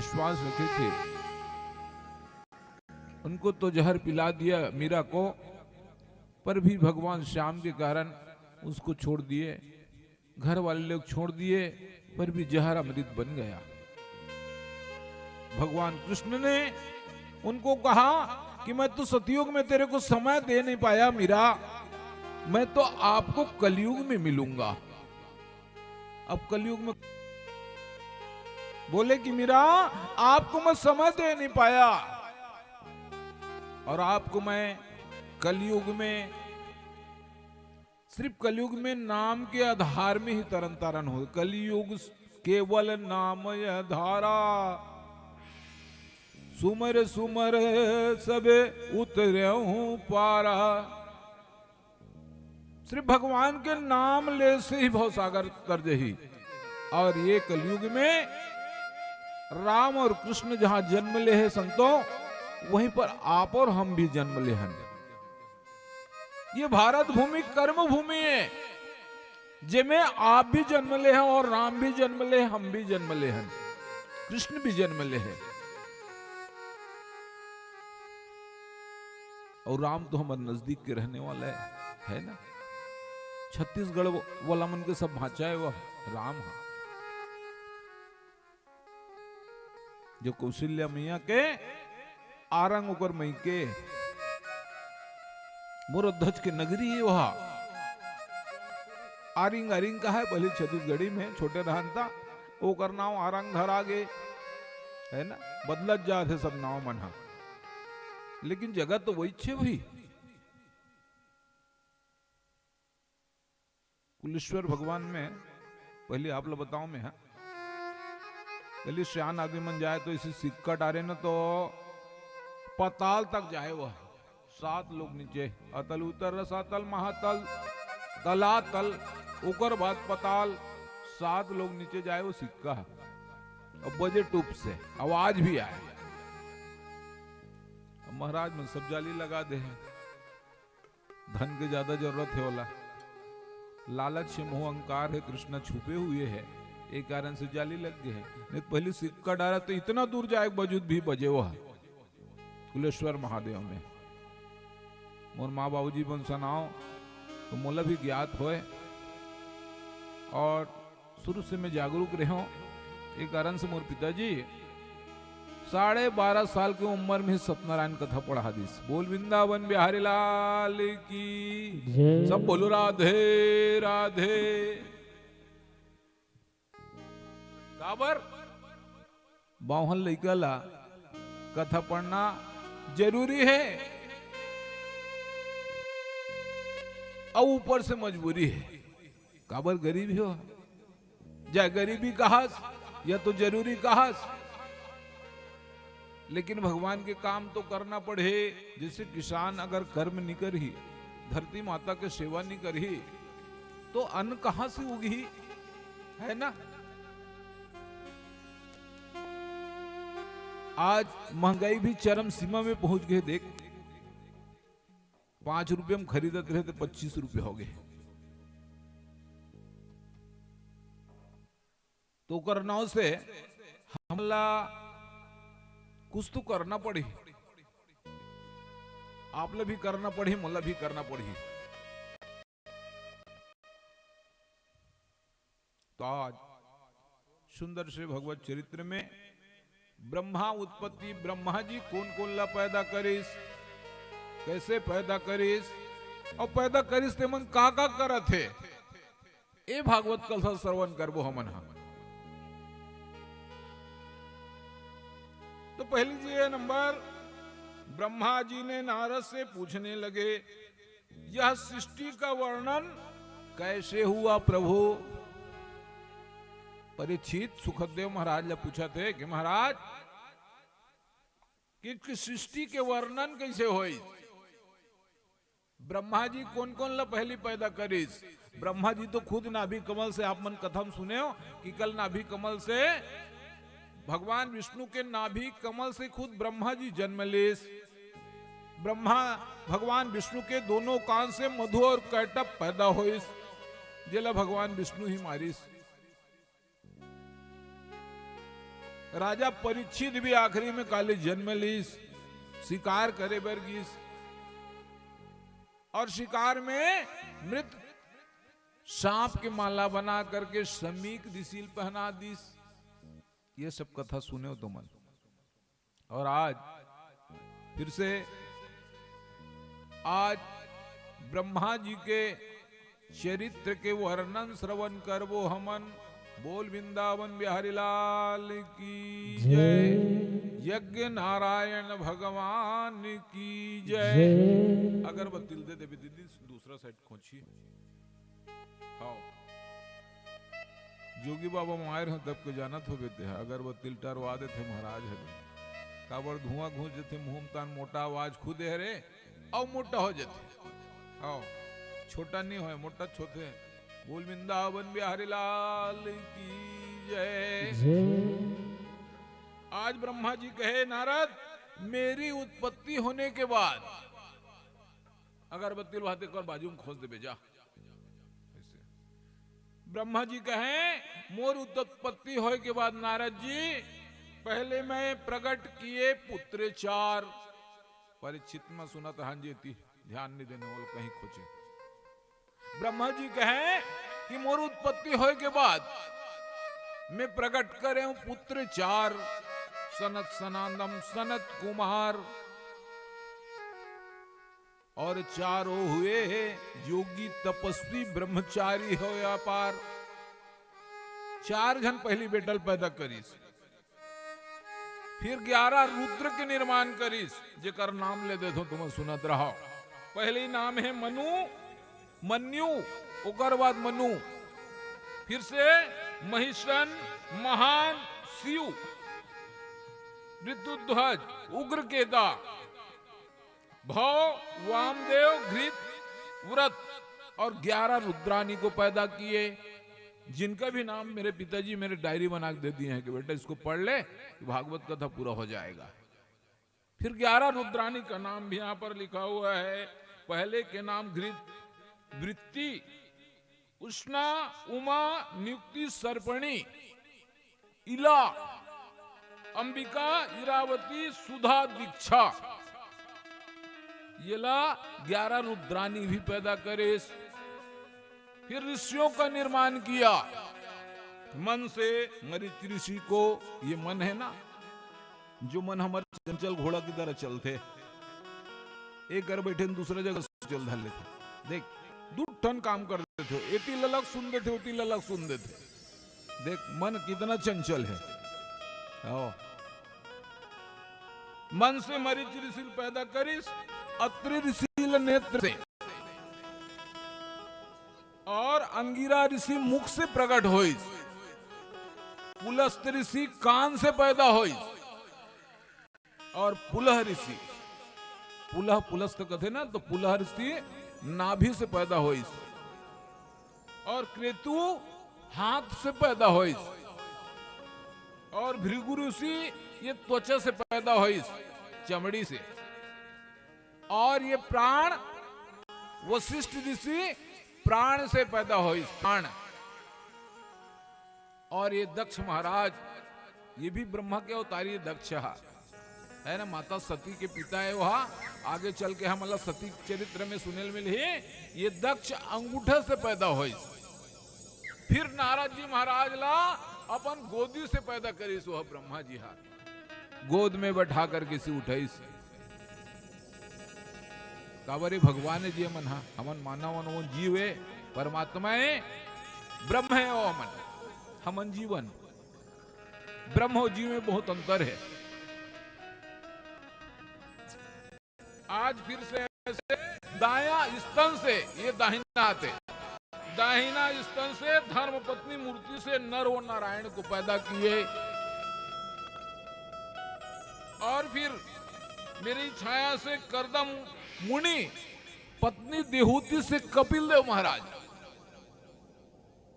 विश्वास रखे थे। उनको तो जहर पिला दिया मीरा को, पर भी भगवान श्याम के कारण उसको छोड़ दिए। घर वाले लोग छोड़ दिए, पर भी जहर अमृत बन गया। भगवान कृष्ण ने उनको कहा कि मैं तो सतयुग में तेरे को समय दे नहीं पाया मीरा, मैं तो आपको कलयुग में मिलूंगा। अब कलयुग में बोले कि मीरा आपको मैं समय दे नहीं पाया, और आपको मैं कलयुग में, सिर्फ कलयुग में नाम के आधार में ही तरन तारण हो। कलयुग केवल नाम धारा, सुमर सुमर सब उतरे हूं पारा। सिर्फ भगवान के नाम ले से ही भवसागर तर जही। और ये कलयुग में राम और कृष्ण जहां जन्म ले है संतों, वहीं पर आप और हम भी जन्म ले हैं। ये भारत भूमि कर्म भूमि है, जिसमें आप भी जन्म ले हैं और राम भी जन्म ले, हम भी जन्म ले हैं, कृष्ण भी जन्म ले है। और राम तो हमारे नजदीक के रहने वाला है ना। छत्तीसगढ़ वाला मन के सब भाषा है, वह राम है जो कौशल्या मैया के आरंग उकर मई के मोरध्वज के नगरी है। वह आरिंग आरिंग का है, पहले छत्तीसगढ़ी में छोटे रहन था, ओकर नाम आरंग धर आगे है ना। बदलत जाते सब नाव मन, लेकिन जगह तो वही छे। वही कुलेश्वर भगवान में पहले आप लोग बताओ में है, पहले श्यान आदमी मन जाए तो इसी सिक्का डारे ना तो पताल तक जाए। वह 7 लोग नीचे, अतल उतर रसातल महातल तलातल, ऊपर बाद पताल, 7 लोग नीचे जाए वो सिक्का। अब बजे टूप से आवाज भी आए। महाराज में सब जाली लगा दे हैं, धन के ज्यादा जरूरत है वाला, लालच से मोह अहंकार है, कृष्ण छुपे हुए है, एक कारण से जाली लग गए है। नहीं पहले सिक्का डाला तो इतना दूर जाए वजूद भी बजे वह कुलेश्वर महादेव में। मोर माँ बाबूजी बन सुनाओ तो मोला भी ज्ञात होए, और शुरू से मैं जागरूक रहा। एक कारण से मोर पिताजी 12.5 साल की उम्र में सत्यनारायण कथा पढ़ा दिस। बोल वृंदावन बिहारी लाल की, सब बोलो राधे राधे। काबर बाहन लइका ला कथा पढ़ना जरूरी है, और ऊपर से मजबूरी है। काबर गरीबी हो, या गरीबी कहास या तो जरूरी कहास, लेकिन भगवान के काम तो करना पड़े। जैसे किसान अगर कर्म नहीं करी, धरती माता के सेवा नहीं करी, तो अन्न कहां से उगी, है ना। आज महंगाई भी चरम सीमा में पहुंच गए। देख 5 रुपये में खरीदते रहे तो 25 रुपये हो गए। तो करनाओं से हमला कुछ तो करना पड़ी, आप लोग भी करना पड़ी, मुला भी करना पड़ी। तो आज सुंदर से भगवत चरित्र में ब्रह्मा उत्पत्ति, ब्रह्मा जी कौन कौन ला पैदा करिस, कैसे पैदा करिस, और पैदा करिस ते मन का करत है, ए भागवत कल श्रवण करबो हमन। तो पहली जी नंबर, ब्रह्मा जी ने नारद से पूछने लगे, यह सृष्टि का वर्णन कैसे हुआ प्रभु। परीक्षित सुखदेव महाराज ने पूछा थे कि महाराज कि सृष्टि के वर्णन कैसे होई। ब्रह्मा जी कौन कौन ला पहली पैदा करिस। ब्रह्मा जी तो खुद नाभि कमल से, आप मन कथम सुने हो कि कल नाभि कमल से, भगवान विष्णु के नाभि कमल से खुद ब्रह्मा जी जन्म लेस। ब्रह्मा भगवान विष्णु के दोनों कान से मधु और कैटप पैदा होइस, जेला भगवान विष्णु ही मारिस। राजा परीक्षित भी आखिरी में काले जन्म लीस, शिकार करे बरगीस, और शिकार में मृत सांप की माला बना करके समीक दिसील पहना दीस। ये सब कथा सुने हो तो मन। और आज फिर से आज ब्रह्मा जी के चरित्र के वर्णन श्रवण कर वो हमन। बोल वृंदावन बिहारी लाल की जय। यज्ञ नारायण भगवान की जय। अगरबत्ती दे दे दीदी, दूसरा साइड खोची। हाँ जोगी बाबा मायर हैं तब को जानत हो बेते है। अगरबत्ती टरवा देते महाराज है काबर धुआं घूस जेते मुंह तान मोटा आवाज खुद है रे और मोटा हो जाते। हाँ छोटा नहीं हो मोटा छोटे। बोल वृंदावन बिहारी लाल की जय। आज ब्रह्मा जी कहे नारद मेरी उत्पत्ति होने के बाद अगरबत्ती लुहाते कर बाजू में खोज दे बेजा। ब्रह्मा जी कहे मोर उत्पत्ति होने के बाद नारद जी पहले मैं प्रकट किए पुत्र 4। परीक्षित में सुना तो हाँ जी ध्यान नहीं देने वाले कहीं खोजे। ब्रह्मा जी कहे कि मोर उत्पत्ति होने के बाद मैं प्रकट करे हूं पुत्र 4। सनत सनातम सनत कुमार, और चारों हुए योगी तपस्वी ब्रह्मचारी हो अपार। 4 जन पहली बेटल पैदा करीस, फिर 11 रुद्र के निर्माण करीस जेकर नाम ले दे तो तुम सुनत रहो। पहले नाम है मनु मन्यु, उकर बाद मनु, फिर से महिषन महान शिव, ऋतुध्वज उग्रकेता, भव वामदेव घृत व्रत, और 11 रुद्रानी को पैदा किए जिनका भी नाम मेरे पिताजी मेरे डायरी बना के दे दिए हैं कि बेटा इसको पढ़ ले भागवत कथा पूरा हो जाएगा। फिर 11 रुद्रानी का नाम भी यहां पर लिखा हुआ है। पहले के नाम घृत, वृत्ति, उष्णा, उमा, नियुक्ति, सर्पणी, इला, अंबिका, इरावती, सुधा, दीक्षा। ये ला 11 रुद्रानी भी पैदा करे। फिर ऋषियों का निर्माण किया मन से। मरीच ऋषि को, ये मन है ना जो मन हमारे चंचल घोड़ा की तरह चलते, एक घर बैठे दूसरे जगह चल धल लेते। देख 2 टन काम कर देते हो, एटी ललक सुन देते, उती ललक सुन देते। देख मन कितना चंचल है। आओ मन से मरीच ऋषि पैदा करिस, अत्रि ऋषि नेत्र से, और अंगिरा ऋषि मुख से प्रकट होइस, पुलस्त ऋषि कान से पैदा होइस, और पुलह ऋषि, पुलह पुलस्त कथे ना, तो पुलह ऋषि नाभि से पैदा होइस, और क्रेतु हाथ से पैदा होइस, और भृगु ऋषि ये त्वचा से पैदा होइस, चमड़ी से, और ये प्राण वशिष्ठ ऋषि प्राण से पैदा होइस, प्राण, और ये दक्ष महाराज ये भी ब्रह्मा के अवतारी दक्ष है ना, माता सती के पिता है वहां। आगे चल के हम अल्लाह सती चरित्र में सुनेल मिले, ये दक्ष अंगूठे से पैदा होइस। फिर नारद जी महाराज ला अपन गोदी से पैदा करीस, वह ब्रह्मा जी हाथ गोद में बैठा कर किसी उठाईस। काबरे भगवान जी मन हमन मानव जीव है, परमात्मा है, ब्रह्म है वो हमन जीवन। ब्रह्म और जीव में बहुत अंतर है। आज फिर से ऐसे दाया स्तन से, ये दाहिना आते, दाहिना स्तन से धर्म पत्नी मूर्ति से नर और नारायण को पैदा किए, और फिर मेरी छाया से करदम मुनि पत्नी देहूति से कपिल देव महाराज,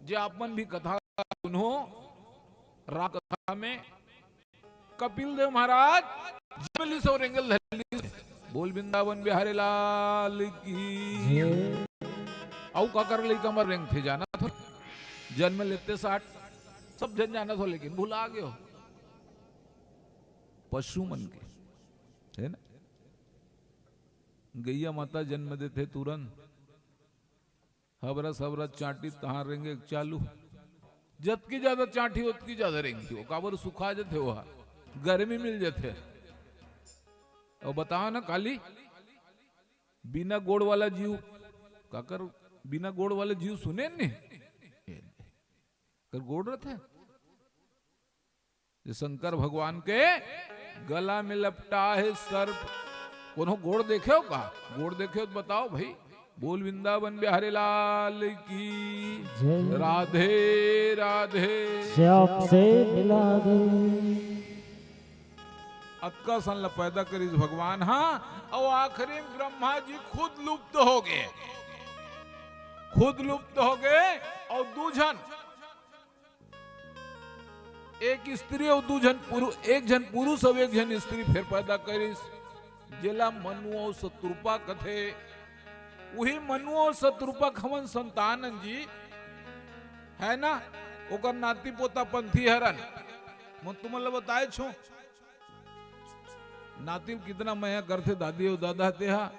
जो आपन भी कथा सुनो रा कथा में, कपिल देव महाराज जबली सौ रेंगल धरली। बोल वृंदावन बिहारी लाल की। औ का कर ले कमर रेंग थे जाना था, जन्म लेते 60 सब जन जाना था, लेकिन भुला गए हो। पशु मन के, है ना। गैया माता जन्म देते तुरंत हबरस हबरस चाटी तहां रहेंगे चालू, जतकी ज्यादा चाटी उतकी ज्यादा रहेंगी वो, काबर सुखा जाते हो, गर्मी मिल जाते। और बताओ ना काली बिना गोड़ वाला जीव काकर, बिना गोड़ वाले जीव सुने नहीं कर गोड़ रहते। शंकर भगवान के गला में लपटा है सर्प, कोनो गोड़ देखे हो का? गोड़ देखे हो तो बताओ भाई। बोल वृंदावन बिहारी लाल की राधे राधे, श्याम से मिला दे। अक्का सन पैदा करीस भगवान, हाँ। और आखिरी ब्रह्मा जी खुद लुप्त हो गए, खुद लुप्त हो गए। और दूजन, एक स्त्री और दूजन पुरुष, एक जन पुरुष और एक जन स्त्री फिर पैदा करीस, जिला मनु और शत्रुपा कथे। वही मनु और शत्रुपा खमन संतानन जी, है ना। ओकर नाती पोता पंथी हरन, मैं तुम्हें बताए छो नाती कितना मया करते दादी और दादा ते। हा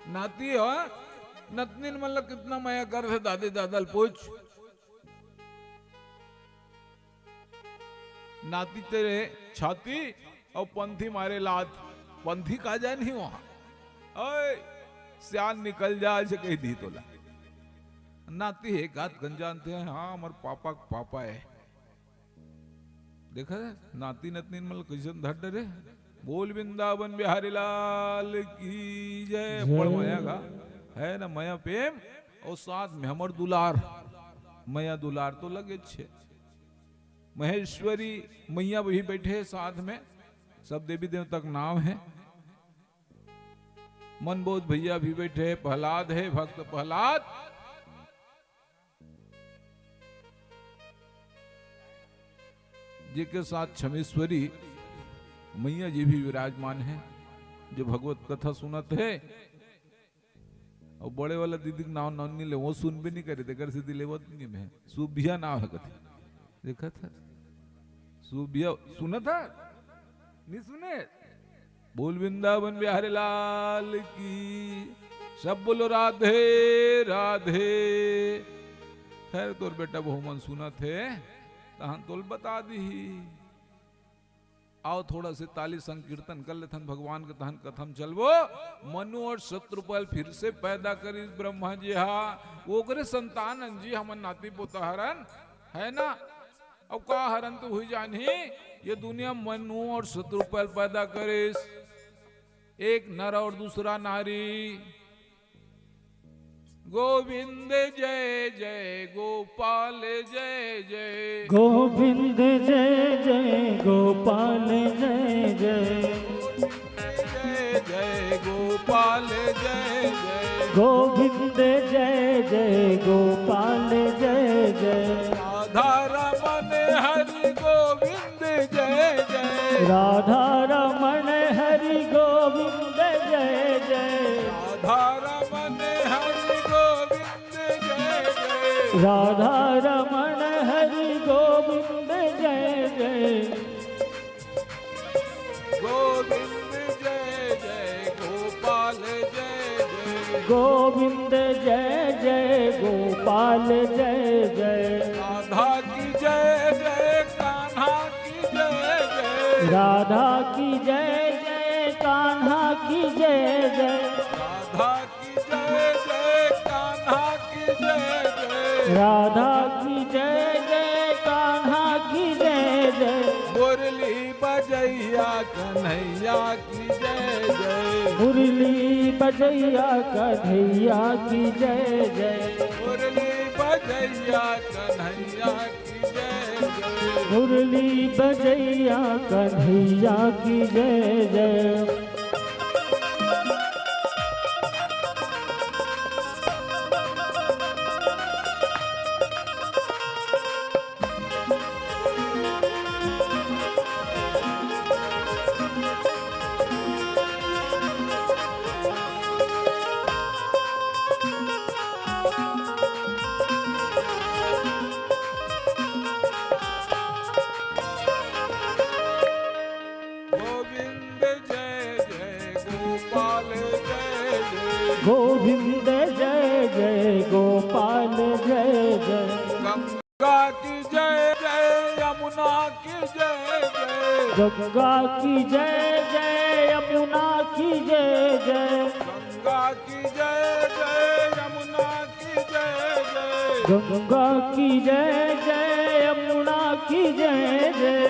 नाती हो नतनीन मतलब कितना मया करते दादी दादा पूछ। नाती तेरे छाती और पंथी मारे लात, पंथी का जाए नहीं वहां, ओए सियान निकल जाए से कही दी तोला। नाती एक हाथ गन जानते हैं, हाँ हमारे पापा पापा है। देखा है नाती नतनीन मतलब कैसे धड़ डरे। बोल वृंदावन बिहारी लाल की जय। बड़ माया का है ना माया प्रेम, और साथ में हमर दुलार, मैया दुलार तो लगे छे। महेश्वरी मैया भी बैठे साथ में, सब देवी देवता का नाम है। मनबोध भैया भी बैठे, प्रहलाद है, भक्त प्रहलाद। जी के साथ छमेश्वरी मैया जी भी विराजमान है, जो भगवत कथा सुनत है। और बड़े वाला दीदी नाव नौनी ले वो सुन भी नहीं करे थे, घर से दिले वो नहीं में सुबिया नाव है कथे, देखा था सुबिया, सुना था नहीं सुने। बोल वृंदावन बिहारी लाल की, सब बोलो राधे राधे। खैर तोर बेटा बहुमन सुना थे, तहन तोल बता दी। आओ थोड़ा से ताली संकीर्तन कर लेथन भगवान के, तहन कथम चलबो। मनु और शत्रुपल फिर से पैदा करी ब्रह्मा जी, हा वो करे संतानन जी हमन नाती पोता हरन, है ना। अब का हरन तो हुई जानी, ये दुनिया मनु और शत्रुपल पैदा करिस, एक नर और दूसरा नारी। गोविंद जय जय गोपाल जय जय, गोविंद जय जय गोपाल जय जय, जय जय गोपाल जय जय, गोविंद जय जय गोपाल जय जय। राधा रमन हरि गोविंद जय जय, राधा रमण हरि गोविंद जय जय, राधा रमन हरि गोविंद जय जय, राधा रमण हरि गोविंद जय जय, गोविंद जय जय गोपाल जय जय, गोविंद जय जय गोपाल जय जय। राधा की जय जय कान्हा की जय जय, राधा की जय जय कान्हा की जय जय, राधा की जय जय कान्हा की जय जय, राधा की जय जय कान्हा की जय जय। मुरली बजैया कन्हैया की जय जय, मुरली बजैया कन्हैया की जय जय, मुरली बजैया कन्हैया की जय जय, मुरली बजैया कन्हैया की जय जय। गंगा की जय जय यमुना की जय जय गंगा की जय जय यमुना की जय जय गंगा की जय जय यमुना की जय जय गंगा की जय जय यमुना की जय जय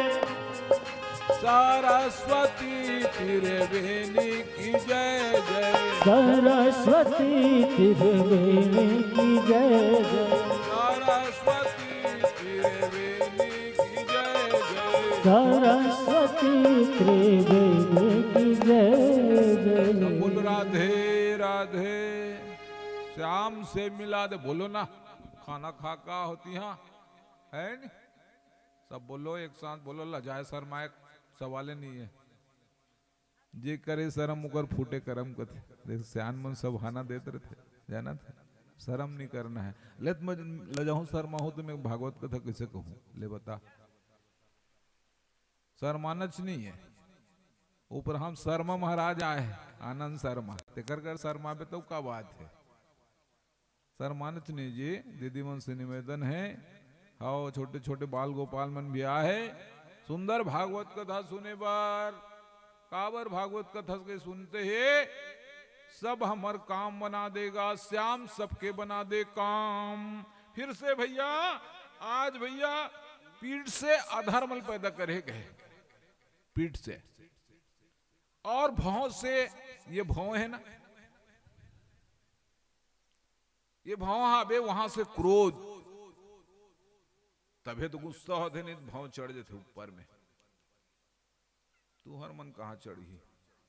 सरस्वती त्रिवेणी की जय जय सरस्वती त्रिवेणी की जय जय सरस्वती त्रिवेणी की जय जय सरस्वती त्रिवेणी की जय जय। बोल राधे राधे श्याम से मिला दे बोलो ना खाना खा का होती हाँ है नी सब बोलो एक साथ बोलो लजाए शर्माए सवाले नहीं है जे करे शर्म मुकर फूटे करम कथे देख श्यान मन सब हाना देते रहते जाना था शर्म नहीं करना है ले मैं लजाऊं शर्मा हूं तो मैं भागवत कथा कैसे कहूं ले बता शर्मानच नहीं है ऊपर हम शर्मा महाराज आए आनंद शर्मा तेकर कर शर्मा पे तो क्या बात है शर्मानच नहीं जी दीदी मन से निवेदन है हाँ छोटे छोटे बाल गोपाल मन भी आए सुंदर भागवत कथा सुने बार काबर भागवत कथा के सुनते हैं सब हमार काम बना देगा श्याम सबके बना दे काम फिर से भैया आज भैया पीठ से अधर्मल पैदा करे गए पीठ से और भौं से ये भौं है ना ये भौं आवे वहां से क्रोध तभी तो गुस्सा होते नहीं भाव चढ़ जाते ऊपर में तू हर मन कहाँ चढ़ी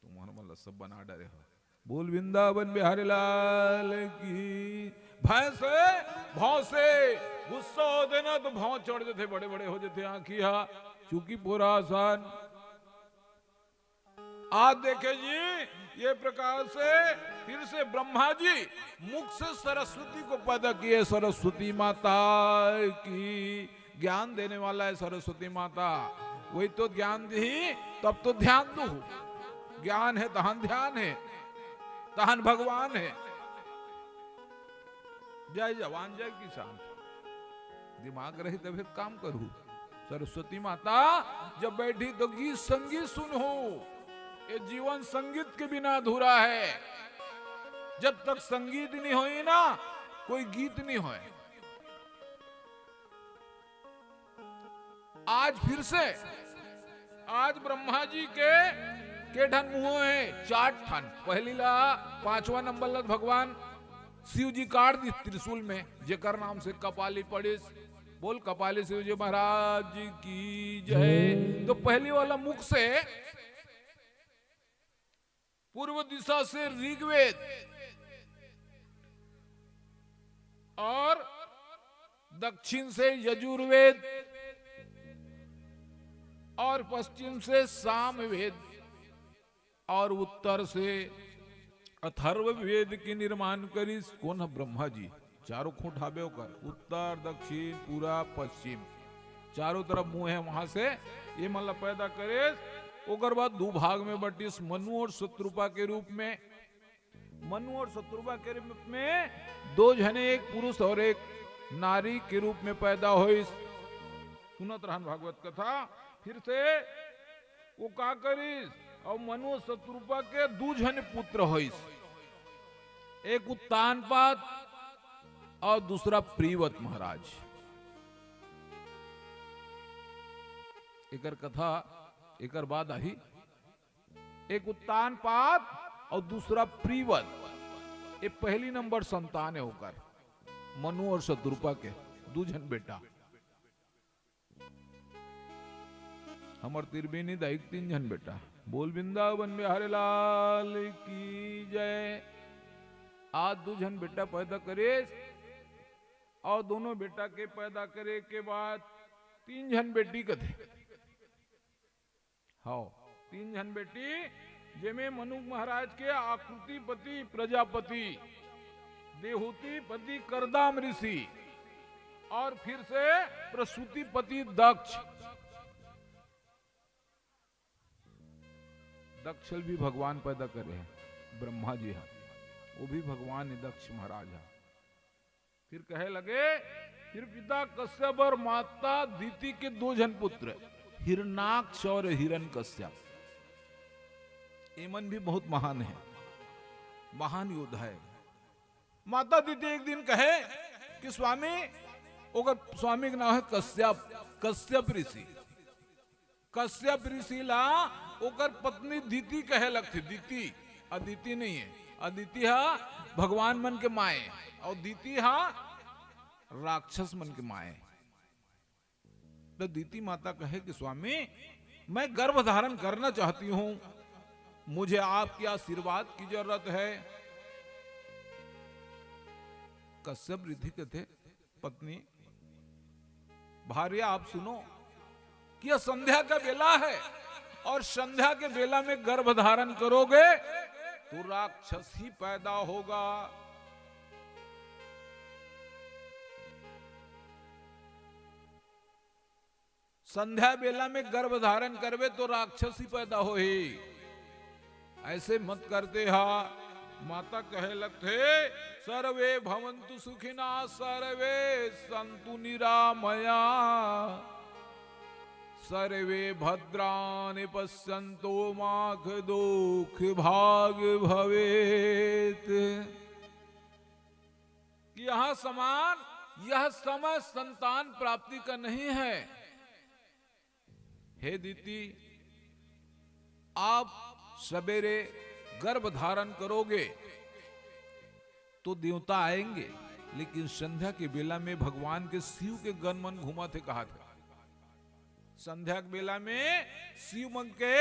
तुम हर मन सब बना डरे हो बोल वृंदावन बिहारी लाल की भाव से गुस्सा होते ना तो भाव चढ़ जाते बड़े बड़े हो जाते आंखिया चूंकि पूरा आसान आज देखे जी ये प्रकार से फिर से ब्रह्मा जी मुख से सरस्वती को पैदा किए सरस्वती माता की ज्ञान देने वाला है सरस्वती माता वही तो ज्ञान दी तब तो ध्यान दू ज्ञान है तहन ध्यान है तहन भगवान है जय जवान जय किसान दिमाग रही तब काम करूं सरस्वती माता जब बैठी तो गीत संगीत सुनो ये जीवन संगीत के बिना अधूरा है जब तक संगीत नहीं होई ना कोई गीत नहीं होए आज फिर से आज ब्रह्मा जी के ढन मुंह है 4 ठन पहली ला 5वां नंबर ला भगवान शिव जी काट दी त्रिशूल में जेकर नाम से कपाली पड़े बोल कपाली शिव जी महाराज जी की जय तो पहली वाला मुख से पूर्व दिशा से ऋग्वेद और दक्षिण से यजुर्वेद और पश्चिम से सामवेद और उत्तर से अथर्ववेद की निर्माण करी कौन है ब्रह्मा जी चारों खूंट हाबे होकर उत्तर दक्षिण पूरा पश्चिम चारों तरफ मुंह है वहां से ये मतलब पैदा करे ओकर बाद 2 भाग में बटिस मनु और शत्रुपा के रूप में मनु और शत्रुपा के रूप में 2 जने एक पुरुष और एक नारी के रूप में पैदा हुई सुनत रहन भागवत कथा फिर से वो का करिस और मनु और शत्रुपा के 2 जने पुत्र होइस एक उत्तानपाद और दूसरा प्रियवत महाराज एकर कथा एकर बाद आई एक उत्तानपाद और दूसरा प्रियवत ये पहली नंबर संतान है होकर मनु और शत्रुपा के 2 जन बेटा हमर त्रिवेणी दाइक 3 जन बेटा बोल वृंदावन बिहारी लाल की जय आज 2 जन बेटा पैदा करे और दोनों बेटा के पैदा करे के बाद 3 जन बेटी कथे हाँ 3 जन बेटी जेमे मनु महाराज के आकृति पति प्रजापति देहूति पति करदाम ऋषि और फिर से प्रसूति पति दक्ष दक्ष भी भगवान पैदा करे हैं ब्रह्मा जी हैं वो भी भगवान है दक्ष महाराज है फिर कहे लगे, फिर पिता कश्यप और माता दीति के 2 जन पुत्र, हिरणाक्ष और हिरण्यकश्यप। एमन भी बहुत महान है, महान योद्धा है। माता दीति एक दिन कहे कि स्वामी, ओकर स्वामी का नाम है कश्यप, कश्यप ऋषि। कश्यप ऋषि ला ओकर पत्नी दीति कहे लगती। दीति अदिति नहीं है, अदिति हा भगवान मन के माए और दीति हा राक्षस मन के माए। तो दीति माता कहे कि स्वामी, मैं गर्भ धारण करना चाहती हूं, मुझे आपके आशीर्वाद की जरूरत है। कश्यप ऋषि कहते, पत्नी भार्या आप सुनो कि यह संध्या का बेला है और संध्या के बेला में गर्भ धारण करोगे तो राक्षस ही पैदा होगा। संध्या बेला में गर्भ धारण करवे तो राक्षस ही पैदा हो ही, ऐसे मत करते हा। माता कहे लगते, सर्वे भवन्तु सुखिना सर्वे सन्तु निरामया सर्वे भद्राणि पश्यन्तु मा दुःख भाग भवेत्। यह समान, यह समय संतान प्राप्ति का नहीं है। हे दीति, आप सवेरे गर्भ धारण करोगे तो देवता आएंगे, लेकिन संध्या के बेला में भगवान के शिव के गण मन घुमा थे, कहा था। संध्या के बेला में शिव मन के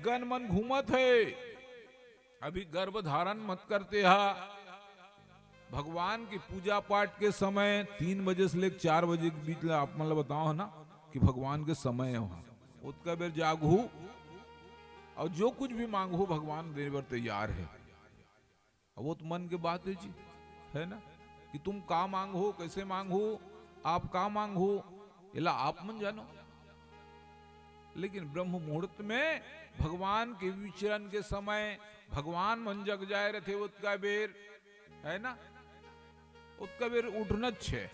गण मन घूमा थे। अभी गर्भ धारण मत करते हा। भगवान की पूजा पाठ के समय 3 बजे से लेकर 4 बजे के बीच आप मतलब बताओ ना कि भगवान के समय है वहां, उसका बेर जागू और जो कुछ भी मांगो भगवान देने पर तैयार है। वो तो मन की बात है जी, है ना, कि तुम का मांगो, कैसे मांगो, आप का मांगो, इला आप मन जानो। लेकिन ब्रह्म मुहूर्त में भगवान के विचरण के समय भगवान मन जग जाए रहे थे, उसका बेर है ना, उसका बेर उठना छे।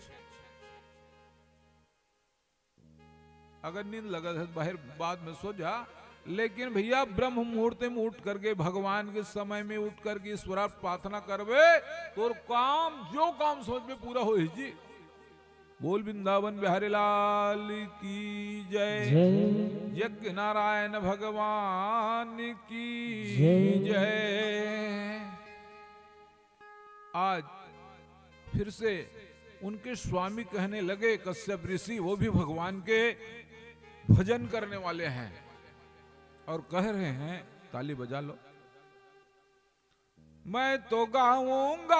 अगर नींद लगा है बाहर बाद में सो जा, लेकिन भैया ब्रह्म मुहूर्त में उठ करके भगवान के समय में उठ करके ईश्वर प्रार्थना करवे तो काम, जो काम सोच में पूरा हो जी। बोल वृंदावन बिहारी लाल की जय। यज्ञ नारायण भगवान की जय। आज फिर से उनके स्वामी कहने लगे, कश्यप ऋषि, वो भी भगवान के भजन करने वाले हैं और कह रहे हैं, ताली बजा लो। मैं तो गाऊंगा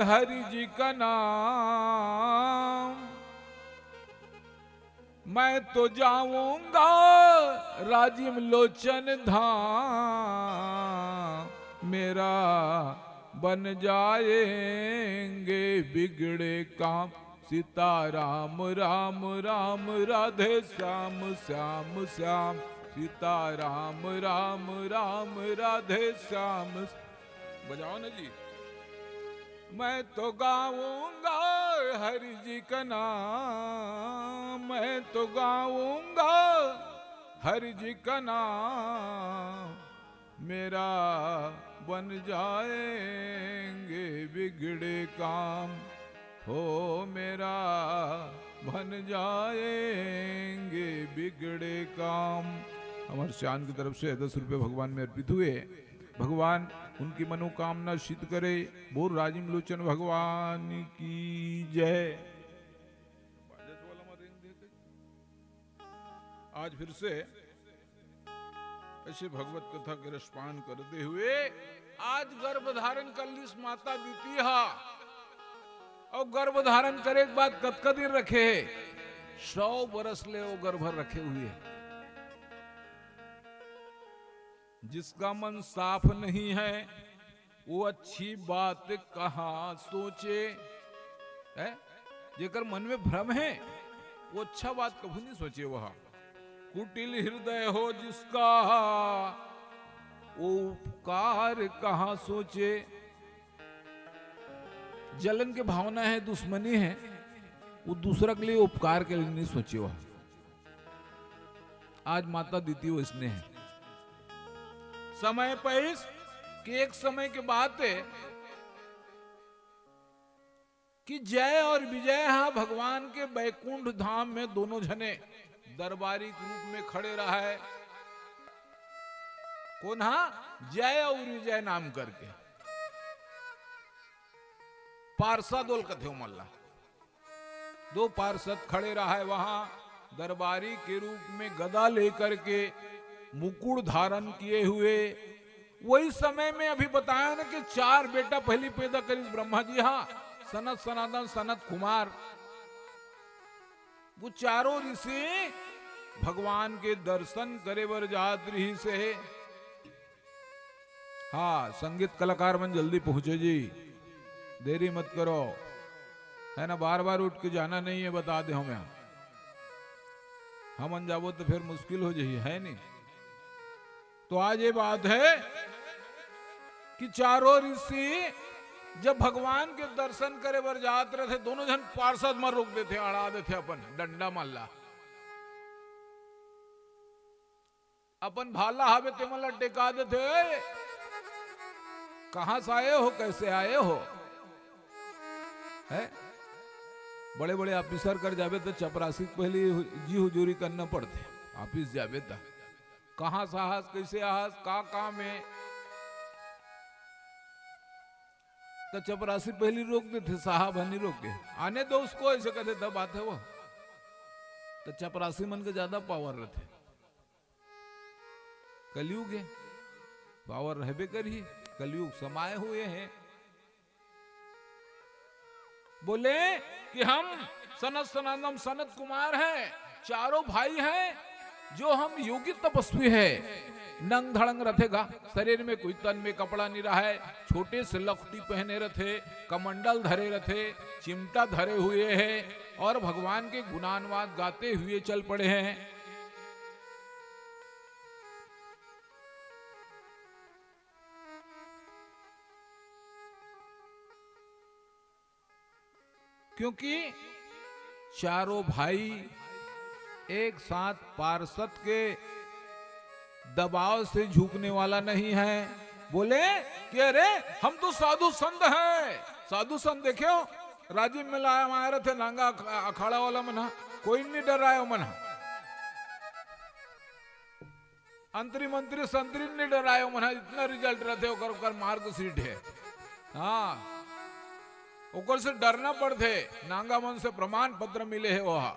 हरि जी का नाम, मैं तो जाऊंगा राजीव लोचन धाम, मेरा बन जाएंगे बिगड़े काम। सीता राम राम राम राधे श्याम श्याम श्याम, सीता राम राम राम राधे श्याम। बजाओ ना जी। मैं तो गाऊंगा हरि जी का नाम, मैं तो गाऊंगा हरि जी का नाम, मेरा बन जाएंगे बिगड़े काम, हो मेरा बन जाएंगे बिगड़े काम। हमारे शान की तरफ से 10 रुपए भगवान में अर्पित हुए। भगवान उनकी मनोकामना सिद्ध करे। बोल राजीव लोचन भगवान की जय। आज फिर से ऐसे भगवत कथा के रसपान करते हुए आज गर्भ धारण कर ली माता दीति हा, और गर्भ धारण करे के बाद कतका दिन रखे, 100 बरस ले वो गर्भ रखे हुए। जिसका मन साफ नहीं है वो अच्छी बात कहाँ सोचे, है? जेकर मन में भ्रम है वो अच्छा बात कभी नहीं सोचे। वह कुटिल हृदय हो जिसका वो उपकार कहाँ सोचे। जलन के भावना है, दुश्मनी है, वो दूसरा के लिए उपकार के लिए नहीं सोचे हुआ। आज माता दीती वो इसने है समय पैस कि एक समय के बात है कि जय और विजय हाँ भगवान के बैकुंठ धाम में दोनों जने दरबारी के रूप में खड़े रहा है। कौन? हाँ, जय और विजय नाम करके पार्षदोल कथे मल्ला, दो पार्षद खड़े रहा है वहां दरबारी के रूप में गदा लेकर के, मुकुट धारण किए हुए। वही समय में अभी बताया ना कि 4 बेटा पहली पैदा करी ब्रह्मा जी, हाँ, सनत सनातन सनत कुमार। वो चारों ऋषि भगवान के दर्शन करे बर जात रही से। हाँ, संगीत कलाकार मन जल्दी पहुंचो जी, देरी मत करो, है ना, बार बार उठ के जाना नहीं है, बता दे हमें, हम जाबो तो फिर मुश्किल हो जाइए, है नहीं। तो आज ये बात है कि चारों ऋषि जब भगवान के दर्शन करे बर जात रहे थे, दोनों जन पार्षद में रोक देते, अड़ा देते, अपन डंडा मल्ला, अपन भाला हवे ते मल्ला टेका देते। कहां से आए हो, कैसे आए हो, है? बड़े बड़े ऑफिसर कर जावे तो चपरासी पहले जी हुजूरी करना पड़ते, ऑफिस जावे तो कहां साहस, कैसे आहस, का काम है, तो चपरासी पहले रोक देते, साहब हनी रोके, आने दो उसको, ऐसे कहते तब बात है वो। तो चपरासी मन के ज्यादा पावर रहते। कलयुग है, पावर रहबे करिए, कलयुग समाये हुए हैं। बोले कि हम सनत सनातन सनत कुमार हैं, चारों भाई हैं, जो हम योगी तपस्वी है। नंग धड़ंग रथेगा, शरीर में कोई तन में कपड़ा नहीं रहा है, छोटे से लखटी पहने रथे, कमंडल धरे रथे, चिमटा धरे हुए हैं और भगवान के गुणानुवाद गाते हुए चल पड़े हैं। क्योंकि चारों भाई एक साथ पार्षद के दबाव से झुकने वाला नहीं है। बोले कि अरे हम तो साधु संत हैं, साधु संत देखे हो, राजीव में लाया माया रहे थे नांगा अखाड़ा वाला मना, कोई नहीं डर रहा है मना, अंतरी मंत्री संतरी नहीं डर रहा है मना, इतना रिजल्ट रहते ओकर मार्ग सीट है। हाँ, ओकर से डरना पड़ते, नांगा मन से प्रमाण पत्र मिले है वहां।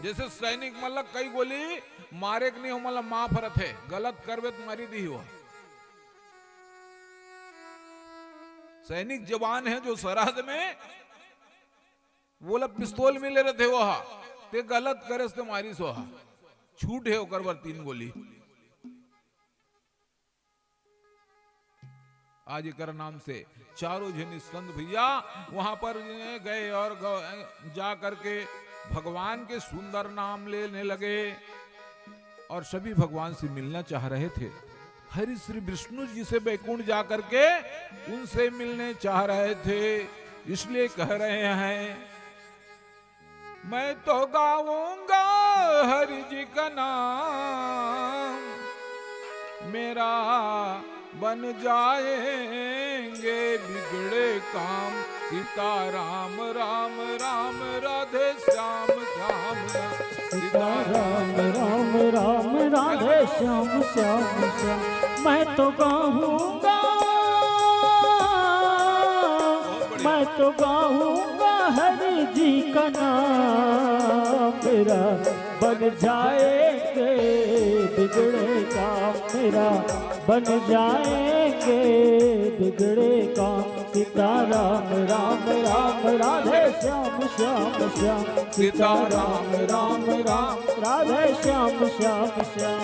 जैसे सैनिक मतलब कई गोली मारे के नहीं हो, मतलब माफ रथे, गलत करवे तो मारी दी हुआ। सैनिक जवान है जो सरहद में बोला पिस्तौल मिले रहते वहां, ते गलत करे तो मारी सोहा, छूट है ओकर बर 3 गोली। आज एक नाम से चारों जनी संत भैया वहां पर गए और जा करके भगवान के सुंदर नाम लेने लगे और सभी भगवान से मिलना चाह रहे थे। हरि श्री विष्णु जी से बैकुंठ जा करके उनसे मिलने चाह रहे थे, इसलिए कह रहे हैं मैं तो गाऊंगा हरि जी का नाम, मेरा बन जाएंगे बिगड़े काम, सीता राम राम राम राधे श्याम श्याम राम, सीता राम राम राम राधे श्याम श्याम श्याम। मैं तो गाऊंगा, मैं तो गाऊंगा हरि जी का नाम, मेरा बन जाएंगे बिगड़े काम, मेरा बन जाएंगे बिगड़े काम। सीता राम राम राम राधे श्याम श्याम श्याम, सीता राम राम राम राधे श्याम श्याम श्याम।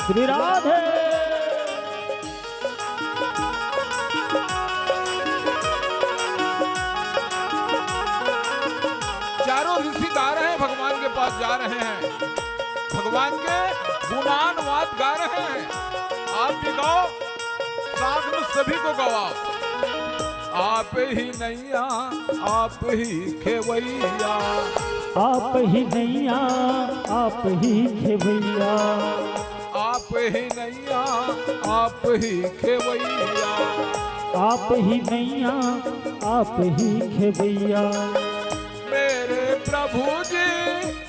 श्री राधे चारों ऋषि गा रहे हैं, भगवान के पास जा रहे हैं, भगवान के गुणानुवाद गा रहे हैं, आप भी गाओ, साथ में सभी को गवाओ। आप ही नैया आप ही खेवैया, आप ही नैया आप ही खेवैया, आप ही नैया आप ही खेवैया, आप ही नैया आप ही खेवैया। मेरे प्रभु जी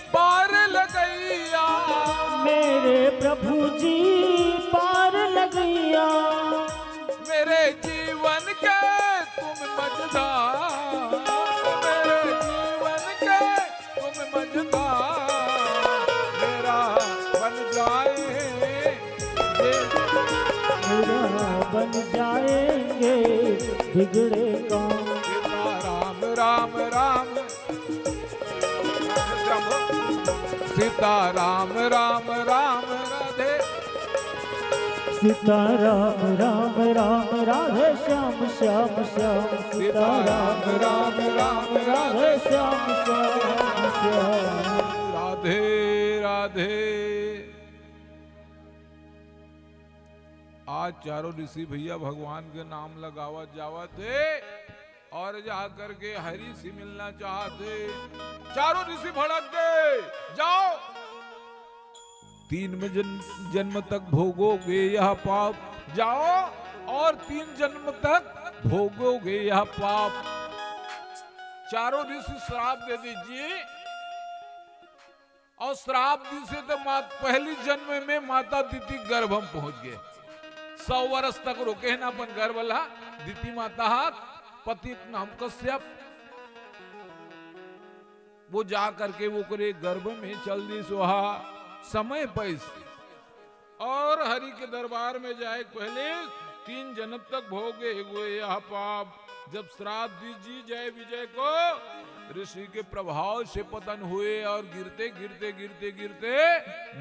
पार लगैया, मेरे प्रभु जी पार लगैया, मेरे जीवन के तुम मझधार, मेरे जीवन के तुम मझधार, मेरा बन जाएंगे, मेरा बन जाएंगे बिगड़े काम। राम राम सीता राम राम राम राधे, सीता राम राम राम राधे श्याम श्याम श्याम, सीता राम राम राम राधे श्याम श्याम श्याम, राधे राधे। आज चारों ऋषि भैया भगवान के नाम लगावत जावत थे और जाकर के हरि से मिलना चाहते। चारों ऋषि भड़क गए, जाओ 3 जन्म तक भोगोगे यह पाप, जाओ और 3 जन्म तक भोगोगे यह पाप। चारों ऋषि श्राप दे दीजिए, और श्राप दी से तो पहली जन्म में माता दीति गर्भम पहुंच गए। 100 वर्ष तक रोके ना अपन गर्भ ला, दीति माता हाथ पति नाम कश्यप, वो जा करके वो करे गर्भ में चल दी सुहा समय पैस, और हरि के दरबार में जाए पहले 3 जन्म तक भोगे हुए यह पाप। जब श्राप दीजिए जय विजय को, ऋषि के प्रभाव से पतन हुए और गिरते गिरते गिरते गिरते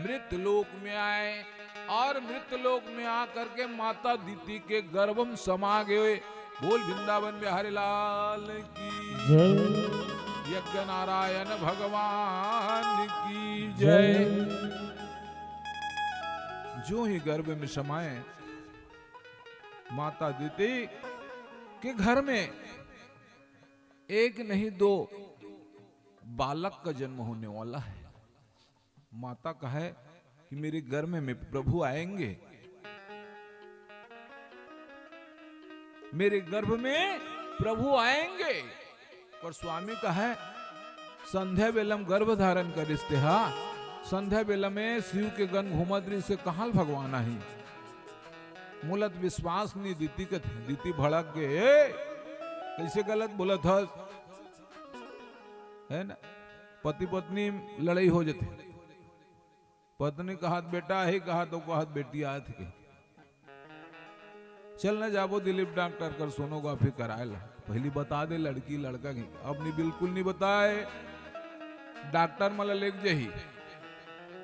मृत लोक में आए, और मृत लोक में आकर के माता दीति के गर्भम समा गए। बोल वृंदावन बिहारी लाल की जय, यज्ञ नारायण भगवान की जय। जो ही गर्भ में समाये माता दीति के घर में एक नहीं 2 बालक का जन्म होने वाला है। माता कहे कि मेरे घर में प्रभु आएंगे, मेरे गर्भ में प्रभु आएंगे। पर स्वामी का है संध्या बेलम गर्भ धारण करिस्ते, हा संध्या बेला में शिव के गण घूमद्री से कहां भगवान आई। मूलत विश्वास नहीं दीति के, दीति भड़क गए, कैसे गलत बोला था है ना। पति पत्नी लड़ाई हो जाती, पत्नी का हाथ बेटा है, कहा तो हाथ बेटी हाथ के, चल न जाबो दिलीप डॉक्टर कर सोनोग्राफी कराए ला, पहली बता दे लड़की लड़का की। अब नहीं, बिल्कुल नहीं बताए। डॉक्टर मला लेक जही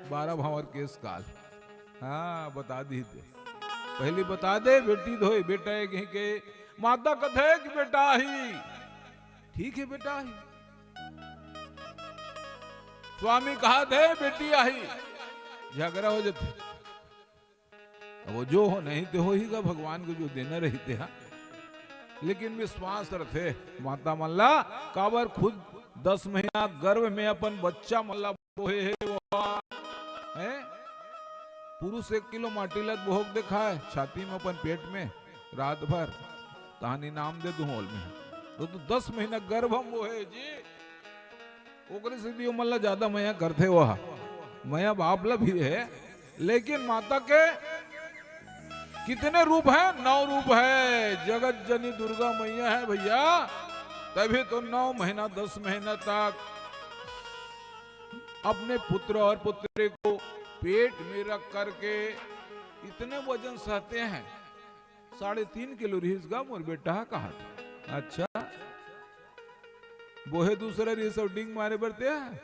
12 भावर केस काल, हाँ बता दी थे, पहली बता दे बेटी धोई, बेटा है कहीं के, माता कथे कि बेटा ही, ठीक है बेटा ही। स्वामी कहा थे बेटी आई, झगड़ा हो जाते, वो जो हो नहीं तो हो ही का, भगवान को जो देना रहते हैं। लेकिन विश्वास रखे माता मल्ला काबर खुद 10 महीना गर्भ में अपन बच्चा मल्ला बोहे है, वो है पुरुष 1 किलो माटी लत भोग देखा है छाती में अपन पेट में रात भर, कहानी नाम दे दू हॉल में, तो 10 महीना गर्भम वो है जी। ओकरे से दियो मल्ला ज्यादा मया करते वह मया बापला भी है। लेकिन माता के कितने रूप है? 9 रूप है। जगत जनी दुर्गा मैया है भैया, तभी तो 9 महीना 10 महीना तक अपने पुत्र और पुत्री को पेट में रख करके इतने वजन सहते हैं। 3.5 किलो रिसगा मोर बेटा कहा था। अच्छा वो है दूसरा रिसोर्टिंग मारे बढ़ते हैं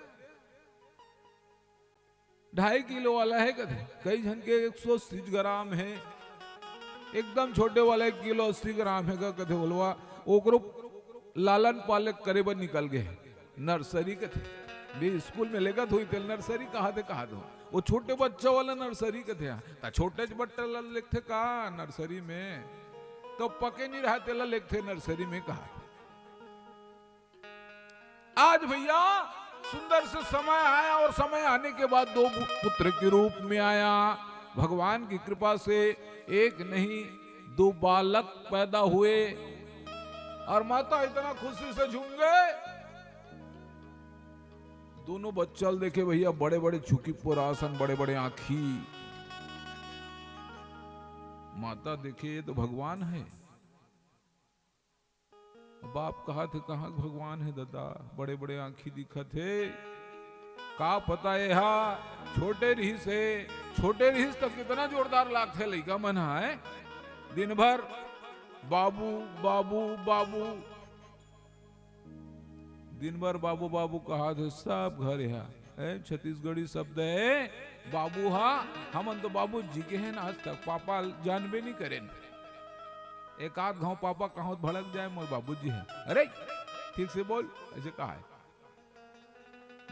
2.5 किलो वाला है कदे, कई जन के 180 ग्राम है, एकदम छोटे वाला 1 किलो 80 ग्राम है कथे बोलवा। ओकरो लालन पालक करे बर निकल गए नर्सरी के थे, भी स्कूल में लेगा हुई थे नर्सरी कहा थे वो छोटे बच्चों वाला नर्सरी के थे ता छोटे बट्टे लिखते का नर्सरी में तो पके नहीं रहा तेला लिखते नर्सरी में कहा। आज भैया सुंदर से समय आया और समय आने के बाद दो पुत्र के रूप में आया। भगवान की कृपा से एक नहीं दो बालक पैदा हुए और माता इतना खुशी से झूम गए। दोनों बच्चल देखे भैया बड़े बड़े झुकी पुरासन बड़े बड़े आंखी। माता देखे ये तो भगवान है। बाप कहा थे कहाँ भगवान है दादा, बड़े बड़े आंखी दिखत है का पता है। हा छोटे रहीस तो कितना जोरदार लागते लइका मन है। दिन भर बाबू बाबू बाबू, दिन भर बाबू बाबू कहा थे। सब घर है छत्तीसगढ़ी शब्द है बाबू। हा हमन तो बाबू जी के हैं आज तक पापा जानबे नहीं करें। एक आध गाँव पापा कहाँ भड़क जाए मोर बाबू जी है। अरे ठीक से बोल ऐसे कहा है।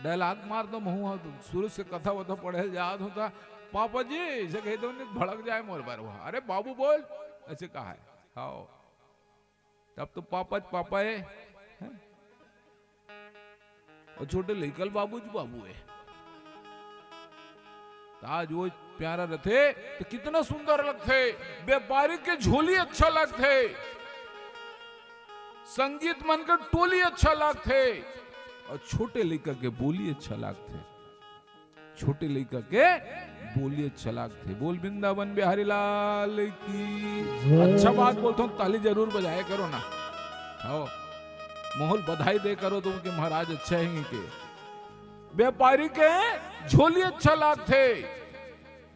डायलॉग मार दो मुँह शुरू से कथा वथा पढ़े याद होता पापा जी ऐसे कह दो भड़क जाए मोर बार। अरे बाबू बोल ऐसे कहा है। हाँ तब तो पापा है? और छोटे लेकल बाबू है। आज वो प्यारा रहते तो कितना सुंदर लगते। व्यापारी के झोली अच्छा लगते, संगीत मन का टोली अच्छा लगते और छोटे लड़का के बोली अच्छा लगते। छोटे लड़का के बोली अच्छा लगते। बोल वृंदावन बिहारी लाल की। अच्छा बात बोलता हूँ ताली जरूर बजाया करो ना। हो माहौल बधाई दे करो तुम के महाराज अच्छा है के। व्यापारी के झोली अच्छा लगते,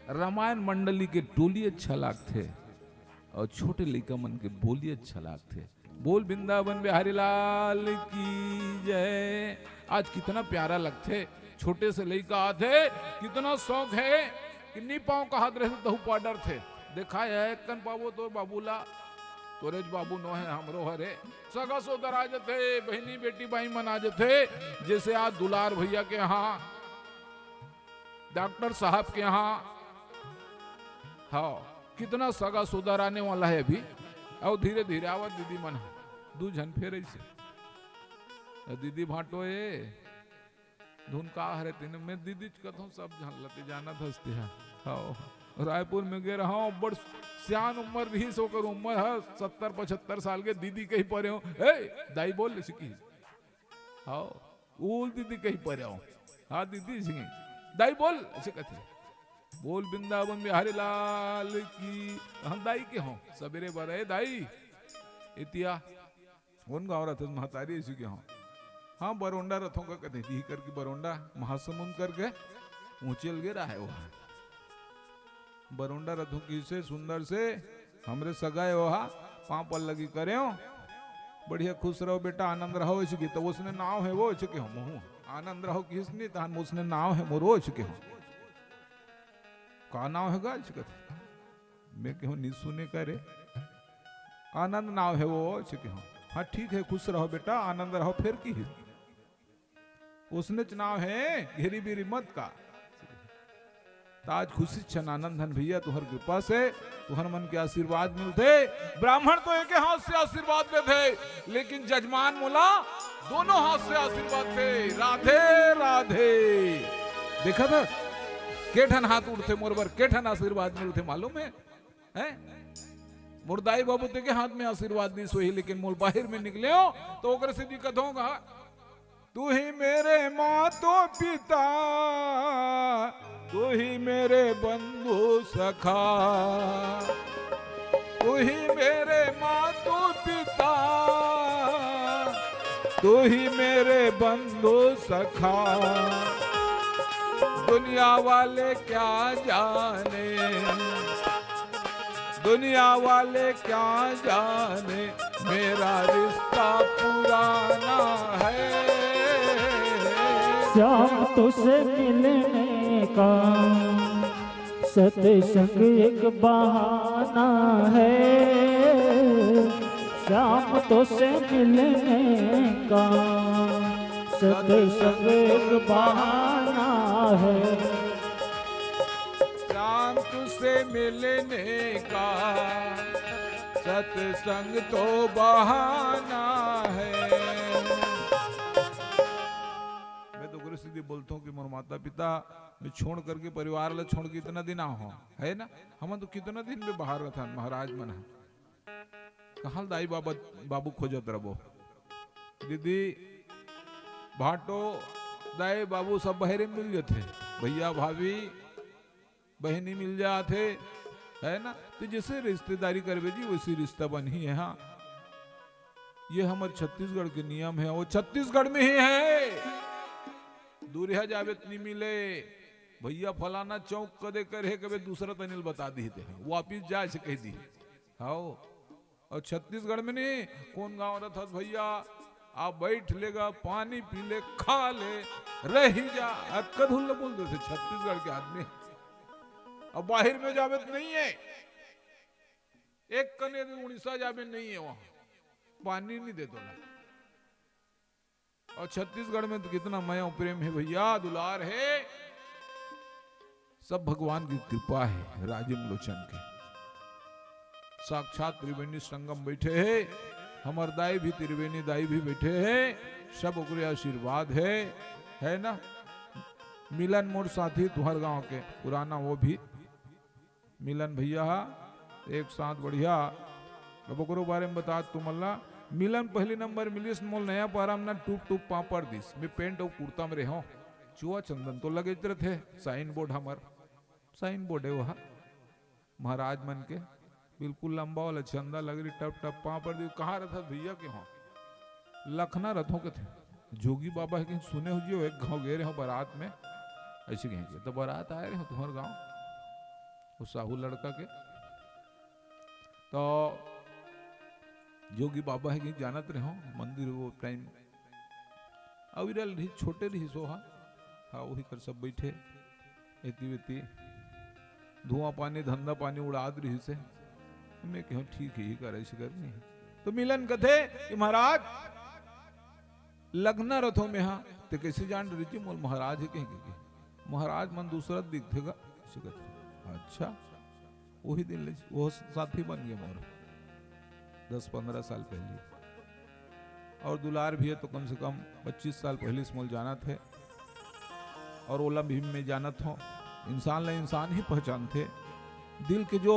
रामायण मंडली के टोली अच्छा लगते और छोटे लड़का मन के बोली अच्छा लगते। बोल वृंदावन बिहारी लाल की जय। आज कितना प्यारा लगते। छोटे से लड़का आते कितना शौक है किन्नी पाँव का हाथ रहे तो पाउडर थे देखा है कन पावो तो बाबूला तोरेज बाबू नो है हमरो हरे सगा सोदर आ जाते बहनी बेटी भाई मन आ जाते। जैसे आज दुलार भैया के यहाँ डॉक्टर साहब के यहाँ हाँ कितना सगा सोदर आने वाला है अभी। और धीरे धीरे आवा दीदी मन दू झन फेर ऐसे दीदी भाटो ये धुन का हरे तीन मैं दीदी कथों सब लते जाना धसते हैं। हाँ रायपुर में गे रहा हूँ बड़ सियान उम्र भी सोकर उम्र है 70-75 साल के दीदी कहीं परे हो। दाई बोल सिकी हाँ उल दीदी कहीं परे हो। हाँ दीदी सिंह दाई बोल ऐसे कहते। बोल वृंदावन बिहारी लाल की। हम दाई के हों सवेरे बरे दाई इतिया उन गाँव रथ महतारी ऐसी के हों। हाँ बरोंडा रथों का कहते दी करके बरोंडा महासमुंद करके ऊंचे लगे रहा है। वहाँ बरोंडा रथों की से सुंदर से हमरे सगाए वहा पाँव पर लगी करे हो। बढ़िया खुश रहो बेटा आनंद रहो ऐसे की। तो उसने नाव है वो ऐसे के हो महू आनंद रहो किसने तहन उसने नाव है मोरो ऐसे के हो। का नाव है गाज कहते मैं कहूँ नहीं सुने करे आनंद नाव है वो ऐसे के हो। हाँ ठीक है खुश रहो बेटा आनंद रहो फिर की उसने चुनाव है घेरी बीरी मत का। आज खुशी छन आनंद धन भैया तुहर कृपा से तुहर मन के आशीर्वाद मिलते। ब्राह्मण तो एक हाथ से आशीर्वाद देते लेकिन जजमान मोला दोनों हाथ से आशीर्वाद थे। राधे राधे देखा था केठन हाथ उड़ते मोरबर केठन आशीर्वाद मिलते मालूम है? मुर्दाई बाबू के हाथ में आशीर्वाद नहीं सोही लेकिन मोल बाहर में निकले हो तो ओकर से दिक्कत होगा। तू ही मेरे मातो पिता तू ही मेरे बंधु सखा तू ही मेरे मातो पिता तू ही मेरे बंधु सखा। दुनिया वाले क्या जाने दुनिया वाले क्या जाने मेरा रिश्ता पुराना है। श्याम तुझसे मिलने का सत्संग एक बहाना है। श्याम तुझसे मिलने का सत्संग एक बहाना है। से मिलने का, सत्संग तो बहाना है। मैं तो गुरु सीधी बोलता हूँ कि मोर माता पिता मैं छोड़ करके परिवार ला छोड़ के इतना दिन हो है ना, हम तो कितना दिन में बाहर रहा महाराज मन कहा दाई बाबा बाबू खोजत रहो, दीदी भाटो दाई बाबू सब बहरे मिल जाते, भैया भाभी बहनी मिल जाते है ना, तो जैसे रिश्तेदारी करबे जी वैसी रिश्ता बनी है। हाँ ये हमारे छत्तीसगढ़ के नियम है, वो छत्तीसगढ़ में ही है, दूरिया जावे नहीं मिले, भैया फलाना चौक कदे करे कभी दूसरा तनिल बता दी थे वापिस जाए से कह दी। हाँ और छत्तीसगढ़ में नहीं कौन गांव रहा था भैया आप बैठ लेगा पानी पी ले खा ले रह जा, कधुल्ला बोलते थे छत्तीसगढ़ के आदमी। अब बाहर में जावे तो नहीं है, एक कने उड़ीसा जावे नहीं है, वहां पानी नहीं देते ना। और छत्तीसगढ़ में तो कितना माया प्रेम है भैया, दुलार है, सब भगवान की कृपा है। राजिम लोचन के साक्षात त्रिवेणी संगम बैठे हैं, हमार दाई भी त्रिवेणी दाई भी बैठे हैं, सब ओकरे आशीर्वाद है ना। मिलन मोर साथी तुहर गांव के पुराना वो भी मिलन भैया एक साथ बढ़िया, अब ओकरो बारे में बता तुम अल्लाह। मिलन पहली नंबर मिलिस मोल नया पाराम ना टूप टूप पापड़ दिस मैं पेंट और कुर्ता में रहो, चुआ चंदन तो लगे थे, साइन बोर्ड हमार साइन बोर्ड है वहा महाराज मन के बिल्कुल लंबा वाला चंदा लग रही टप टप पापड़ दी। कहाँ रहता भैया के वहाँ लखना रथों के थे, जोगी बाबा है कहीं सुने हो जी, एक गाँव गए रहे हो बारात में, ऐसे कहेंगे तो बारात आए रहे हो तुम्हारे गाँव उस साहू लड़का के, तो जोगी बाबा है कहीं जानत रहे हो मंदिर वो टाइम अविरल रही छोटे रही सोहा। हाँ वही कर सब बैठे एती वेती धुआं पानी धंधा पानी उड़ा रही से, मैं कहूँ ठीक है कर ऐसे करनी है। तो मिलन कथे कि महाराज लगना रथों में, हाँ तो कैसे जान रही थी मोल महाराज है कहेंगे, महाराज मन दूसरा दिखेगा, अच्छा वही दिन वो साथी बन गए मोर 10-15 साल पहले। और दुलार भी है तो कम से कम 25 साल पहले स्मॉल जाना थे, और ओला भीम में जानत हो इंसान ला इंसान ही पहचानते, दिल के जो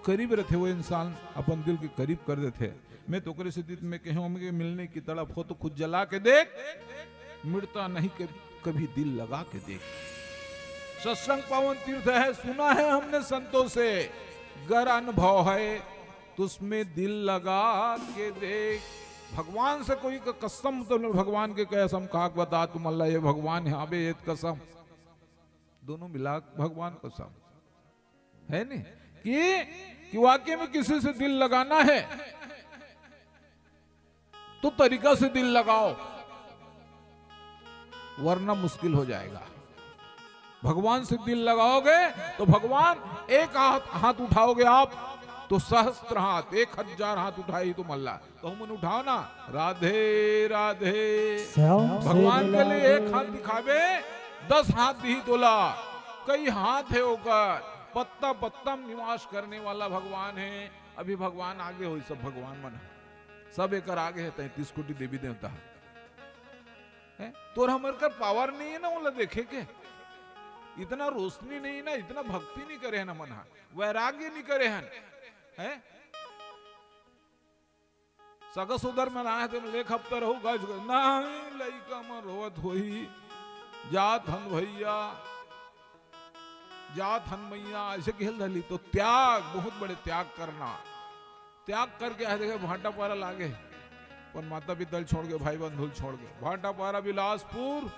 करीब रहते वो इंसान अपन दिल के करीब कर देते। मैं तो करे से में कहूँ मिलने की तड़प हो तो खुद जला के देख, मिटता नहीं कभी दिल लगा के देख। सत्संग पावन तीर्थ है, सुना है हमने संतों से, गर अनुभव है तो उसमें दिल लगा के देख। भगवान से कोई का कसम तो भगवान के कसम कहा बता तुम अल्लाह ये भगवान है, अबे ये कसम दोनों मिला भगवान कसम है नहीं कि वाकई में किसी से दिल लगाना है तो तरीका से दिल लगाओ, वरना मुश्किल हो जाएगा। भगवान से दिल लगाओगे तो भगवान एक हाथ उठाओगे आप तो सहस्त्र हाथ, 1000 हाथ उठाई तुम अल्लाह, तो हम उठाओ ना राधे राधे। भगवान के लिए एक हाथ दिखावे 10 हाथ दी तोला, कई हाथ है होकर पत्ता पत्ता निवास करने वाला भगवान है। अभी भगवान आगे हो, सब भगवान मन सब एक आगे है, 33 कोटि देवी देवता है। तो हमर कर पावर नहीं है ना बोला देखे के, इतना रोशनी नहीं ना, इतना भक्ति नहीं करे है ना मन, वैराग्य नहीं करे है। सगस उधर में ना है लेख हफ्ता रहू गज नहीं लइका में रोवत होई, जात हन भैया जात हन मैया ऐसे खेल रही। तो त्याग, बहुत बड़े त्याग करना, त्याग करके आए देखे भाटा पारा लागे, पर माता पिता छोड़ के भाई बंधु छोड़ के भाटा पारा बिलासपुर,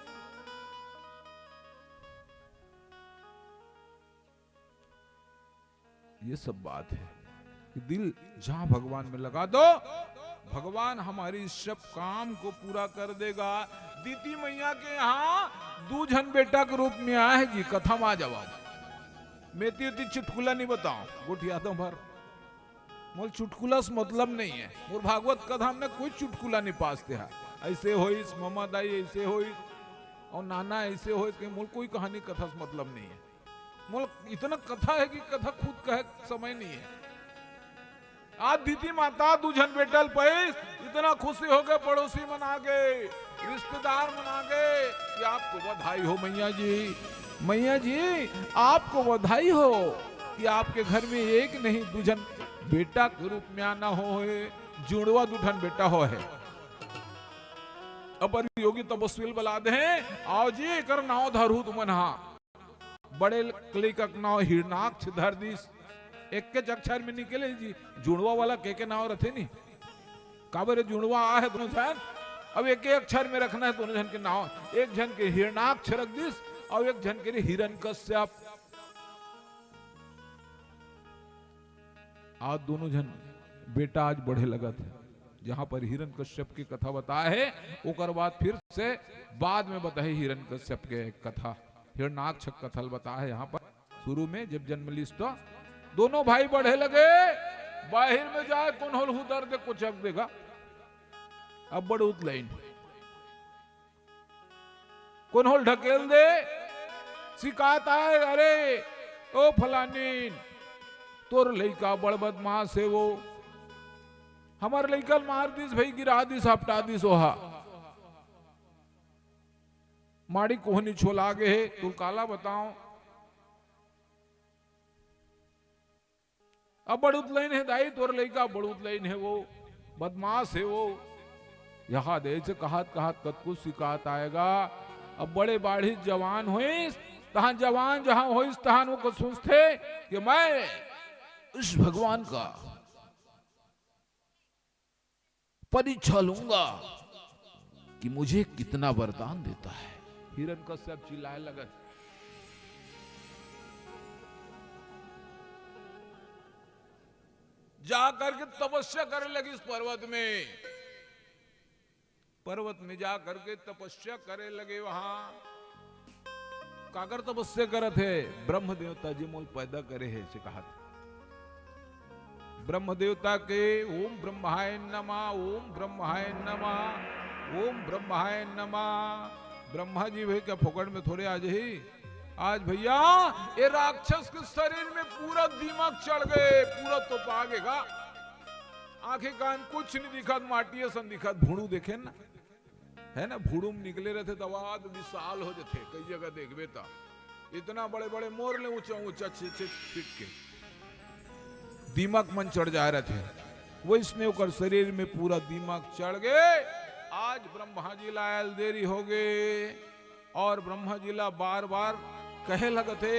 ये सब बात है कि दिल जहां भगवान में लगा दो, भगवान हमारी सब काम को पूरा कर देगा। दीदी मैया के यहाँ 2 जन बेटा के रूप में आए जी, कथा मा जवाब मेती चुटकुला नहीं बताओ गोठिया तो भर मोल चुटकुला से मतलब नहीं है, और भागवत कथा में कोई चुटकुला नहीं पासते है, ऐसे हो ममा दाई ऐसे हो और नाना ऐसे हो, मोल कोई कहानी कथा से मतलब नहीं है। इतना कथा है कि कथा खुद कहे समय नहीं है। आज दीदी माता दूजन बेटल पैस इतना खुशी हो गए, पड़ोसी मना गए, रिश्तेदार मना गए कि आपको बधाई हो मैया जी, मैया जी आपको बधाई हो कि आपके घर में एक नहीं दूजन बेटा के रूप में आना हो है, जुड़वा दूठन बेटा हो है। अपर योगी तपस्वी बला दे आओ जी कर नाव धरू तुमन हा बड़े कली का नाव हिरनाक्ष धर दिस एक के अक्षर में निकले जी जुड़वा वाला के नाव रथे नहीं काबर जुड़वा आ है दोनों जन अब एक अक्षर में रखना है दोनों जन के नाव, एक जन के हिरनाक्ष रख दिस और एक जन के हिरण्यकश्यप। आज दोनों जन बेटा आज बढ़े लगा थे। जहां पर हिरण्यकश्यप की कथा बताए है ओकर बाद फिर से बाद में बताए हिरण्यकश्यप के कथा हिरण्याक्ष कथल बता है। यहाँ पर शुरू में जब जन्म लिस्ट दोनों भाई बढ़े लगे, बाहर में जाए कौन होल हुदर दे कुछ हक देगा। अब बड़ लाइन कौन होल ढकेल दे, शिकायत आए अरे ओ फलानी तोर लइका बड़ बदमाश है, वो हमार लइका मार दिस भाई गिरा दिस हपटा दिस ओहा माड़ी कोहनी छोला आगे है तू काला बताओ। अब बड़ूत लाइन है दाई तोर लइका बड़ूत लाइन है, वो बदमाश है वो। यहाँ दे से कहत कद कुछ शिकायत आएगा। अब बड़े बाढ़ी जवान हुई तहां जवान जहां हो तहां वो सोचते कि मैं इस भगवान का परीक्षा लूंगा कि मुझे कितना वरदान देता है। हिरण्यकश्यप चिल्लाए लगा, जा करके तपस्या करने लगी इस पर्वत में। पर्वत में जा करके तपस्या करे लगे। वहां काकर तपस्या करे थे, ब्रह्म देवता जी मोल पैदा करे है से कहा था। ब्रह्म देवता के ओम ब्रह्माय नमः, ओम ब्रह्माय नमः, ओम ब्रह्माय नमः। ब्रह्मा जी भाई क्या फोकट में थोड़े आज ही आज भैया ये राक्षस के शरीर में पूरा दिमाग चढ़ गए, पूरा तो पागेगा। आंखें कान कुछ नहीं दिखा, माटी सन दिखा, भूड़ू देखे ना है ना, भूड़ू में निकले रहते दवाद विशाल हो जाते कई जगह देखबे ता इतना बड़े बड़े मोर ले ऊंचा ऊंचा फिट के दिमाग मन चढ़ जा रहे थे। वो इसने ओकर शरीर में पूरा दिमाग चढ़ गए। आज ब्रह्मा जी लायल देरी हो गए और ब्रह्मा जी ला बार बार कहे लगे थे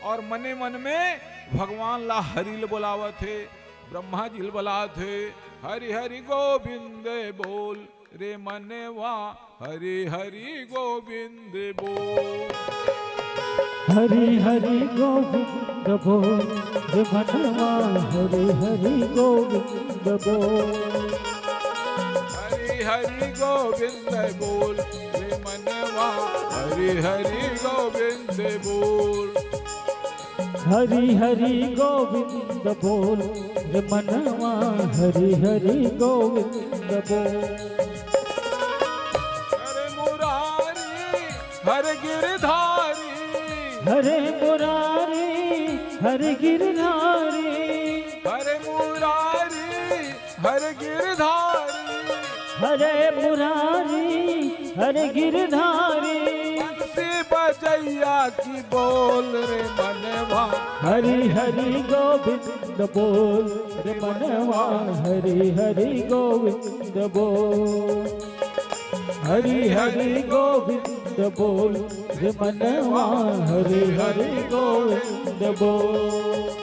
और मने मन में भगवान ला हरिल बुलावा थे। ब्रह्मा जी बुला थे हरि हरि गोविंद बोल रे मनवा, हरि हरि गोविंद बोल, हरि हरि गोविंद बोल रे मनवा, हरि हरि गोविंद बोल, हरि हरि गोविंद बोल रे मनवा, हरि हरि गोविंद बोल, हरि हरि गोविंद बोल रे मनवा, हरि हरि गोविंद बोल। हरे मुरारी हरे गिरधारी, हरे मुरारी हरे गिरधारी, हरे मुरारी हरे गिरधारी, हरे मुरारी हरे गिरधारी। बंसी बजैया की बोल रे मनवा, हरि हरि गोविंद बोल रे मनवा, हरि हरि गोविंद बोल, हरि हरि गोविंद बोल रे मनवा, हरि हरि गोविंद बोल।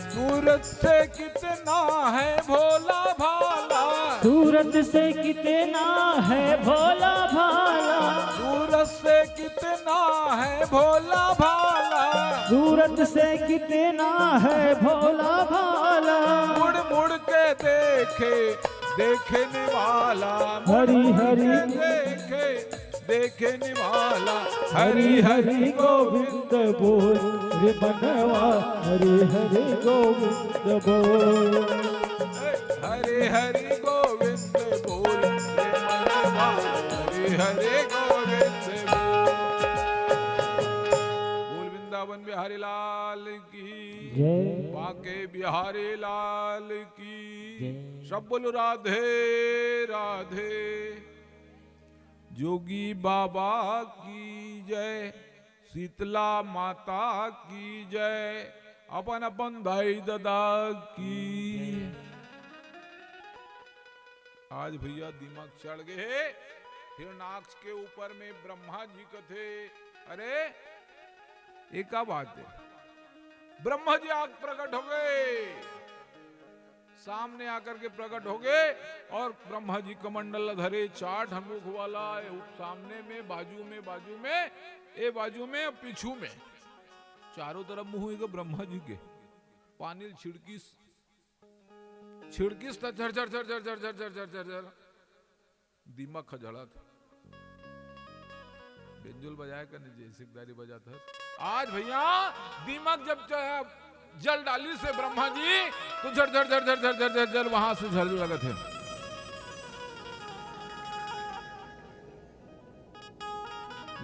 सूरत से कितना है सूरत से कितना है भोला भाला, सूरत से कितना है भोला भाला, सूरत से कितना है भोला भाला। मुड़ मुड़ के देखे देखने वाला, हरि हरि देखे देखने वाला, हरि हरि गोविंद बोल रे बनवा, हरि हरि गोविंद बोल, हरे हरे गोविंद बोल रे मनवा, हरे हरे गोविंद बोल। वृंदावन बिहारी लाल की जय, बाके बिहारी लाल की जय। सब बोलो राधे राधे। जोगी बाबा की जय, शीतला माता की जय, अपन अपन दाई दादा की। आज भैया दिमाग चढ़ गए। हिरणाक्ष के ऊपर में ब्रह्मा जी कथे। अरे एक क्या बात है, ब्रह्मा जी आग प्रकट हो गए, सामने आकर के प्रकट हो गए और ब्रह्मा जी कमंडल धरे, 4 ढमुख वाला, सामने में, बाजू में, बाजू में, ए बाजू में, पीछू में, चारों तरफ मुंह है ब्रह्मा जी के। पानी छिड़की छिड़किस था, झर झर झर झर झर झर झर झर झर झर, दिमाग खजड़ा था। बेंजुल बजाया करने जैसे सिकदारी बजाता है। आज भैया दिमाग जब जल डाली से ब्रह्मा जी तो झर झर झर झर झर झर झर वहां से झर लगे थे।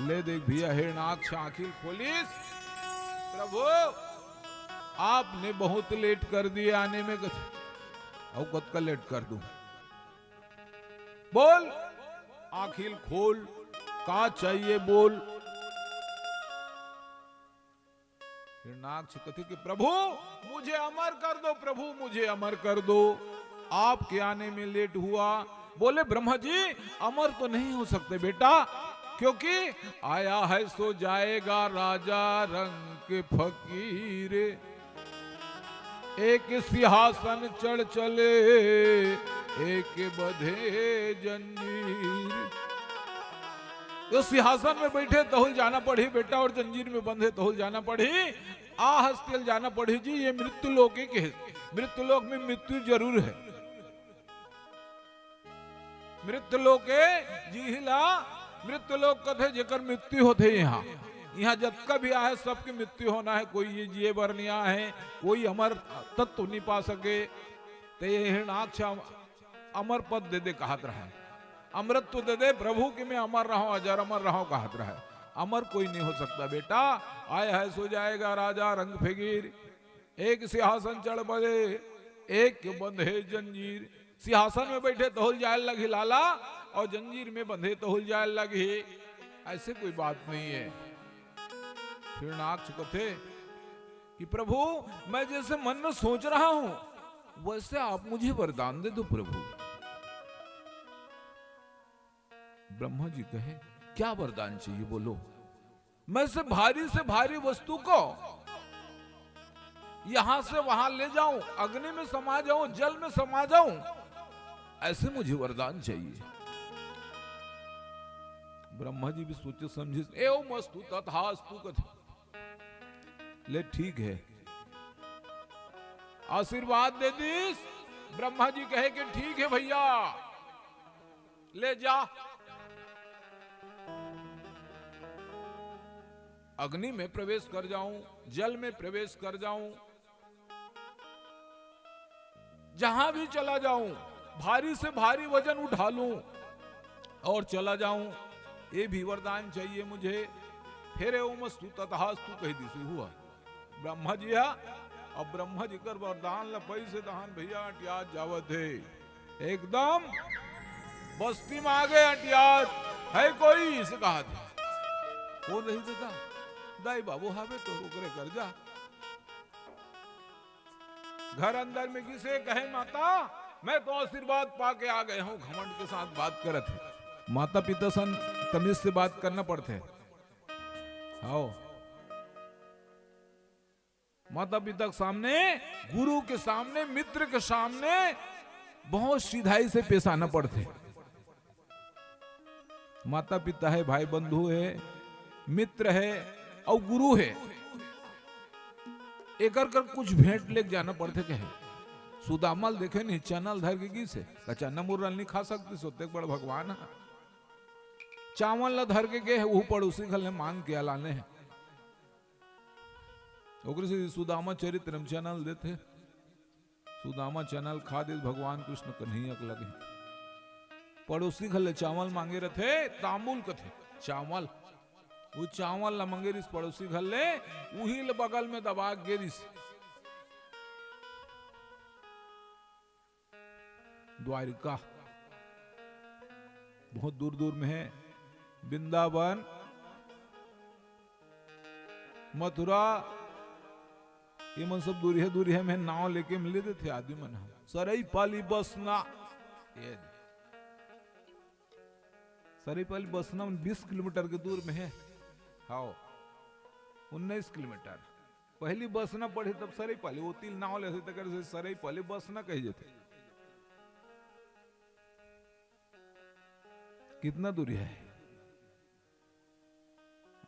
ले देख भैया, हिरणाक्ष आंखें खोलिस, प्रभु आपने बहुत लेट कर दिया आने में, और कद का लेट कर दूं, बोल आखिल खोल, का चाहिए बोल। हिरणाक्ष कथे कि प्रभु मुझे अमर कर दो, प्रभु मुझे अमर कर दो, आपके आने में लेट हुआ। बोले ब्रह्मा जी अमर तो नहीं हो सकते बेटा, क्योंकि आया है सो जाएगा राजा रंग फकीर, एक सिंहासन चढ़ चले एक बंधे जंजीर। तो सिंहासन में बैठे तहुल जाना पड़ी बेटा, और जंजीर में बंधे तहुल जाना पड़ी, आहस्तिल जाना पड़ी जी। ये मृत्यु लोक के, मृत्यु लोक में मृत्यु जरूर है। मृत्यु लोक जिहिला मृत्यु लोक कथे जेकर मृत्यु होते यहाँ, यहाँ जब कभी आए सबकी मृत्यु होना है। कोई ये जिये बर नहीं आए, कोई अमर तत्व नहीं पा सके। तो ये हिरणाक्ष अमर पद दे दे कहत रहा है, अमृत्व दे दे प्रभु कि मैं अमर रहा हूं, अजर अमर रहा हूं कहत रहा है। अमर कोई नहीं हो सकता बेटा, आया है सो जाएगा राजा रंग फकीर, एक सिंहासन चढ़ बड़े एक बंधे जंजीर। सिंहासन में बैठे तहुल जाए लगी लाला, और जंजीर में बंधे तहुल जाए लगी। ऐसे कोई बात नहीं है। हिरणाक्ष कथे कि प्रभु मैं जैसे मन में सोच रहा हूं वैसे आप मुझे वरदान दे दो प्रभु। ब्रह्मा जी कहे क्या वरदान चाहिए बोलो। मैं से भारी वस्तु को यहां से वहां ले जाऊं, अग्नि में समा जाऊं, जल में समा जाऊं, ऐसे मुझे वरदान चाहिए। ब्रह्मा जी भी सोचे समझे, एवं मस्तु तथास्तु कथे। ले ठीक है, आशीर्वाद दे दीस। ब्रह्मा जी कहे कि ठीक है भैया ले जा। अग्नि में प्रवेश कर जाऊं, जल में प्रवेश कर जाऊं, जहां भी चला जाऊं, भारी से भारी वजन उठा लूं और चला जाऊं, ये भी वरदान चाहिए मुझे। फिर ओमस्तु तथास्तु कह दी से हुआ। ब्रह्मा जी अब ब्रह्मा जी कर वरदान लपई से दहान भैया अटियात जावत है। एकदम बस्ती में आ गए अटियात है कोई इसे कहा था वो नहीं देता दाई बाबू हावे तो रोकरे कर जा। घर अंदर में किसे कहे माता मैं तो आशीर्वाद पाके आ गए हूं, घमंड के साथ बात करत है। माता पिता सन तमीज से बात करना पड़ते है। आओ माता पिता के सामने, गुरु के सामने, मित्र के सामने बहुत सीधाई से पेश आना पड़ते। माता पिता है, भाई बंधु है, मित्र है और गुरु है, एक कर कुछ भेंट लेके जाना पड़ते। कहे सुदामल देखे नहीं चैनल धर के की से चन्ना मुर्रल नहीं खा सकते, सोते बड़ भगवान है। चावल ला धर के गए वो पड़ोसी घर मांग के लाने हैं। से सुदामा चरित्र चैनल देते, सुदामा चैनल खा दे भगवान कृष्ण कन्हैया के लगे। पड़ोसी घर चावल मांगे रहे, तांबुल कथे चावल, वो चावल ला मंगे रिस पड़ोसी घर ले, वही ले बगल में दबा गेरिस। द्वारिका बहुत दूर दूर में है, वृंदावन, मथुरा, ये मन सब दूरी है। मैं नाव लेके मिले थे आदमी मन, सरई पाली बसना, ये सरई पाली बसना 20 किलोमीटर के दूर में है। हाँ 19 किलोमीटर पहली बस ना पढ़े तब सरई पाली, वो तिल नाव ले से सरई पाली बस ना कही जाते। कितना दूरी है?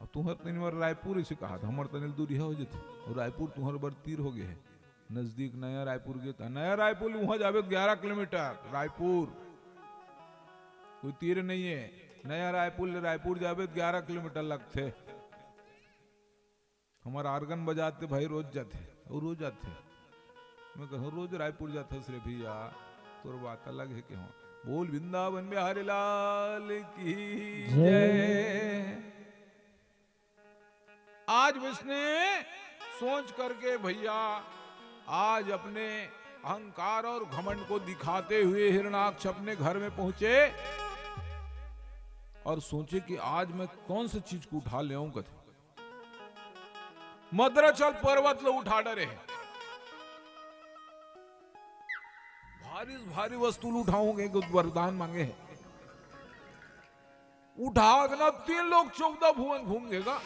अब तुम्हार तीन बार रायपुर इसे कहा था, हमारे तनिल दूरी है हो जाते, और रायपुर तुम्हारे बार तीर हो गए है नजदीक। नया रायपुर गया, नया रायपुर वहां जावे 11 किलोमीटर, रायपुर कोई तीर नहीं है। नया रायपुर जावे 11 किलोमीटर लगते। हमारा आर्गन बजाते भाई रोज जाते, और रोज जाते। मैं कहूँ रोज रायपुर जाता श्री भैया, तोर बात अलग है कि हाँ। बोल वृंदावन बिहारी लाल की जय। आज विष्णु सोच करके भैया आज अपने अहंकार और घमंड को दिखाते हुए हिरणाक्ष अपने घर में पहुंचे और सोचे कि आज मैं कौन सी चीज को उठा ले आऊंगा। मद्राचल पर्वत लो उठा डरे, भारी भारी वस्तु उठाओगे, वरदान मांगे है। उठा ना 3 लोग 14 भुवन घूम देगा,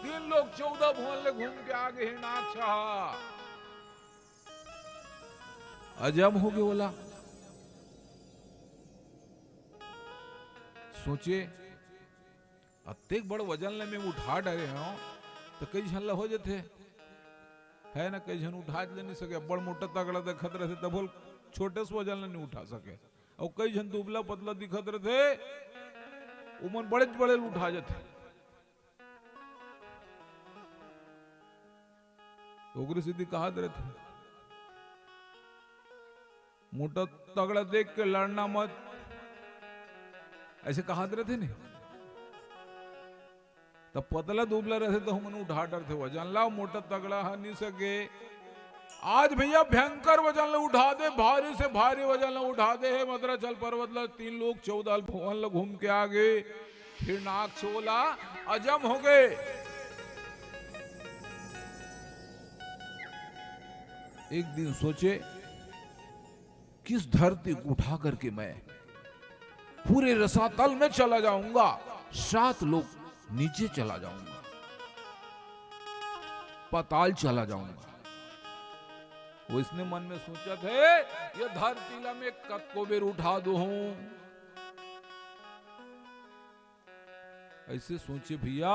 3 लोग 14 भुवन ले घूम के आगे हिरणाक्ष अजब हो गया। बोला सोचे अत्येक बड़ वजन ले में उठा डरे हो तो कई झन हो जाते है ना, कई झन उठा ले नहीं सके। बड़ मोटा तगड़ा दिखत रहे तब बोल छोटे से वजन ले नहीं उठा सके, और कई झन दुबला पतला दिखत रहे उमन बड़े बड़े उठा जाते। ओकरी सीधी कहा रहे थे मोटा तगड़ा देख के लड़ना मत, ऐसे कहा रहे थे नहीं। तब पतला दुबला रहते तो हम उठा डरते, वजन लाओ मोटा तगड़ा है नहीं सके। आज भैया भयंकर वजन उठा दे, भारी से भारी वजन उठा दे। मद्राचल पर्वत ला 3 लोग 14 भुवन घूम के आगे हिरणाक्ष बोला अजम हो गए। एक दिन सोचे किस धरती को उठा करके मैं पूरे रसातल में चला जाऊंगा, 7 लोग नीचे चला जाऊंगा, पाताल चला जाऊंगा। वो इसने मन में सोचा थे ये धरती ला में कत को बेर उठा दू हूं। ऐसे सोचे भैया,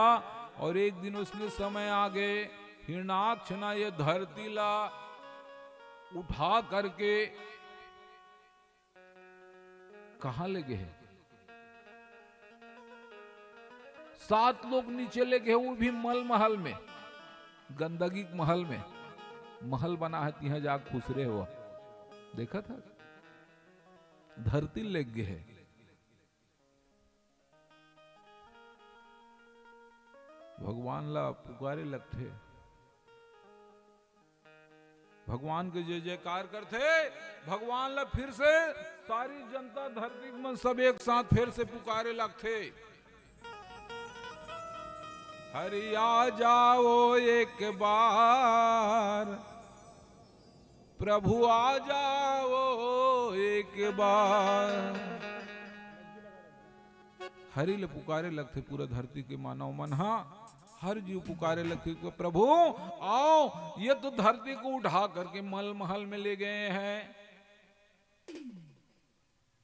और एक दिन उसने समय आ गए हिरणाक्ष ना ये धरती ला उठा करके कहां ले गए? 7 लोग नीचे ले गए, वो भी मल महल में, गंदगी महल में। महल बना है तिहा जाग खुसरे हुआ, देखा था? धरती ले गए है। भगवान ला पुकारे लगते, भगवान के जय जयकार करते। भगवान ला फिर से सारी जनता धरती में सब एक साथ फिर से पुकारे लगते, हरि आ जाओ एक बार, प्रभु आ जाओ एक बार। हरि ले पुकारे लगते पूरा धरती के मानव मन। हाँ हर जीव पुकारे लगते कि प्रभु आओ, ये तो धरती को उठा करके मल महल में ले गए हैं।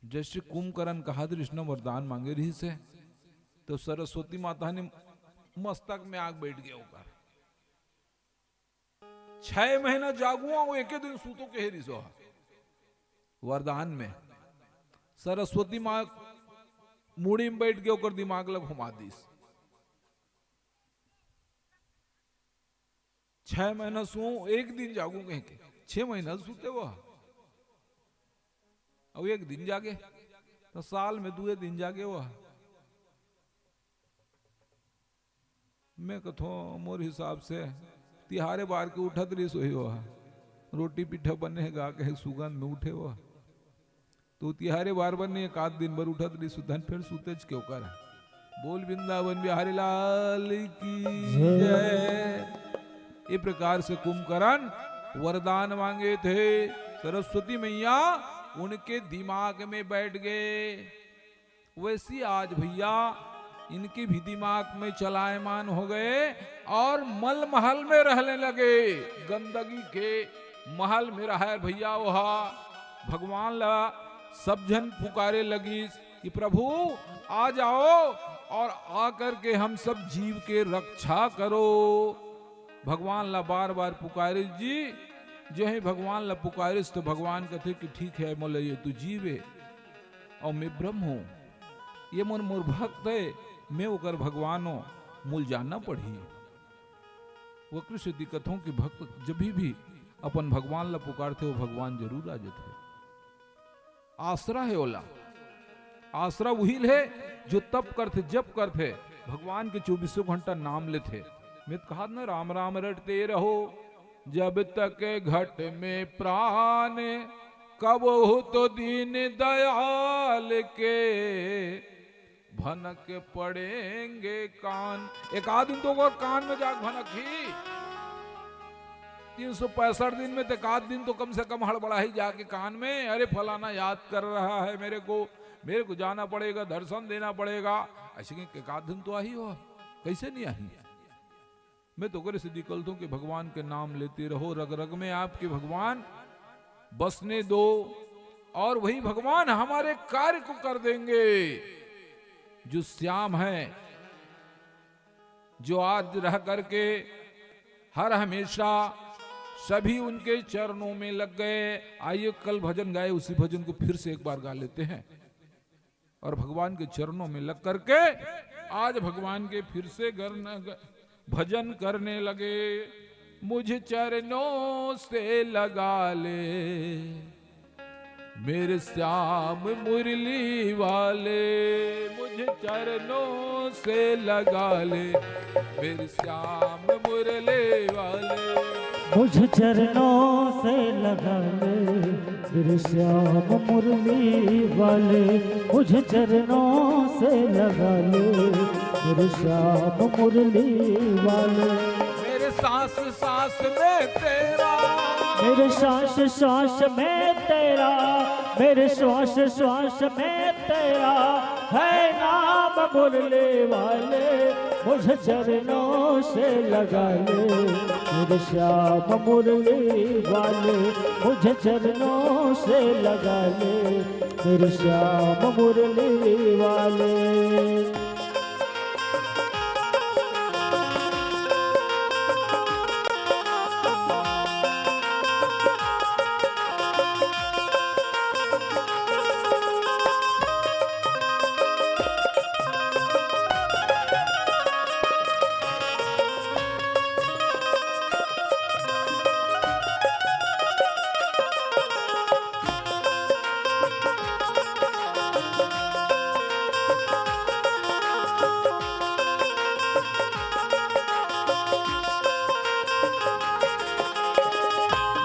जैसे कुंभकर्ण कहा कृष्ण वरदान मांगे रही से, तो सरस्वती माता ने मस्तक में आग बैठ गया होकर 6 महीना जागुआ वो एक दिन सूतो के हेरी सो वरदान में सरस्वती माँ मुड़ी में बैठ के होकर दिमाग लग घुमा दी। 6 महीना सो एक दिन जागू कहीं के 6 महीना सूते वो अब एक दिन जागे तो साल में 2 दिन जागे वो। मैं कथो मोर हिसाब से तिहारे बार के उठत रही सोई हो, रोटी पीठा बने गा कहे सुगंध में उठे वो, तो तिहारे बार बने 1 दिन भर उठत रही सुधन फिर सूतेज क्यों कर। बोल वृंदावन बिहारी लाल की जय। इस प्रकार से कुंभकर्ण वरदान मांगे थे, सरस्वती मैया उनके दिमाग में बैठ गए। वैसी आज भैया इनके भी दिमाग में चलायमान हो गए और मल महल में रहने लगे। गंदगी के महल में रहा भैया वहा। भगवान ला सब जन पुकारे लगी कि प्रभु आ जाओ और आकर के हम सब जीव के रक्षा करो। भगवान ला बार बार पुकारे जी, जो है भगवान ला पुकारिस तो भगवान कहते कि ठीक है मोले ये तू जीवे और मैं ब्रह्म हूं, ये मोर मोर भक्त है, मैं ओकर भगवानो मूल जानना पड़ी। वो कृष्ण दिक्कतों के भक्त जब भी अपन भगवान ला पुकारते हो भगवान जरूर आ जाते। आसरा है ओला, आसरा वही है जो तप करते जप करते भगवान के 24 घंटा नाम लेते। मैं तो कहा ना राम राम रटते रहो जब तक घट में प्राण, कब हो तो दीन दयाल के भनक पड़ेंगे कान। एक आध दिन तो कान में जाग भनक ही 365 दिन में तो एक आध दिन तो कम से कम हड़बड़ा ही जाके कान में, अरे फलाना याद कर रहा है मेरे को जाना पड़ेगा, दर्शन देना पड़ेगा। ऐसे कि एक आध दिन तो आई हो, कैसे नहीं आई। मैं तो करे से निकलता हूं कि भगवान के नाम लेते रहो, रग रग में आपके भगवान बसने दो और वही भगवान हमारे कार्य को कर देंगे। जो श्याम है, जो आज रह करके हर हमेशा सभी उनके चरणों में लग गए। आइए कल भजन गाए, उसी भजन को फिर से एक बार गा लेते हैं और भगवान के चरणों में लग करके आज भगवान के फिर से भजन करने लगे। मुझे चरणों से लगा ले मेरे श्याम मुरली वाले, मुझे चरणों से लगा ले मेरे श्याम मुरली वाले, मुझे चरणों से लगा ले मेरे श्याम मुरली वाले, मुझे चरणों से लगा ले मेरे श्याम मुरली वाले। मेरे सांस सांस में तेरा, मेरे श्वास श्वास में तेरा, मेरे श्वास श्वास में तेरा है नाम मुरली वाले, मुझे चरणों से लगा ले मेरे श्याम मुरली वाले, मुझे चरणों से लगा ले मेरे श्याम मुरली वाले।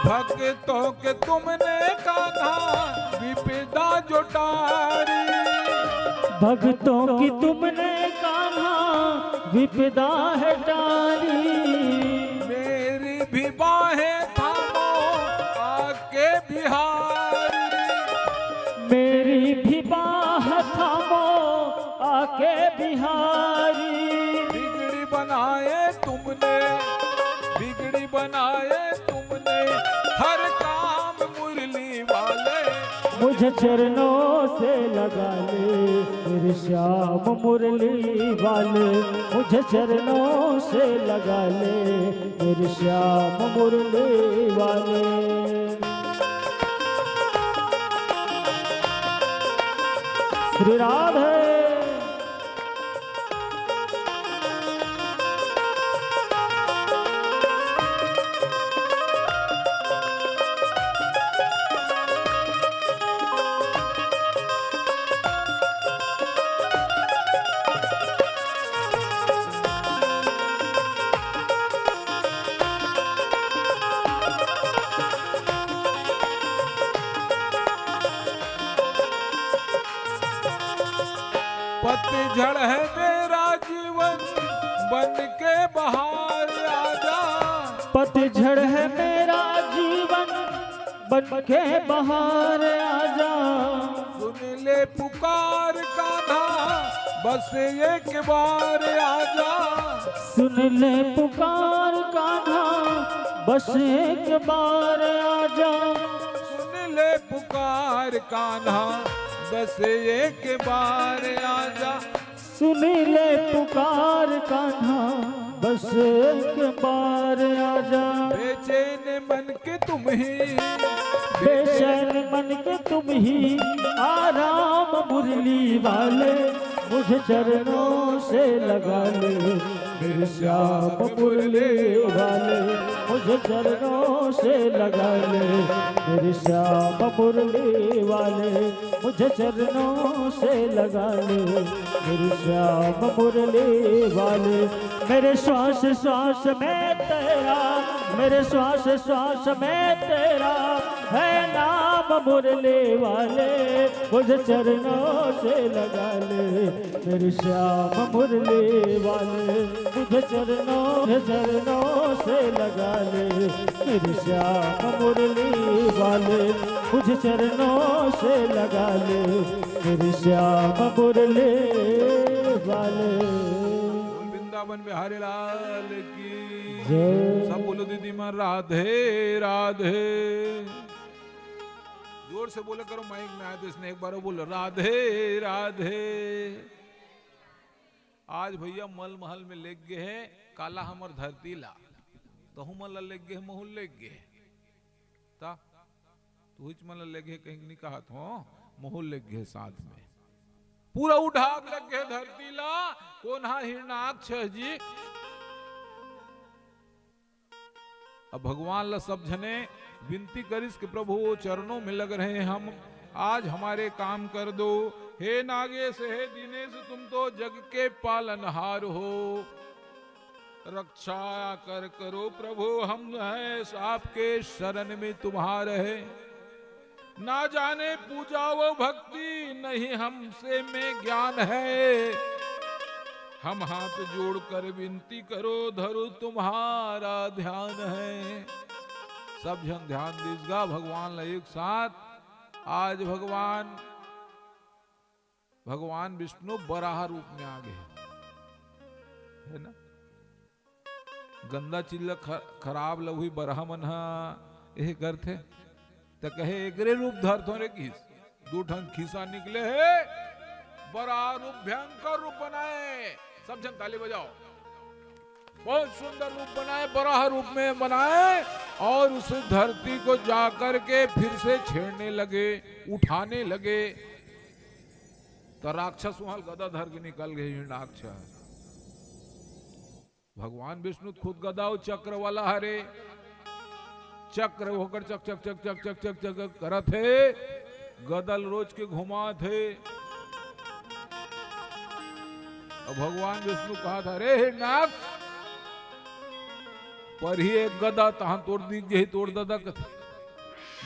भक्तों के तुमने कान्हा विपदा जुटारी, भक्तों की तुमने कान्हा विपदा है टारी, मेरी भी बाहें थामो आके बिहारी, मेरी भी बाह थामो आके बिहारी, बिगड़ी बनाए मुझे चरणों से लगा ले मेरे श्याम मुरली वाले, मुझे चरणों से लगा ले मेरे श्याम मुरली वाले। श्री राधे। पतझड़ है मेरा जीवन बन के बहार आजा, पतझड़ है मेरा जीवन बन के बहार आजा। सुन ले पुकार कान्हा बस एक बार आजा, सुन ले पुकार कान्हा बस एक बार आजा। सुन ले पुकार कान्हा बस एक बार आजा, सुन ले पुकार कान्हा बस एक बार आजा। बेचैन मन के तुम ही, बेचैन मन के तुम ही आराम मुरली वाले, मुझे चरणों से लगा ले मेरे श्याम मुरली वाले, मुझे चरणों से लगा ले मेरे श्याम मुरली वाले, मुझे चरणों से लगा ले मेरे श्याम मुरली वाले। मेरे श्वास श्वास में तेरा, मेरे श्वास श्वास में तेरा है नाम मुरली वाले, मुझे चरणों से लगा ले मेरे श्याम मुरली वाले, मुझे चरणों से लगा ले मेरे श्याम मुरली वाले, मुझे चरणों से लगा ले मेरे श्याम मुरली वाले। वृंदावन बिहारी लाल की जय। सब बोलो दीदी मां राधे राधे। जोर से बोले करो, माइक में आए तो इसने एक बार बोलो राधे राधे। आज भैया मल महल में लेग गए है काला हमर धरती ला, तो हम मल लेग गए महल लेग गए ता तो हिच मल लेग गए कहीं नहीं कहा तो महल लेग गए साथ में पूरा उठाक लग गए धरती ला। कौन हा हिरणाक्ष जी। अब भगवान ला सब जने विनती करिस कि प्रभु चरणों में लग रहे हैं हम, आज हमारे काम कर दो। हे नागेश हे दिनेश तुम तो जग के पालनहार हो, रक्षा कर करो प्रभु हम हैं आपके शरण में तुम्हारे है। ना जाने पूजा वो भक्ति नहीं हमसे में ज्ञान है, हम हाथ जोड़कर विनती करो धरो तुम्हारा ध्यान है। सब जन ध्यान दीजिएगा भगवान एक साथ। आज भगवान विष्णु बराह रूप में आ गए है ना। गंदा चिल्ला खराब लहुई बराह मन यह करते तो कहे एकरे रूप धर थोड़े खीस दो ठन खीसा निकले है, बड़ा रूप भयंकर रूप बनाए। सब जन ताली बजाओ। बहुत सुंदर रूप बनाए, बराह रूप में बनाए और उस धरती को जाकर के फिर से छेड़ने लगे, उठाने लगे। तो राक्षस वहां गदा धर के निकल गए हिरणाक्ष। भगवान विष्णु खुद गदा चक्र वाला हरे, चक्र होकर चक चक चक चक चक चक चक करत है, गदल रोज के घुमा थे। भगवान विष्णु कहा था रे हिरणाक्ष पर ही एक गदा तहां तोड़ दीजिए, ही तोड़ दादा कथा।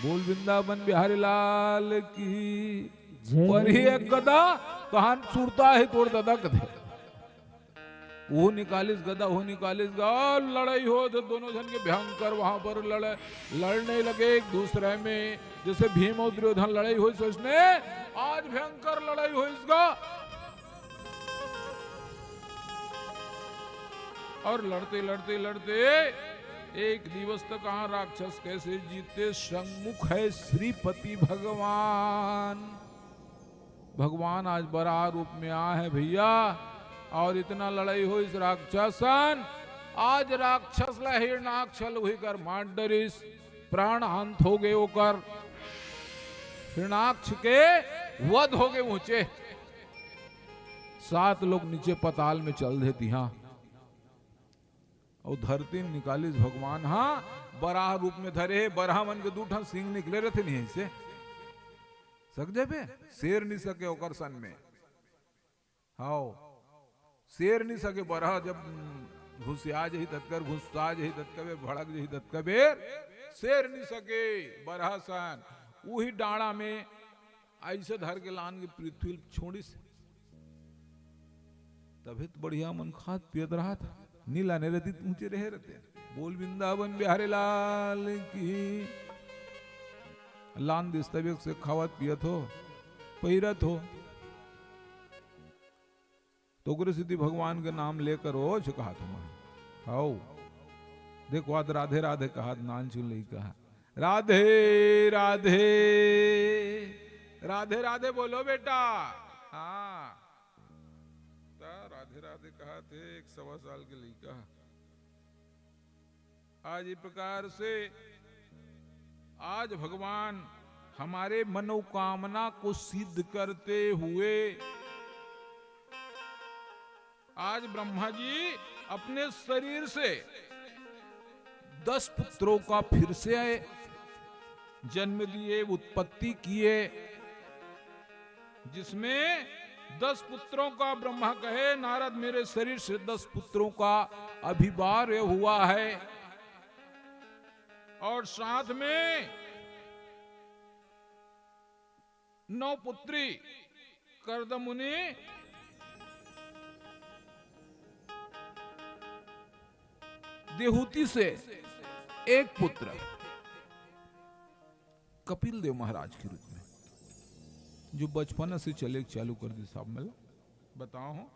बोल वृंदावन बिहारी लाल की। पर ही एक गदा तहां सुरता है तोड़ दादा कथे। वो निकालिस गदा, वो निकालिस गदा, लड़ाई हो तो दोनों जन के भयंकर वहां पर लड़ने लगे एक दूसरे में। जैसे भीम और दुर्योधन लड़ाई हुई सोचने आज भयंकर लड़ाई हुई इसका। और लड़ते लड़ते लड़ते एक दिवस तक कहाँ राक्षस कैसे जीते, सन्मुख है श्रीपति भगवान। भगवान आज बराह रूप में आए हैं भैया, और इतना लड़ाई हो इस राक्षसन, आज राक्षस ला हिरणाक्ष हुई कर मार डरिस, प्राण अंत हो गए होकर, हिरणाक्ष के वध हो गए ऊंचे। 7 लोग नीचे पताल में चल देती हाँ, और धरती निकालिस भगवान हाँ, बराह रूप में धरे, बराह मन के दूठा सिंह निकले रहते नहीं से सक जाबे, शेर नहीं सके ओकर सन में, हाओ शेर नहीं सके बराह, जब घुसिया जही तत्कर, घुसा जही तत्कबे, भड़क जही तत्कबे, शेर नहीं सके बराह सन। वही डाड़ा में ऐसे धर के लान के पृथ्वी छोड़ी से, तभी तो बढ़िया मन खात पियत रहा था, नीला ने रहती ऊंचे रहे रहते। बोल वृंदावन बिहारी लाल की। लान दिस्तबिक से खावत पियत हो, पहिरत हो, तो गुरु सिद्धि भगवान के नाम लेकर हो कहा तुम आओ, देखो आज राधे राधे कहा, नान चुन नहीं कहा, राधे राधे राधे राधे बोलो बेटा। हाँ राधे राधे कहा थे 1.25 साल के लड़का। आज इस प्रकार से आज भगवान हमारे मनोकामना को सिद्ध करते हुए आज ब्रह्मा जी अपने शरीर से 10 पुत्रों का फिर से आए जन्म दिए, उत्पत्ति किए, जिसमें 10 पुत्रों का ब्रह्मा कहे नारद मेरे शरीर से 10 पुत्रों का अभिवार्य हुआ है, और साथ में 9 पुत्री कर्द मुनि, देहूति से 1 पुत्र कपिल देव महाराज के रूप में, जो बचपन से चले चालू कर दी साहब में बताओ।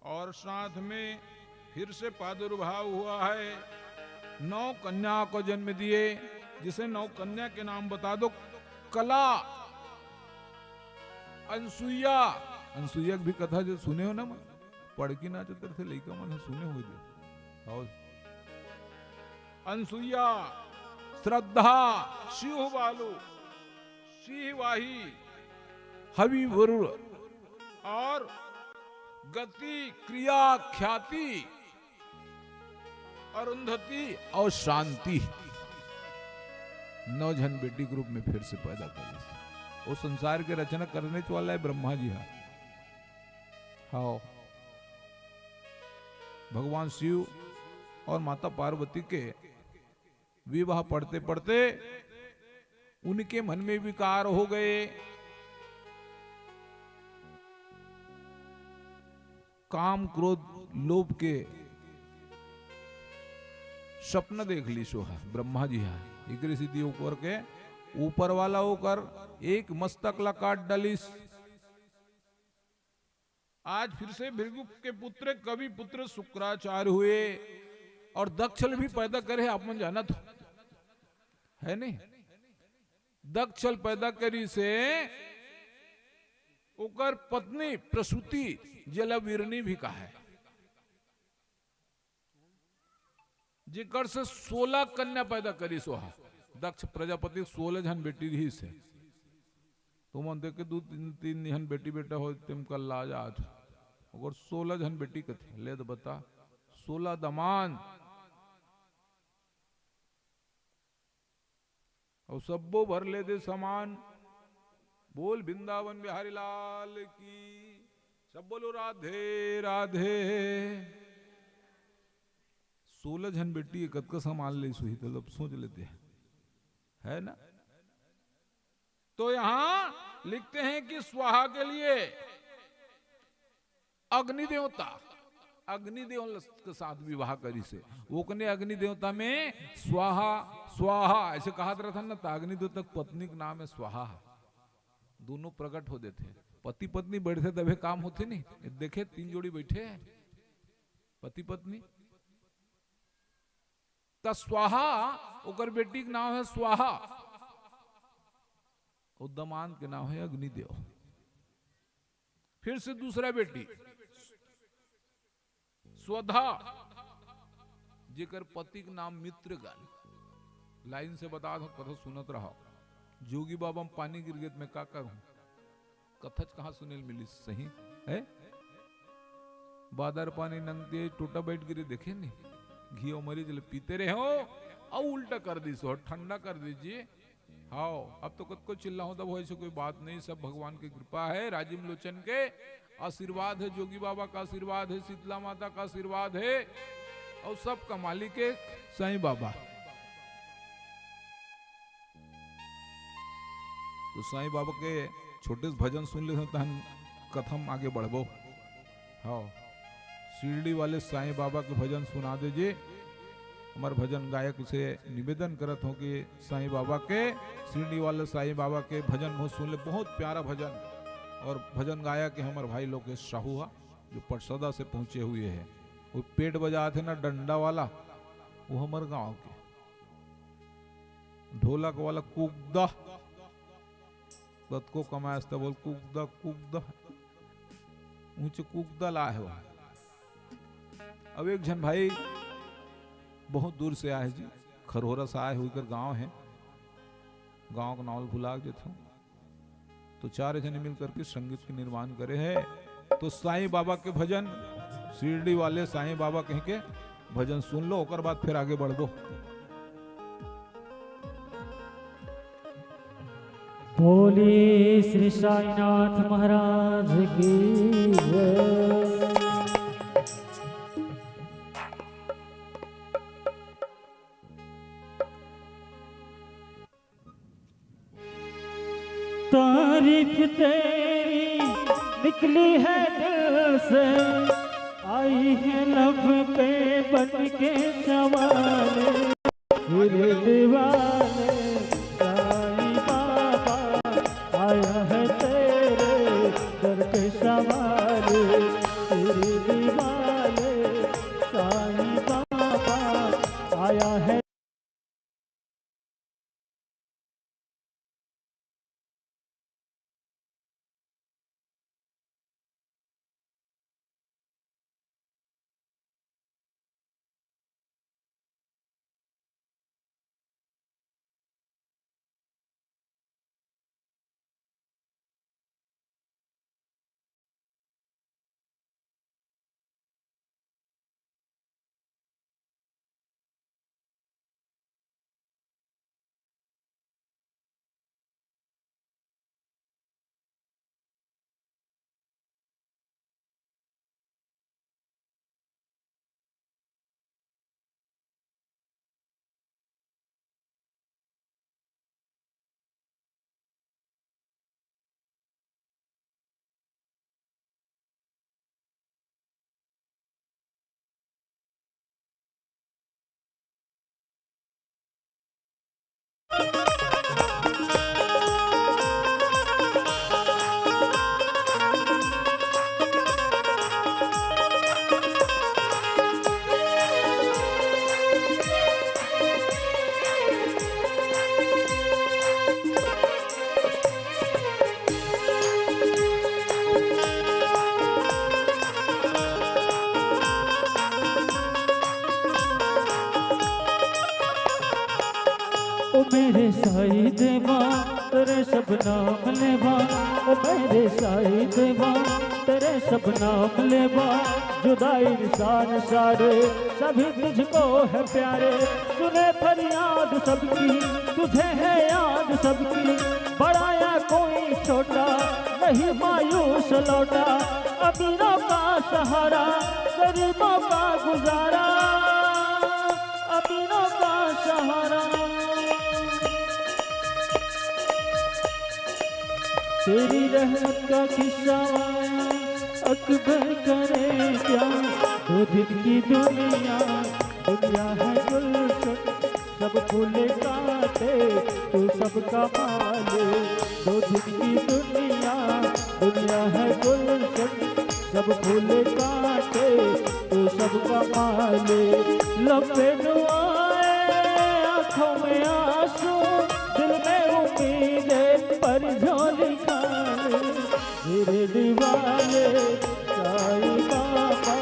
और साथ में फिर से प्रादुर्भाव हुआ है, 9 कन्या को जन्म दिए, जिसे 9 कन्या के नाम बता दो। कला, अनसुईया, अनसुईया की भी कथा जो सुने हो ना, पढ़ की ना चतर थे लइका मन सुने हुए थे। और अनसुईया, श्रद्धा, शिव बालू, सिंहवाही, हवि वरुण, और गति, क्रिया, ख्याति, अरुंधति और शांति, 9 जन बेटी के रूप में फिर से पैदा करे। वो संसार के रचना करने वाला है ब्रह्मा जी। हाँ भगवान शिव और माता पार्वती के विवाह पढ़ते पढ़ते उनके मन में विकार हो गए, काम क्रोध लोभ के सपना देख ली सो है ब्रह्मा जी है। इकरी सीधी ऊपर के ऊपर वाला होकर एक मस्तक ला काट डालिस। आज फिर से भृगु के पुत्र कवि पुत्र शुक्राचार्य हुए, और दक्षल भी पैदा करे, आप मन जाना तो है नहीं। दक्षल पैदा करी से ओकर पत्नी प्रसूति जलवीरनी भी कहा है, जिकर से 16 कन्या पैदा करी सोहा। दक्ष प्रजापति 16 जन बेटी रही से, तुम देख के 2-3 जन बेटी बेटा हो तुम कल लाज आज, और 16 जन बेटी कथे ले तो बता, 16 दमान, और सबो भर ले दे समान। बोल वृंदावन बिहारी लाल की, सब बोलो राधे राधे। 16 जन बेटी एक का संभाल ले सुही, तो लोग सोच लेते हैं, है ना। तो यहां लिखते हैं कि स्वाहा के लिए अग्नि देवता, अग्निदेव के साथ विवाह करी से वो कने अग्नि देवता में स्वाहा स्वाहा ऐसे कहा रहता ना, अग्निदेवता पत्नी का नाम है स्वाहा। दोनों प्रकट हो देते, पति पत्नी बैठे तभी काम होते नहीं। देखे 3 जोड़ी बैठे हैं पति पत्नी, त स्वाहा ओकर बेटी के नाम है स्वाहा, और दमाद के नाम है अग्निदेव। फिर से दूसरा बेटी स्वधा, जेकर पति के नाम मित्रगण। लाइन से बता दो, कथा सुनत रहो। जोगी बाबा में पानी गिर गए मैं का करूं? कथच कहां सुनेल मिली सही है? बादर पानी नंगते टूटा बैठ गिरे देखे नहीं, घी और मरीज पीते रहे हो और उल्टा कर दी सो ठंडा कर दीजिए। हाँ अब तो कद को चिल्लाऊं तब ऐसे कोई बात नहीं, सब भगवान की कृपा है, राजीव लोचन के आशीर्वाद है, जोगी बाबा का आशीर्वाद है, शीतला माता का आशीर्वाद है, और सब का मालिक है साईं बाबा। तो साईं बाबा के छोटे भजन सुन ले तो हम कथम आगे बढ़बो। हाँ शिरडी वाले साईं बाबा के भजन सुना दीजिए। हमारे भजन गायक से निवेदन करत हो कि साईं बाबा के, शिरडी वाले साईं बाबा के भजन बहुत सुन ले, बहुत प्यारा भजन। और भजन गायक के हमारे भाई लोग साहू जो परसदा से पहुंचे हुए हैं, वो पेट बजा थे ना डंडा वाला, वो हमारे गांव के। ढोलक वाला कुकदा को कमाया बोल कुकदा कुकदा ऊंचे कुकदा ला है वहां। अब एक जन भाई बहुत दूर से आए जी, खरहोरा से आए हुए गांव है, गांव का नाम भुला देता हूं। तो चार जने मिल करके संगीत के निर्माण करे हैं। तो साईं बाबा के भजन, शिरडी वाले साईं बाबा कह के भजन सुन लो, ओकर बाद फिर आगे बढ़ दो। बोली श्री साईनाथ महाराज की जय। तारीफ तेरी निकली है दिल से, आई है लब पे बन के सवाल, फिर दीवाने साईं बाबा आया है तेरे दर पे सवाल, फिर दीवाने साईं बाबा आया है। ओ मेरे साईं देवा तेरे सब नाम लेवा, ओ मेरे साईं देवा तेरे सब नाम लेवा। जुदाई निशान सारे सभी तुझको है प्यारे, सुने फरियाद सबकी तुझे है याद सबकी। बड़ाया कोई छोटा नहीं मायूस लौटा, अमीरों का सहारा गरीबों का गुजारा, अमीरों का सहारा। तेरी रहमत का किस्सा अकबर करे क्या, दो दिन की दुनिया दुनिया है गुलशन, सब फूले काटे तू सबका मालिक। दो दिन की दुनिया दुनिया है गुलशन, सब फूले काटे तू सबका मालिक। लंबे दुआएं झोली खाले शिरडी वाले साईं बाबा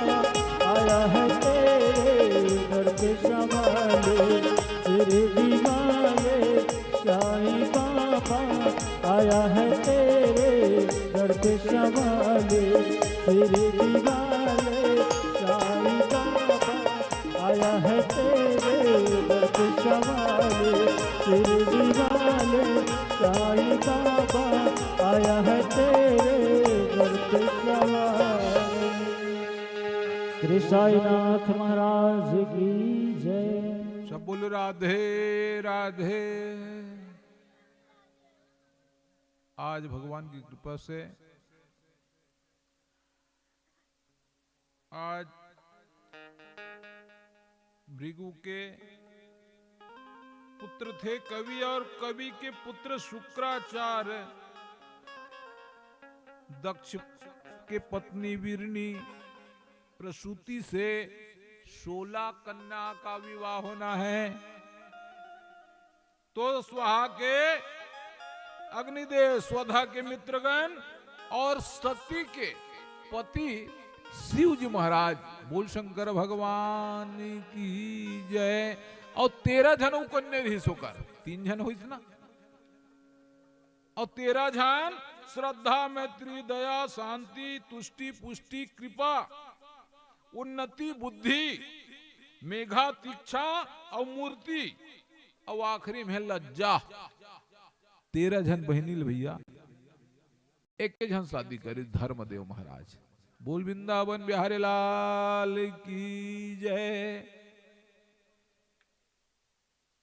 आया है तेरे दर पे संभाले शिरडी वाले साईं बाबा आया है तेरे दर पे संभाले शिरडी वाले साईं बाबा आया है तेरे दर पे संभाले शिरडी वाले साईं बाबा आया है तेरे दर पे संभाले। श्री साईनाथ महाराज की जय। सब बोलो राधे राधे। आज भगवान की कृपा से आज भृगु के पुत्र थे कवि, और कवि के पुत्र शुक्राचार्य दक्ष के पत्नी वीरनी प्रसूति से 16 कन्या का विवाह होना है। तो स्वाहा के अग्निदेव, स्वधा के मित्रगण और सती के पति शिव जी महाराज, बोल शंकर भगवान की जय। और 13 जन कन्या रही सोकर, 3 जन हुई ना, और 13 जन श्रद्धा मैत्री दया शांति तुष्टि पुष्टि कृपा उन्नति बुद्धि मेघा तीक्षा और मूर्ति और आखिरी में लज्जा। 13 जन बहनी भैया, एक जन शादी करी धर्मदेव महाराज। बोल वृंदावन बिहारी लाल की जय।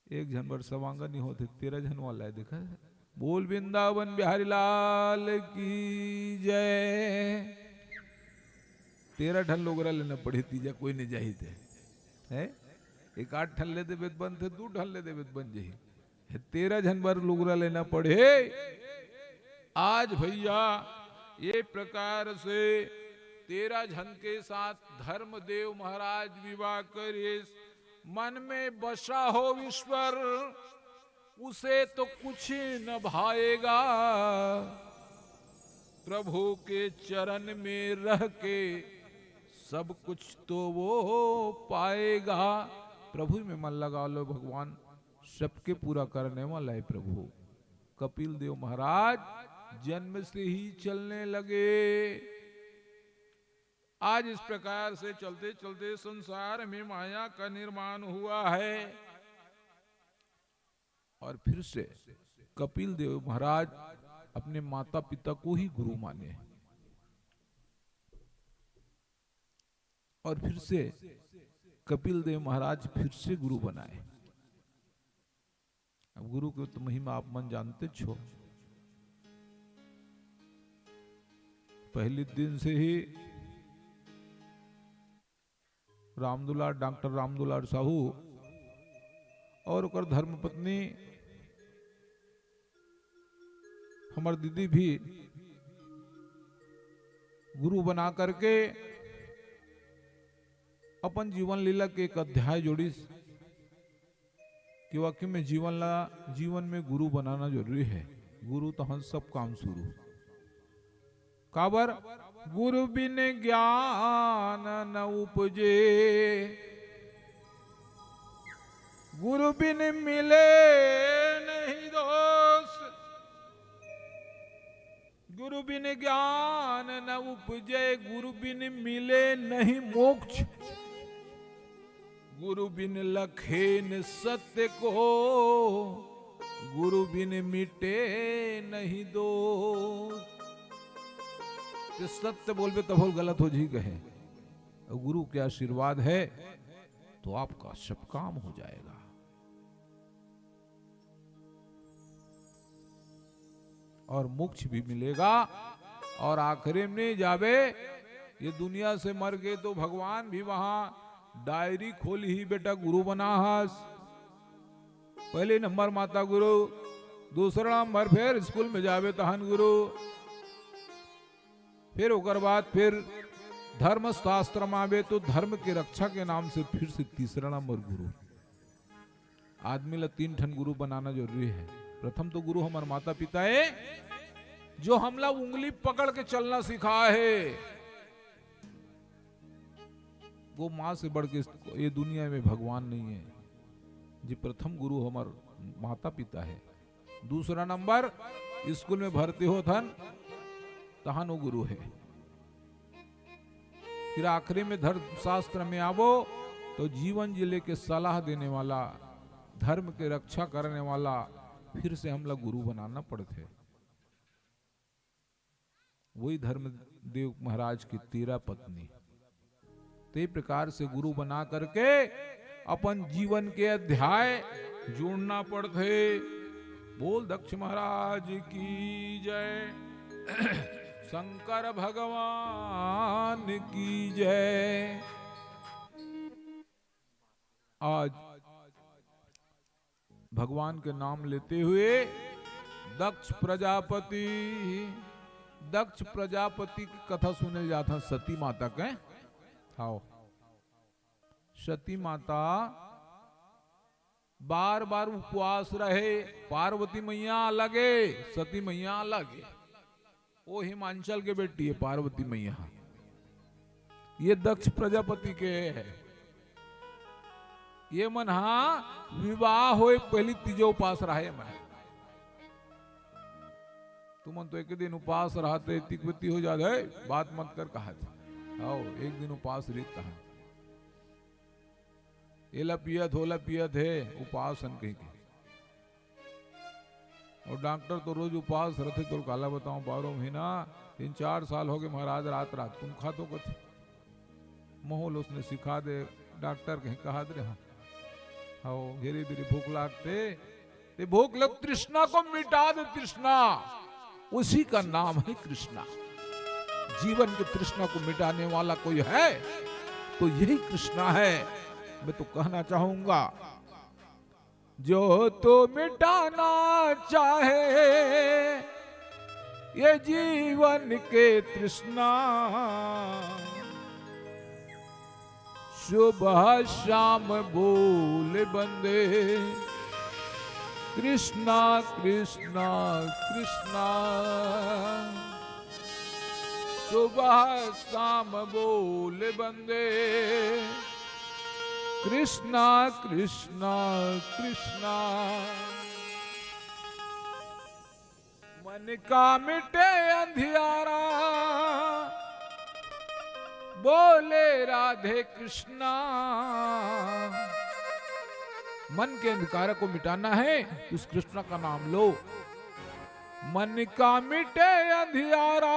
एक जन बर सवांगा नहीं होते, 13 जन वाला है, देखा। बोल वृंदावन बिहारी लाल की जय। 13 ठन लोग लेना पड़े, तीजा कोई नहीं जाही थे है। 1-8 ठन ले दे बन थे, 2 ठन ले दे बन जाही। 13 जन बर लोग लेना पड़े। आज भैया ये प्रकार से 13 जन के साथ धर्मदेव महाराज विवाह करे। मन में बसा हो ईश्वर, उसे तो कुछ न भाएगा। प्रभु के चरण में रह के सब कुछ तो वो पाएगा। प्रभु में मन लगा लो, भगवान सबके पूरा करने वाला है प्रभु। कपिल देव महाराज जन्म से ही चलने लगे। आज इस प्रकार से चलते चलते संसार में माया का निर्माण हुआ है। और फिर से कपिल देव महाराज अपने माता पिता को ही गुरु माने, और फिर से कपिल देव महाराज फिर से गुरु बनाए। अब गुरु की तो महिमा आप मन जानते छो। पहले दिन से ही रामदुलार, डॉक्टर रामदुलार साहू और ओकर धर्मपत्नी हमार दीदी भी गुरु बना करके अपन जीवन लीला के एक अध्याय जोड़ी कि वाकई में जीवन में गुरु बनाना जरूरी है। गुरु तो हम सब काम शुरू काबर गुरु बिन ज्ञान न उपजे, गुरु बिन मिले नहीं दोष, गुरु बिन ज्ञान न उपजे, गुरु बिन मिले नहीं मोक्ष, गुरु बिन लखे न सत्य को, गुरु बिन मिटे नहीं दोष। सत्य बोलबे तब गलत हो जी कहे, और गुरु के आशीर्वाद है तो आपका सब काम हो जाएगा। और मोक्ष भी मिलेगा। और आखिरी में जावे ये दुनिया से मर गए तो भगवान भी वहां डायरी खोली ही, बेटा गुरु बना हास। पहले नंबर माता गुरु, दूसरा नंबर फिर स्कूल में जावे तहन गुरु, फिर ओकर बाद फिर धर्म शास्त्र में आवे तो धर्म की रक्षा के नाम से फिर से तीसरा नंबर गुरु। आदमी ला 3 ठन गुरु बनाना जरूरी है। प्रथम तो गुरु हमारे माता पिता है, जो हमला उंगली पकड़ के चलना सिखाया है, वो मां से बढ़ के ये दुनिया में भगवान नहीं है। जी प्रथम गुरु हमार माता पिता है। दूसरा नंबर स्कूल में भर्ती हो थन तहां वो गुरु है। फिर आखिरी में धर्म शास्त्र में आवो तो जीवन जिले के सलाह देने वाला, धर्म के रक्षा करने वाला, फिर से हम लोग गुरु बनाना पड़ते। वही धर्मदेव महाराज की 13 पत्नी। ते प्रकार से गुरु बना करके अपन जीवन के अध्याय जोड़ना पड़ते। बोल दक्ष महाराज की जय, शंकर भगवान की जय। आज भगवान के नाम लेते हुए दक्ष प्रजापति की कथा सुने जाता। सती माता के आओ, सती माता बार बार उपवास रहे। पार्वती मैया अलग है, सती मैया अलग है। वो हिमांचल के बेटी है पार्वती मैया, ये दक्ष प्रजापति के है। ये मन विवाह हो पहली तीजो उपास रहे मन। तुमन तो एक दिन उपास रहते तिकवती हो जाते, बात मत कर कहा आओ एक दिन उपास रीत कहा। एला पियत होला पियत है उपासन कहीं के। और डॉक्टर तो रोज उपास रहते तो काला बताऊं 12 महीना 3-4 साल हो गए महाराज रात रात तुम खा तो कथे मोहल उसने सिखा दे। डॉक्टर कहीं कहा दे हाँ धीरे धीरे भूख लागते, ते भूख लग तृष्णा को मिटा दे। तृष्णा उसी का नाम है कृष्णा। जीवन की तृष्णा को मिटाने वाला कोई है तो यही कृष्णा है। मैं तो कहना चाहूंगा जो तो मिटाना चाहे ये जीवन के तृष्णा, सुबह शाम बोल बंदे कृष्णा कृष्णा कृष्णा। सुबह शाम बोल बंदे कृष्णा कृष्णा कृष्णा। मन का मिटे अंधियारा बोले राधे कृष्णा। मन के अंधकार को मिटाना है तो उस कृष्ण का नाम लो। मन का मिटे अंधियारा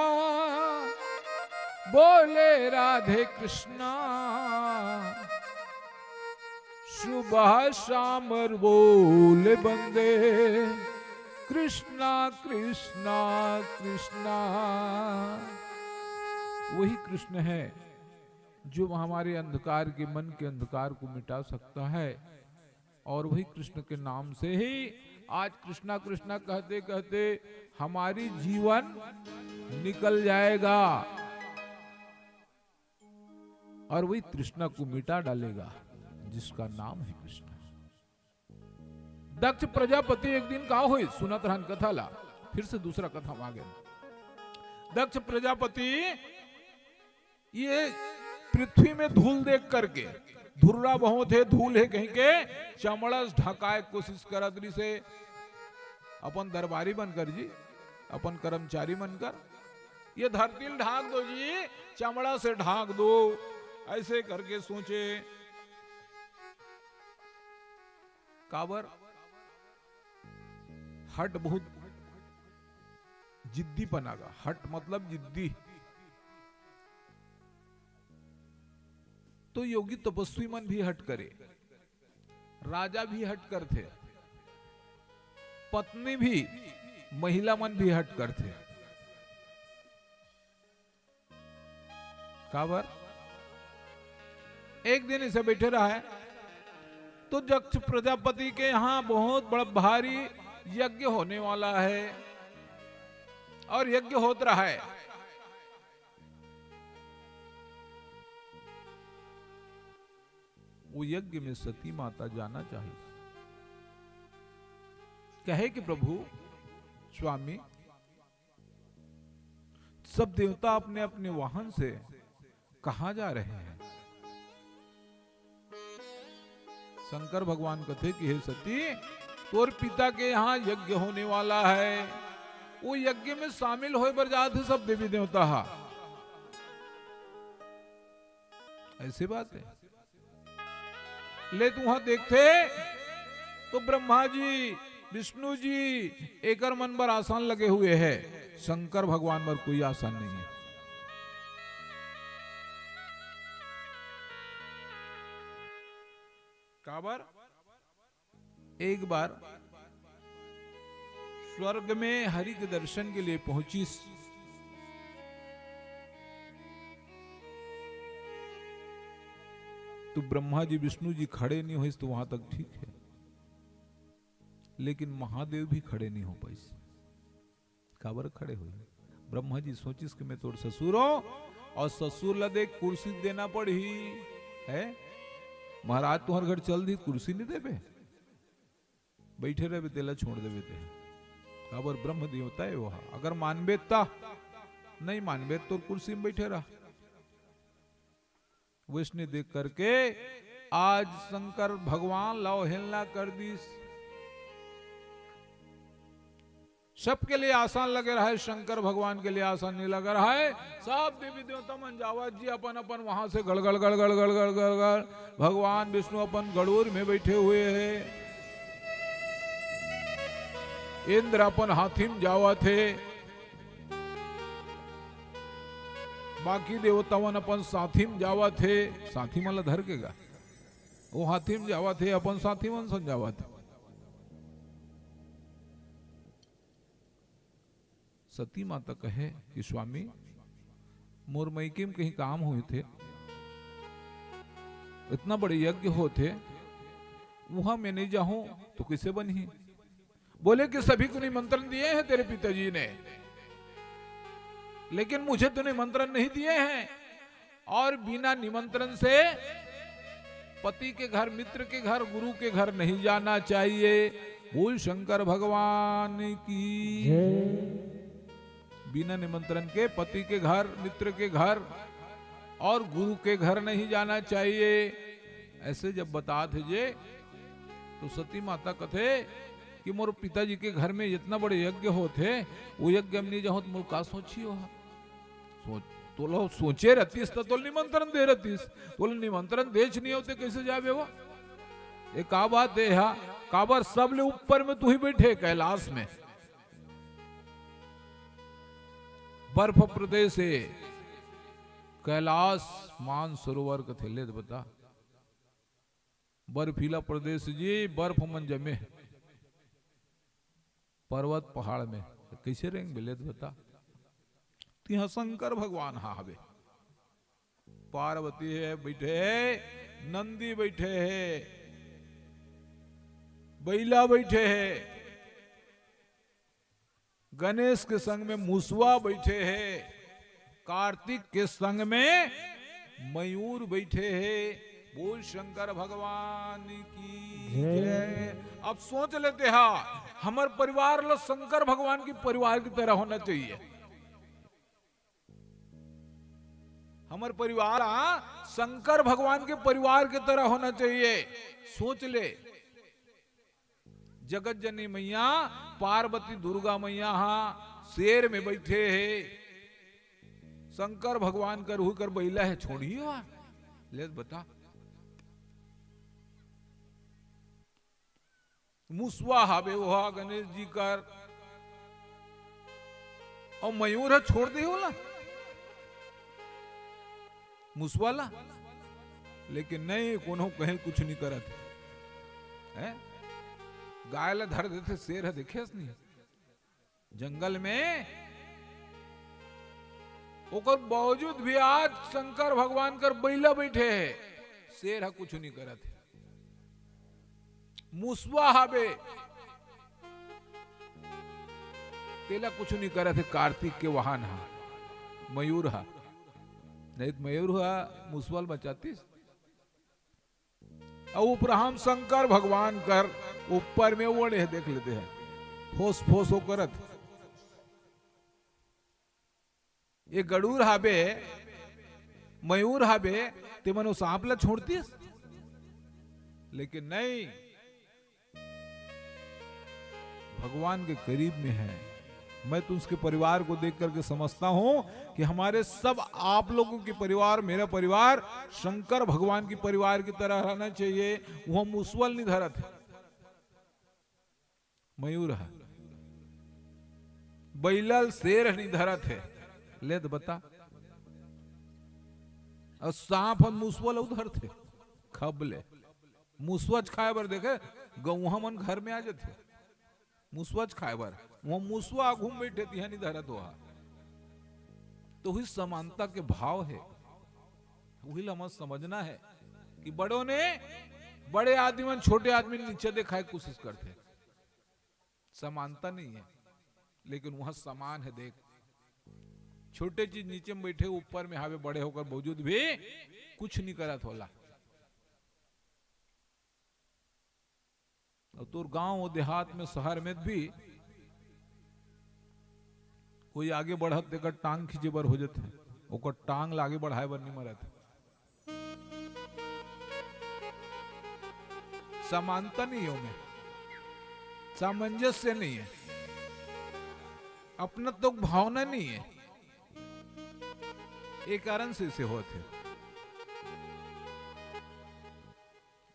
बोले राधे कृष्णा। सुबह शाम बोले बंदे कृष्णा कृष्णा कृष्णा। वही कृष्ण है जो हमारे अंधकार के मन के अंधकार को मिटा सकता है। और वही कृष्ण के नाम से ही आज कृष्णा कृष्णा कहते कहते हमारी जीवन निकल जाएगा और वही तृष्णा को मिटा डालेगा जिसका नाम है कृष्ण। दक्ष प्रजापति एक दिन कहा हुई सुनत रहन कथा ला। फिर से दूसरा कथा मांगे। दक्ष प्रजापति ये पृथ्वी में धूल देख करके, धुर्रा बहुत है, धूल है कहीं के, चमड़स ढकाए कोशिश करदरी से अपन दरबारी बनकर जी, अपन कर्मचारी बनकर ये धरती ढाक दो जी, चमड़ा से ढाक दो, ऐसे करके सोचे। काबर हट बहुत जिद्दी बनागा। हट मतलब जिद्दी। तो योगी तपस्वी मन भी हट करे, राजा भी हट कर थे, पत्नी भी, महिला मन भी हट कर थे। काबर एक दिन इसे बैठे रहा है तो दक्ष प्रजापति के यहां बहुत बड़ा भारी यज्ञ होने वाला है और यज्ञ होता रहा है। वो यज्ञ में सती माता जाना चाहिए। कहे कि प्रभु स्वामी सब देवता अपने अपने वाहन से कहां जा रहे हैं। शंकर भगवान कहते कि हे सती, तोर पिता के यहाँ यज्ञ होने वाला है, वो यज्ञ में शामिल होए बर जाते सब देवी देवता। ऐसी बात है। ले तू वहां देखते तो ब्रह्मा जी विष्णु जी एकर मन पर आसान लगे हुए हैं, शंकर भगवान पर कोई आसान नहीं है। काबर एक बार स्वर्ग में हरि के दर्शन के लिए पहुंची तो ब्रह्मा जी विष्णु जी खड़े नहीं हुए तो वहां तक ठीक है, लेकिन महादेव भी खड़े नहीं हो पाए। काबर खड़े हुए? ब्रह्मा जी सोचिस कि मैं तोर ससुर हूं और ससुर लदे कुर्सी देना पड़ी है। महाराज तुम्हारे घर चल दी कुर्सी नहीं देवे, बैठे रहे तेला छोड़ देवे ते। काबर ब्रह्म देवता है वहां, अगर मानबे ता, नहीं मानबे तो कुर्सी में बैठे रहा। वैष्णव देख करके आज शंकर भगवान लाओ हेलना कर दी। सबके लिए आसान लगे रहा है, शंकर भगवान के लिए आसान नहीं लग रहा है। सब देवी देवता मन जावत जी अपन अपन वहां से गड़गड़ गड़गड़ गड़गड़ गड़गड़, भगवान विष्णु अपन गड़ूर में बैठे हुए हैं। इंद्र अपन हाथी में जावा थे, बाकी देवतावन अपन साथी में जावा थे। साथी मला धर के गा, वो हाथी में जावा थे, अपन साथी मन सन जावा थे। सती माता कहे कि स्वामी मोर मैके में कहीं काम हुए थे, इतना बड़े यज्ञ होते, वहां मैं नहीं जाऊं तो किसे बनी? बोले कि सभी को निमंत्रण दिए हैं तेरे पिताजी ने, लेकिन मुझे तो निमंत्रण नहीं दिए हैं। और बिना निमंत्रण से पति के घर, मित्र के घर, गुरु के घर नहीं जाना चाहिए। बोल शंकर भगवान की। बिना निमंत्रण के पति के घर, मित्र के घर और गुरु के घर नहीं जाना चाहिए। ऐसे जब बता थे तो सती माता कथे कि मोर पिताजी के घर में इतना बड़े यज्ञ होते, वो यज्ञ में नहीं जाओ तो मोर का सोची हो। तो लो सोचे रहतीस तो निमंत्रण दे रहतीस, तो निमंत्रण देच नहीं होते कैसे जावे वो? ये का बात है? हा काबर सब ले ऊपर में तू ही बैठे कैलाश में, बर्फ प्रदेश है कैलाश मान सरोवर का थे। ले बता, बर्फीला प्रदेश जी, बर्फ मन जमे पर्वत पहाड़ में, कैसे रहेंगे बिले? बता, तिहा शंकर भगवान हावे, पार्वती है बैठे है, नंदी बैठे है, बैला बैठे है, गणेश के संग में मुसवा बैठे हैं, कार्तिक के संग में मयूर बैठे हैं। बोल शंकर भगवान की जय। अब सोच लेते हा हमारे परिवार लो शंकर भगवान की परिवार की तरह होना चाहिए। हमारे परिवार शंकर भगवान के परिवार की तरह होना चाहिए। सोच ले, जगत जननी मैया पार्वती दुर्गा मैया शेर में बैठे है, शंकर भगवान कर हु कर बैला है, छोड़िए वहां। ले बता, मुसवा हावे वहा गणेश जी कर, और मयूर है छोड़ दे होला मुसवाला, लेकिन नहीं कोनो कहीं कुछ नहीं करत है। गाय ला धर देते, शेर है देखे नहीं जंगल में, ओकर बावजूद भी आज शंकर भगवान कर बैला बैठे है, शेर है कुछ नहीं करत है। मुसवा हावे तेला कुछ नहीं करत है, कार्तिक के वाहन हा, मयूर हा, नहीं तो मयूर हा मुसवाल बचातीस। ऊपर हम शंकर भगवान कर ऊपर में ओढ़े देख लेते हैं, फोस फोस हो करत। ये गडूर हाबे मयूर हाबे ते मनो सांपला छोड़तीस, लेकिन नहीं, भगवान के करीब में है। मैं तो उसके परिवार को देख करके समझता हूं कि हमारे सब आप लोगों के परिवार, मेरा परिवार शंकर भगवान की परिवार की तरह रहना चाहिए। वो मुसवल नहीं धरत है, मयूर है, बैलल शेर नहीं धरत है, ले तो बता। और सांप और मुसवल उधर थे खबले, मुसवच खाए बर देखे गौहा मन घर में आ जाते, मुसवच खाए बर वो मुसवा घूम बैठे थी नहीं धरत वहा। तो हुई समानता के भाव है, वही हमें समझना है कि बड़ों ने बड़े आदमी छोटे आदमी नीचे दिखाए कोशिश करते, समानता नहीं है, लेकिन वहां समान है। देख, छोटे चीज नीचे में बैठे, ऊपर में हावे बड़े होकर बावजूद भी कुछ नहीं करत होला। और तो गांव देहात में शहर में भी कोई आगे बढ़त देकर टांग खींचे बर हो जाते, ओकर टांग लागे बढ़ाए बर नहीं मरत। समानता नहीं है उनमें, सामंजस्य नहीं है, अपना तो भावना नहीं है, एक कारण से इसे होते।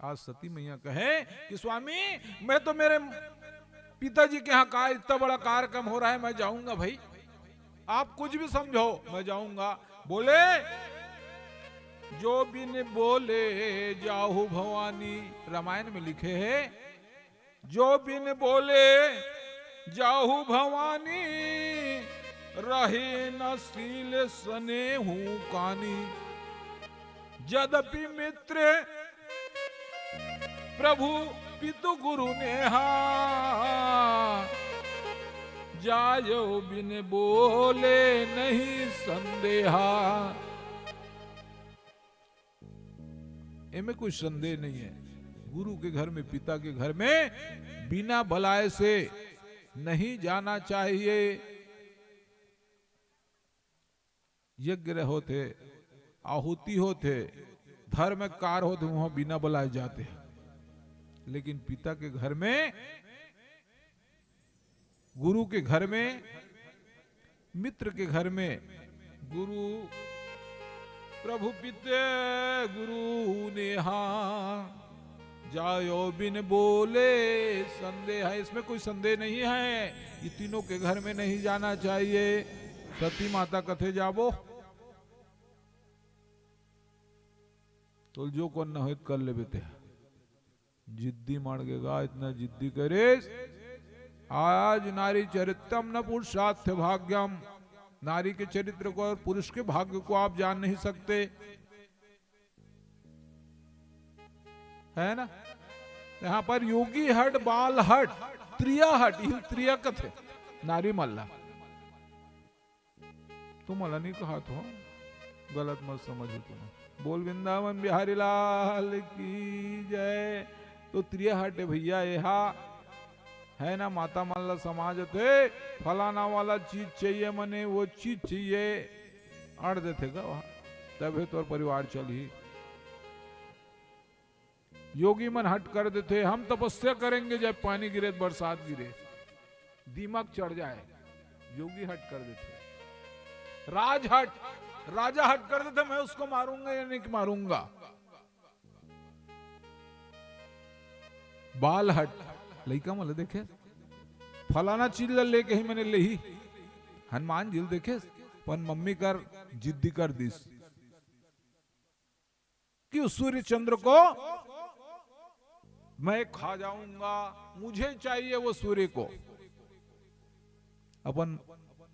आज सती मैया कहे कि स्वामी मैं तो मेरे पिताजी के यहाँ का इतना बड़ा कार्यक्रम हो रहा है, मैं जाऊंगा भाई, आप कुछ भी समझो मैं जाऊंगा। बोले जो बिन बोले जाहु भवानी, रामायण में लिखे है, जो बिन बोले जाहु भवानी, रहे न सील सने हूं कानी। यद्यपि मित्र प्रभु पितु गुरु नेहा, जायो बिन बोले नहीं संदेहा। इनमें कोई संदेह नहीं है, गुरु के घर में, पिता के घर में बिना भलाए से नहीं जाना चाहिए। यज्ञ होते, आहुति होते, धर्म कार्य होते, वहां बिना बुलाए जाते हैं। लेकिन पिता के घर में, गुरु के घर में, मित्र के घर में, गुरु प्रभु पिते गुरु नेहा, जायो बिन बोले संदेह है। इसमें कोई संदेह नहीं है, ये तीनों के घर में नहीं जाना चाहिए। सती माता कथे जाबो तो जो को न हो कर ले बेटे, जिद्दी मांगेगा, इतना जिद्दी करे। आज नारी चरित्रम न पुरुषार्थ भाग्यम, नारी के चरित्र को और पुरुष के भाग्य को आप जान नहीं सकते, है ना। यहाँ पर योगी हट, बाल हट, त्रिया हट, त्रिया कथे नारी मल्ला। तुम मल्ला नहीं कहा तो गलत मत समझो तुम। बोल वृंदावन बिहारी लाल की जय। तो त्रिया हट है भैया, यहा है ना, माता मल्ला समाज थे, फलाना वाला चीज चाहिए, मने वो चीज चाहिए, अड़ देते गा वहां, तब तो परिवार चली। योगी मन हट कर देते, हम तपस्या करेंगे जब पानी गिरे, बरसात गिरे, दीमक चढ़ जाए, योगी हट कर देते। राजहट, राजा हट कर देते, मैं उसको मारूंगा या नहीं मारूंगा। बाल हट, लइका मल देखे फलाना चीज लेके ही मैंने ले ही, हनुमान जी देखे पन मम्मी कर जिद्दी कर दिस कि उस सूर्य चंद्र को मैं खा जाऊंगा, मुझे चाहिए वो सूर्य को। अपन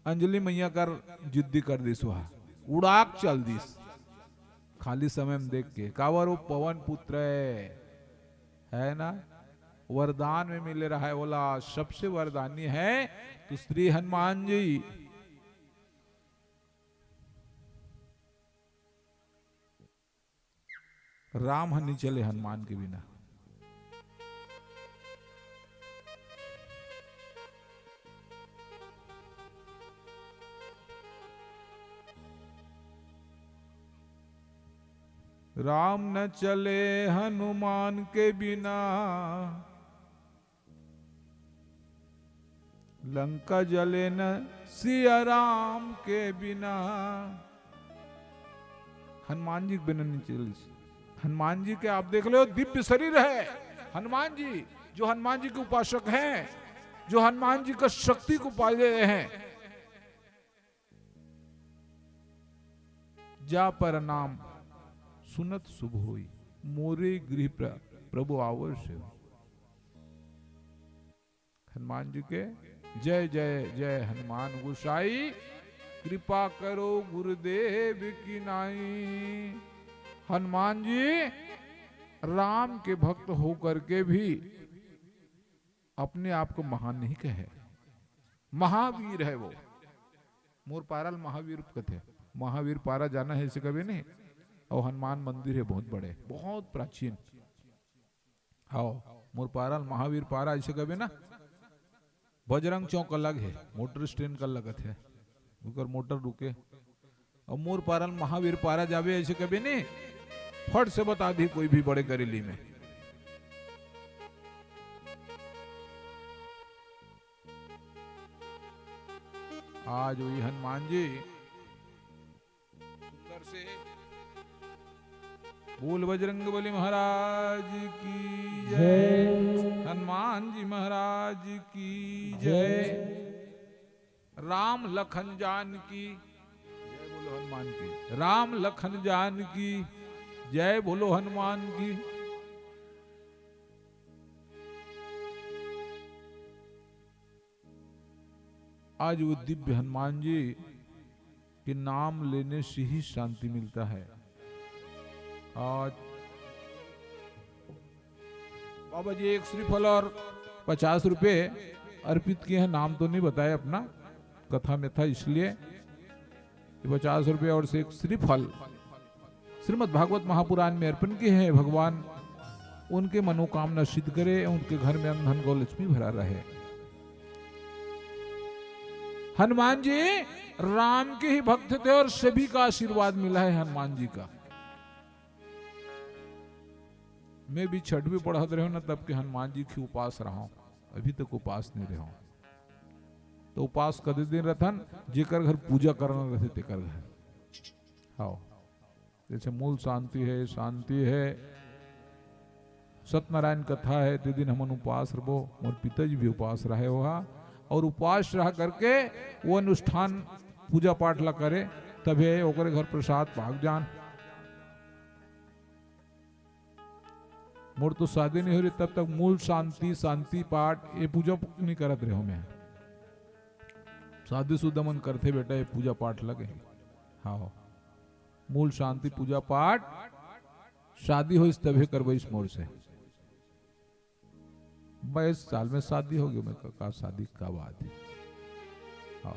अंजलि मैया कर जिद्दी कर दिस, वहा उड़ाक चल दिस खाली समय में देख के, कावर वो पवन पुत्र है ना, वरदान में मिले रहा है, बोला सबसे वरदानी है तो श्री हनुमान जी। राम नहीं चले हनुमान के बिना। राम न चले हनुमान के बिना, लंका जले न सिया राम के बिना। हनुमान जी के बिना नहीं चली। हनुमान जी के आप देख लो दिव्य शरीर है हनुमान जी, जो हनुमान जी के उपासक हैं, जो हनुमान जी का शक्ति को पाले हैं। जा पर नाम सुनत शुभ होई, मोरे गृह प्रभु आवश्य। हनुमान जी के जय जय जय हनुमान गोसाई, कृपा करो गुरुदेव की नाई। हनुमान जी राम के भक्त होकर के भी अपने आप को महान नहीं कहे, महावीर है वो। मोर पारल महावीर कथे, महावीर पारा जाना है इसे कभी नहीं। और हनुमान मंदिर है बहुत बड़े, बहुत प्राचीन। आओ मोर पारल महावीर पारा इसे कभी ना। बजरंग चौक अलग है, मोटर स्टैंड का लगत है, उकर मोटर रुके। और मोर पारल महावीर पारा जावे ऐसे कभी नहीं। फट से बता दी कोई भी बड़े करेली में। आज वही हनुमान जी सुंदर से बोल बजरंग बली महाराज की जय, हनुमान जी महाराज की जय। राम लखन जान की जय बोलो हनुमान की, राम लखन जान की जय बोलो हनुमान की। आज वो दिव्य हनुमान जी के नाम लेने से ही शांति मिलता है। आज बाबा जी एक श्रीफल और 50 रुपए अर्पित किए हैं। नाम तो नहीं बताया अपना, कथा में था इसलिए। 50 रुपए और से एक श्रीफल श्रीमद् भागवत महापुराण में अर्पण किए हैं। भगवान उनके मनोकामना सिद्ध करे, उनके घर में धन गौ लक्ष्मी भरा रहे। हनुमान जी राम के ही भक्त थे और सभी का आशीर्वाद मिला है हनुमान जी का। मैं भी छठ भी पढ़त रहा हूं ना, तब के हनुमान जी की उपास रहा हूं, अभी तक उपास नहीं रहा हूं। तो उपास कदे दिन रथन जेकर घर पूजा करना रहते तेकर घर। आओ जैसे मूल शांति है, शांति है, सत्यनारायण कथा है, ते दिन हमन उपास रहो। मोर पिताजी भी उपास रहे वहा, और उपास रह करके वो अनुष्ठान पूजा पाठ ला करे, तबे ओकरे घर प्रसाद भाग जान। मोर तो शादी नहीं हो रही तब तक मूल शांति, शांति पाठ ये पूजा नहीं करत रहे हो। मैं शादी शुदा मन करते बेटा, ये पूजा पाठ लगे। हाँ मूल शांति पूजा पाठ शादी हो इस तभी करबो इस मोर से। 22 साल में शादी हो गई। मैं कहा शादी का बात है। हाँ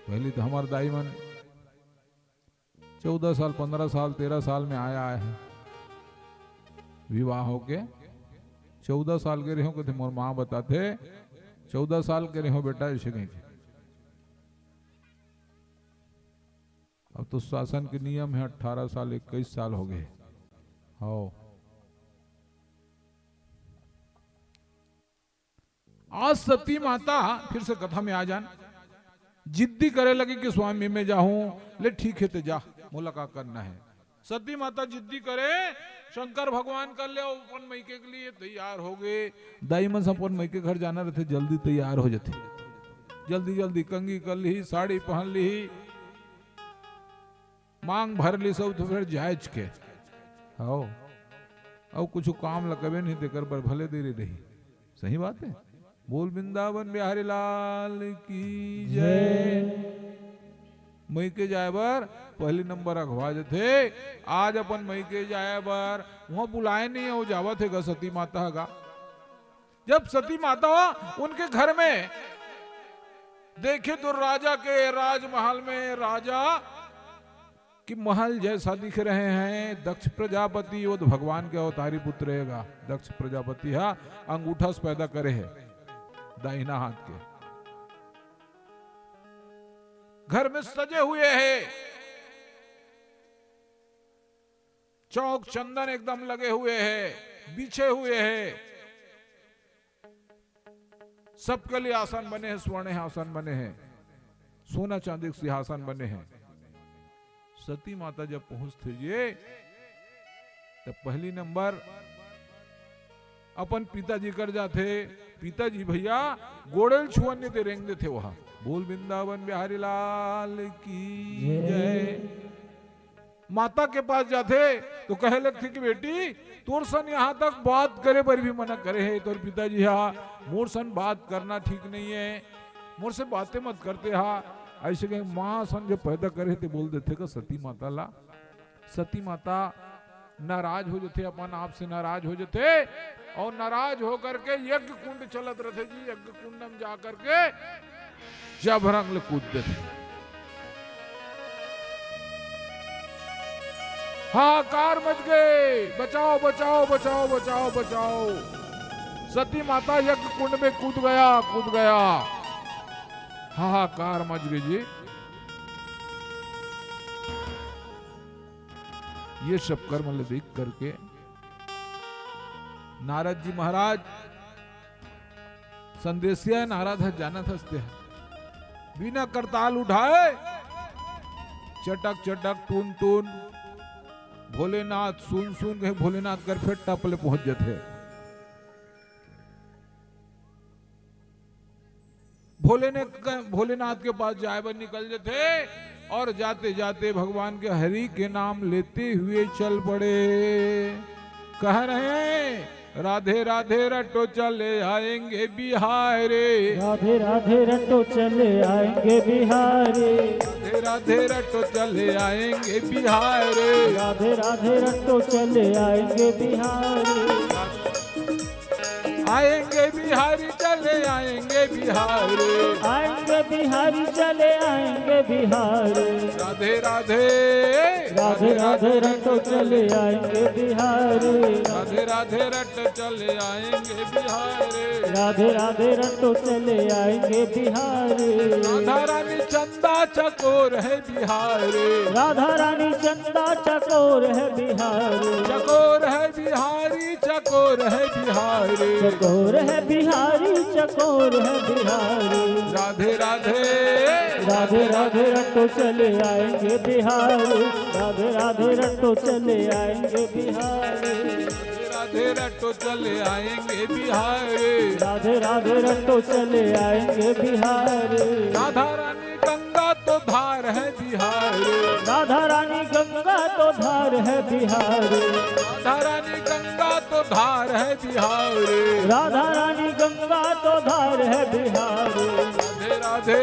पहले तो हमारे दाई मन 14 साल 15 साल 13 साल में आया है विवाह होके। 14 साल के रहे हो कहते मोर माँ बताते 14 साल के रहे हो बेटा ऐसे कहीं थे। अब तो शासन के नियम है 18 साल 21 साल हो गए। हाँ आज सती माता फिर से कथा में आ जान, जिद्दी करे लगी कि स्वामी में जाऊं। ले ठीक है तो जा, मुलाकात करना है। सती माता जिद्दी करे, शंकर भगवान कर ले अपन मैके के लिए तैयार हो गए। दाई मन अपन मैके घर जाना रहते, जल्दी तैयार हो जाते, जल्दी जल्दी कंगी कर ली, साड़ी पहन ली, मांग भर ली सब। तो फिर जायज के आओ अब कुछ काम लगवे नहीं देकर पर भले देरी रही। सही बात है। बोल वृंदावन बिहारी लाल की जय। मैके जाए बर पहली नंबर अखवा थे। आज अपन मैके जाए बर वहां बुलाए नहीं हो जावा थे सती माता का। जब सती माता उनके घर में देखे तो राजा के राजमहल में राजा कि महल जैसा दिख रहे हैं। दक्ष प्रजापति वो तो भगवान के अवतारी पुत्र रहेगा। दक्ष प्रजापति है अंगूठा से पैदा करे है दाहिना हाथ के। घर में सजे हुए हैं चौक चंदन एकदम लगे हुए हैं, बिछे हुए हैं, सबके लिए आसन बने हैं, स्वर्ण आसन बने हैं, सोना चांदी के सिंहासन बने हैं। सती माता जब पहुंचते ये तब पहली नंबर अपन पिताजी कर जाते, पिताजी भैया गोड़ेल छुअने ते रेंगते थे वहां, बोल वृंदावन बिहारी लाल की जय। माता के पास जाते तो कहे लगते कि बेटी तोर सन यहाँ तक बात करे पर भी मना करे है, तोर पिताजी हा मोर सन बात करना ठीक नहीं है, मोर से बातें मत करते हा। ऐसे कहीं माँ सन जो पैदा करे थे बोल देते का सती माता ला। सती माता नाराज हो जाते, अपन आप से नाराज हो जाते और नाराज होकर के यज्ञ कुंड चलत रहे जी, यज्ञ कुंड में जा करके जब रंग कूदते थे। हाहाकार मच गए, बचाओ बचाओ बचाओ बचाओ बचाओ। सती माता यज्ञ कुंड में कूद गया। हाहाकार मच गई जी। ये सब कर्म देख करके नारद जी महाराज संदेशिया नारद है जानत हंसते हैं, बिना करताल उठाए चटक चटक टून टून भोलेनाथ सुन सुन के भोलेनाथ कर फिर टपले पहुंच जाते। भोलेनाथ के पास जाए पर निकल जाते और जाते जाते भगवान के हरि के नाम लेते हुए चल पड़े। कह रहे राधे राधे रटो चले आएंगे बिहारे, राधे राधे रटो चले आएंगे बिहारे, राधे राधे रटो चले आएंगे बिहारे, राधे राधे रटो चले आएंगे बिहारे, आएंगे बिहारी चले आएंगे बिहारे, आएंगे बिहारी चले आएंगे बिहारे, राधे राधे राधे राधे रटो चले आएंगे बिहारे, राधे राधे रट चले आएंगे बिहारे, राधे राधे रटो चले आएंगे बिहारे, राधा रानी चंदा चकोर है बिहारे, राधा रानी चंदा चकोर है बिहारी, चकोर है बिहारी चकोर है बिहारी, चकोर है बिहारी चकोर है बिहारी, राधे राधे राधे राधे रटो चले आएंगे बिहारी, राधे राधे रटो चले आएंगे बिहारी, राधे रटो चले आएंगे बिहारी, राधे राधे रटो चले आएंगे बिहारी, राधा रानी गंगा तो धार है बिहारी, राधा रानी गंगा तो धार है बिहारी, राधा रानी गंगा तो धार है बिहारी, राधा रानी गंगा तो धार है बिहारी, राधे राधे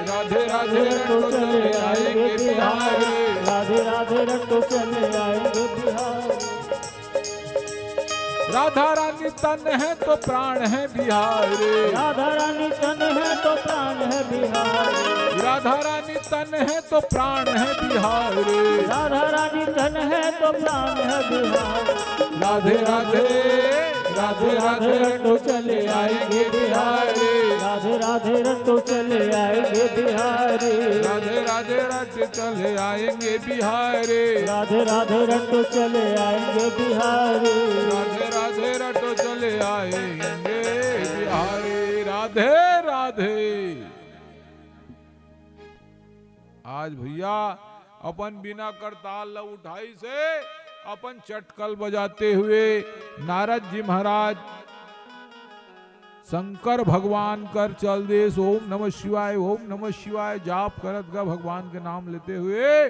राधे राधे रटो चले आएंगे बिहारी, राधे राधे रटो चले आएंगे बिहारी, राधा रानी तन है तो प्राण है बिहारी, राधा रानी तन है तो प्राण है बिहारी, राधा रानी तन है तो प्राण है बिहारी, राधा रानी तन है तो प्राण है बिहारी, राधे राधे राधे राधे रटो चले आएंगे बिहारी, राधे राधे रटो चले आएंगे बिहारी, राधे राधे रट चले आएंगे बिहारी, राधे राधे रटो चले आएंगे बिहारी, राधे राधे रटो चले आएंगे बिहारी, राधे राधे। आज भैया अपन बिना करताल उठाई से अपन चटकल बजाते हुए नारद जी महाराज शंकर भगवान कर चल देश ओम नमः शिवाय जाप करत गा भगवान के नाम लेते हुए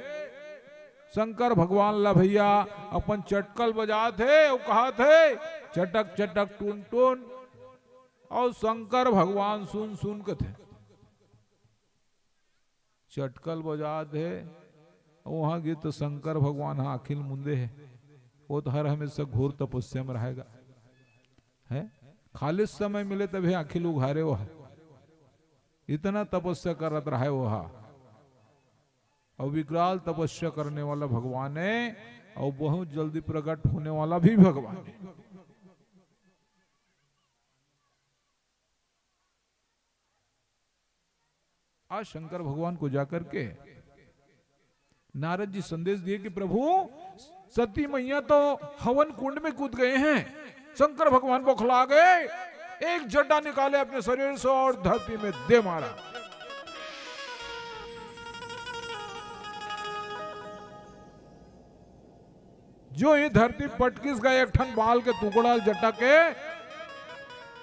शंकर भगवान ला भैया अपन चटकल बजाते और कहा थे चटक चटक टून टून, और शंकर भगवान सुन सुन के थे चटकल बजाते वहां गए तो शंकर भगवान हाँ अखिल मुंदे है, वो तो हर हमेशा घोर तपस्या में रहेगा है, खाली समय मिले तभी अखिल उघारे वो है, इतना तपस्या करत रहा है वो हा, और विकराल तपस्या करने वाला भगवान है और बहुत जल्दी प्रकट होने वाला भी भगवान है। आज शंकर भगवान को जाकर के नारद जी संदेश दिए कि प्रभु सती मैया तो हवन कुंड में कूद गए हैं। शंकर भगवान बौखला गए, एक जड्डा निकाले अपने शरीर से और धरती में दे मारा। जो ये धरती पटकिस गए, एक ठन बाल के टुकड़ा जटा के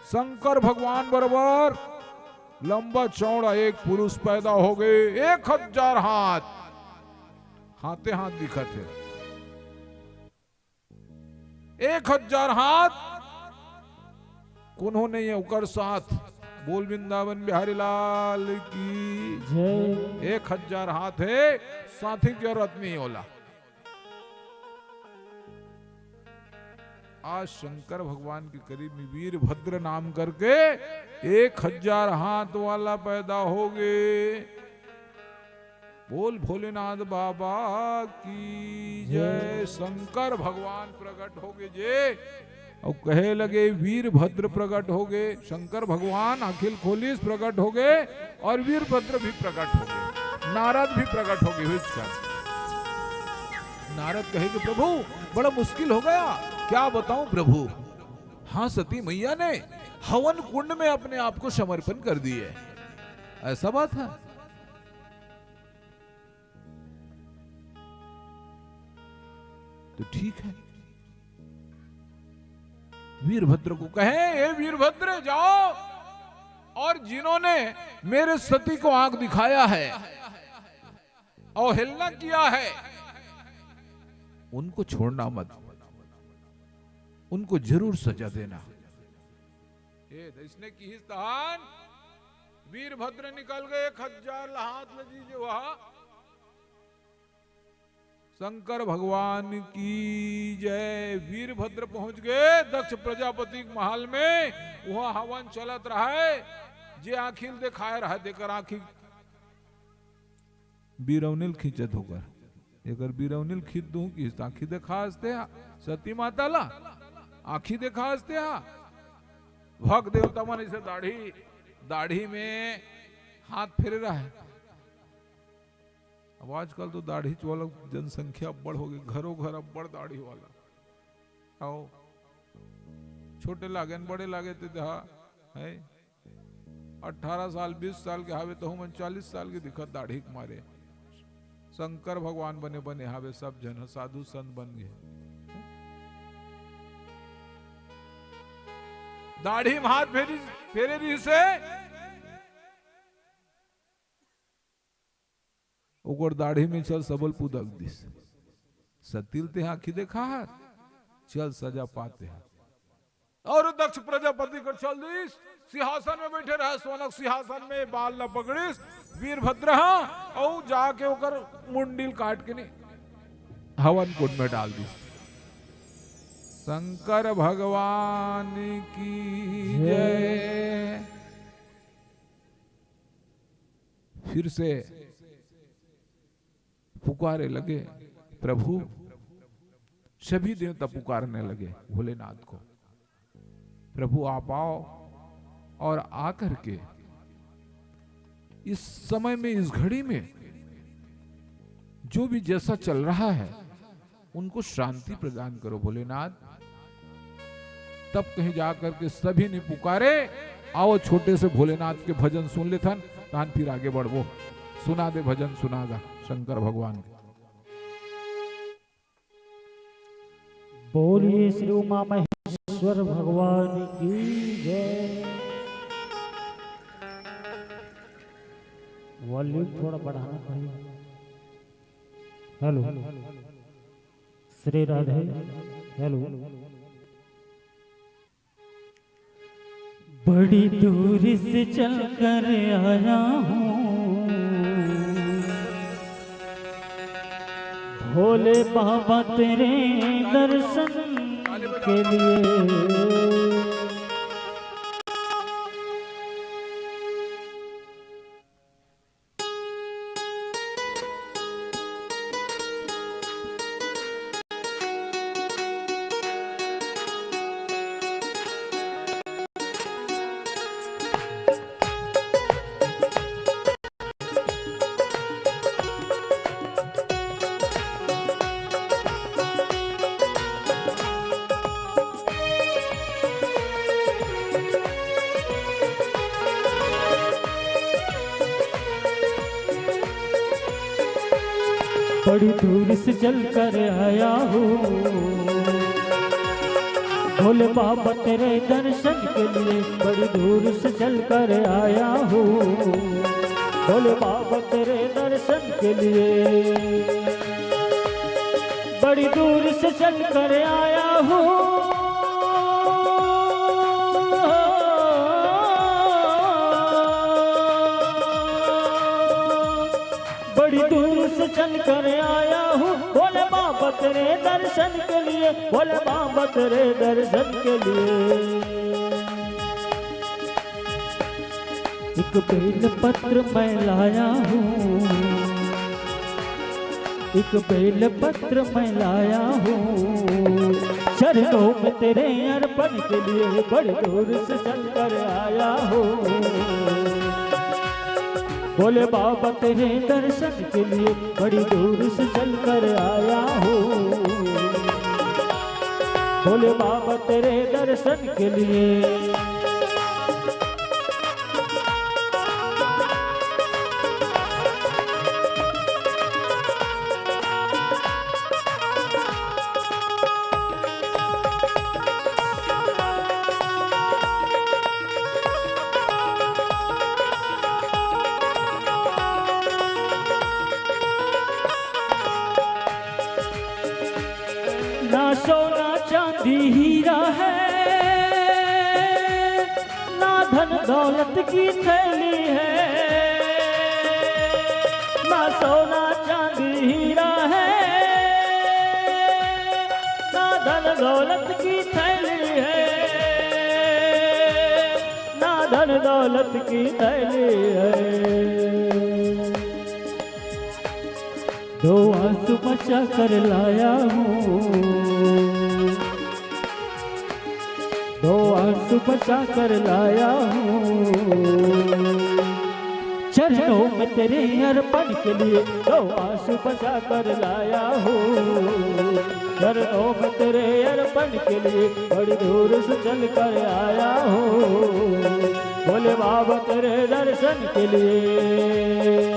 शंकर भगवान बराबर लंबा चौड़ा एक पुरुष पैदा हो गए, 1000 हाथ, हाथे हाथ दिखत है, 1000 हाथ। उन्होंने ये उकर साथ बोल वृंदावन बिहारी लाल की जय। 1000 हाथ है, साथी की औरत नहीं होला। आज शंकर भगवान के करीब में वीरभद्र नाम करके 1000 हाथ वाला पैदा हो गए। बोल भोलेनाथ बाबा की जय। शंकर भगवान प्रकट हो गए जे और कहे लगे वीरभद्र प्रकट हो गए। शंकर भगवान अखिल खोलिस प्रकट हो गए और वीरभद्र भी प्रकट हो गए, नारद भी प्रकट हो गए। नारद कहे कि प्रभु बड़ा मुश्किल हो गया, क्या बताऊं प्रभु। हाँ, सती मैया ने हवन कुंड में अपने आप को समर्पण कर दिए, ऐसा बात है। तो ठीक है, वीरभद्र को कहे, ए वीरभद्र जाओ और जिन्होंने मेरे सती को आंख दिखाया है, अवहेलना किया है, उनको छोड़ना मत, उनको जरूर सजा देना। इसने की स्थान वीरभद्र निकल गए, 1000 हाथ लगी जो वहां। शंकर भगवान की जय। वीरभद्र पहुंच गए दक्ष प्रजापति के महल में, वहां हवन चलत रहा है। जे आखिल दिखाए रहा, देकर आखिल बीरौनिल खींचत होकर, अगर बीरौनिल खींच दूं कि आखी देखा हंसते सती माता ला आखी देखा हंसते भग देवता मन इसे दाढ़ी में हाथ फेरे रहा है। अब आजकल तो दाढ़ी वाला जनसंख्या बड़ हो गई, घरों घर अब बड़ दाढ़ी वाला। आओ छोटे लागे बड़े लागे थे है 18 साल 20 साल के हावे तो हम 40 साल के दिखत दाढ़ी के मारे। शंकर भगवान बने बने हावे सब जन साधु संत बन गए। दाढ़ी में हाथ फेरे रही से ओकर दाढ़ी में चल सबल पुदक दिस सतील ते आखी देखा चल सजा पाते हैं। और दक्ष प्रजापति को चल दिस सिंहासन में बैठे रहे, सोनक सिंहासन में बाल न पकड़िस वीरभद्र और जाके ओकर मुंडिल काट के नहीं हवन कुंड में डाल दी। शंकर भगवान की जय। फिर से पुकारे लगे प्रभु, सभी देवता पुकारने लगे भोलेनाथ को, प्रभु आप आओ और आकर के इस समय में इस घड़ी में जो भी जैसा चल रहा है उनको शांति प्रदान करो भोलेनाथ। तब कहीं जाकर के सभी ने पुकारे, आओ छोटे से भोलेनाथ के भजन सुन ले थन, तान फिर आगे बढ़ो, सुना दे भजन सुनागा शंकर भगवान। बोलिए श्री उमा महेश्वर भगवान की जय। वॉल्यूम थोड़ा बढ़ाना भाई। हेलो श्री राधे। हेलो। बड़ी दूर से चल कर आया हूँ भोले बाबा तेरे दर्शन के लिए। बड़ी दूर से चल कर आया हूँ भोले बाबा तेरे दर्शन के लिए, बड़ी दूर से चल कर आया हूँ भोले बाबा तेरे दर्शन के लिए, बड़ी दूर से चल कर आया हूँ बड़ी दूर से चल कर आया हूँ भोले बाबा तेरे दर्शन के लिए, भोले बाबा तेरे दर्शन के लिए। एक बेल पत्र मैं लाया हूँ, एक बेल पत्र मैं लाया हूँ चरणों में तेरे अर्पण के लिए, बड़ी दूर से चल कर आया हूँ भोले बाबा तेरे दर्शन के लिए, बड़ी दूर से चल कर आया हूँ भोले बाबा तेरे दर्शन के लिए। ना सोना चांदी हीरा है, ना धन दौलत की थैली है, ना सोना चांदी हीरा है, ना धन दौलत की थैली है, ना धन दौलत की थैली है। दो आंसू बचा कर लाया हूँ, दो आंसू बचा कर लाया हूँ चरणों में तेरे अर्पण के लिए, दो आंसू बचा कर लाया हूँ चरणों में तेरे अर्पण के लिए, बड़ी दूर से चल कर आया हूँ भोले बाबा तेरे दर्शन के लिए।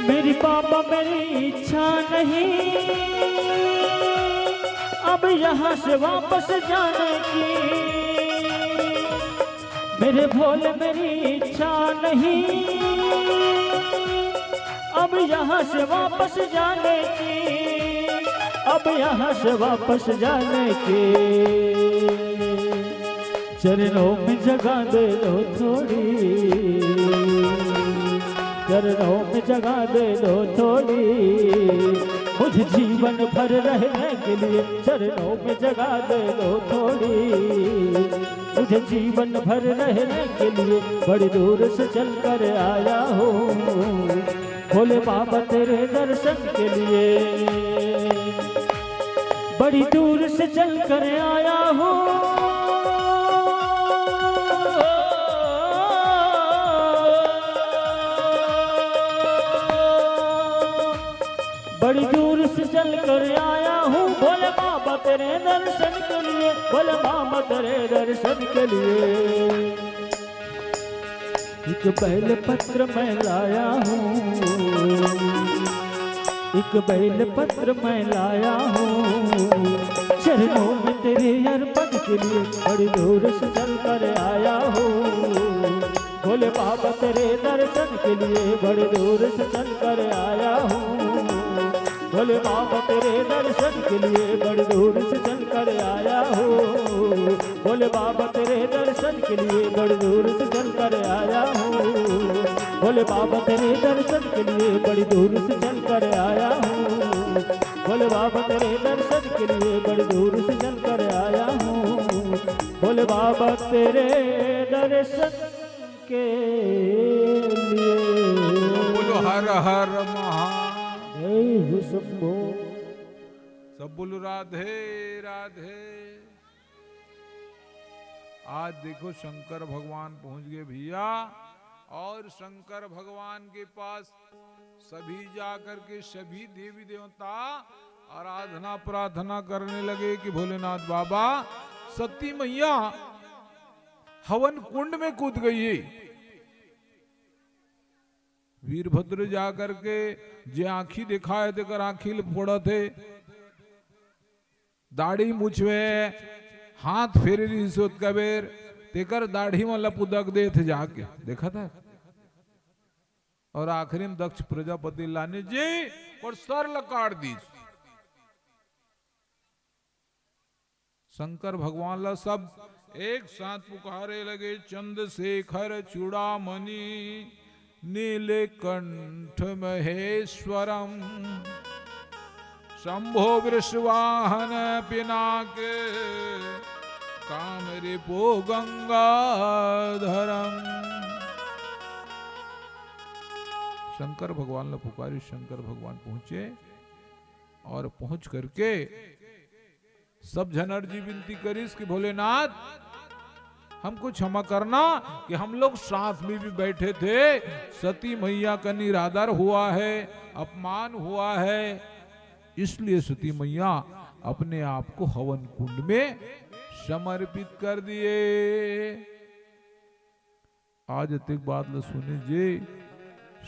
मेरी बाबा मेरी इच्छा नहीं अब यहाँ से वापस जाने की, मेरे भोले मेरी इच्छा नहीं अब यहाँ से वापस जाने की, अब यहाँ से वापस जाने की। चरणों में जगह दे दो थोड़ी, चरणों में जगह दे दो थोड़ी, मुझे जीवन भर रहने के लिए चरणों में जगह दे दो थोड़ी, मुझे जीवन भर रहने के लिए बड़ी दूर से चल कर आया हूँ भोले बाबा तेरे दर्शन के लिए, बड़ी दूर से चल कर आया हूँ बड़ी दूर से चल कर आया हूँ भोले बाबा तेरे दर्शन के लिए, भोले बाबा तेरे दर्शन के लिए। एक बैल पत्र मैं लाया हूँ, एक बैल पत्र मैं लाया हूँ चरणों में तेरे अर्पण के लिए, बड़ी दूर से चल कर आया हूँ भोले बाबा तेरे दर्शन के लिए, बड़ी दूर से चल कर आया हूँ भोले बाबा तेरे दर्शन के लिए, बड़ी दूर से चल कर आया हूँ। बोले बाबा तेरे दर्शन के लिए बड़ी दूर से चल कर आया हूँ। बोले बाबा तेरे दर्शन के लिए बड़ी दूर से चल कर आया हूँ। बोले बाबा तेरे दर्शन के लिए बड़ी दूर से चल कर आया हूँ। बोले बाबा तेरे दर्शन के लिए। बोलो हर हर महादेव। जय शंभो। सब बोलो राधे राधे। आज देखो शंकर भगवान पहुंच गए भैया, और शंकर भगवान के पास सभी जाकर के सभी देवी देवता आराधना प्रार्थना करने लगे कि भोलेनाथ बाबा, सती मैया हवन कुंड में कूद गई है। वीरभद्र जाकर के जे आंखी दिखाए देकर आंखी फोड़ा थे, दाढ़ी मुछवे हाथ फेरे रही सोत कबेर तेकर दाढ़ी में लपुदक दे थे जाके देखा था। और आखिरी में दक्ष प्रजापति लाने जी और सर लकाड़ दी। शंकर भगवान ला सब एक साथ पुकारे लगे, चंद्रशेखर चूड़ामणि नीलकंठ महेश्वरम शंभो वृषवाहन पिनाक कामरिपो गंगाधरम। शंकर भगवान ने पुकारी। शंकर भगवान पहुंचे और पहुंच करके सब जन अर्जी विनती करीस कि भोलेनाथ हमको क्षमा करना कि हम लोग साथ में भी बैठे थे, सती मैया का निरादर हुआ है, अपमान हुआ है, इसलिए सती मैया अपने आप को हवन कुंड में समर्पित कर दिए। आज एक बात ल सुने जी,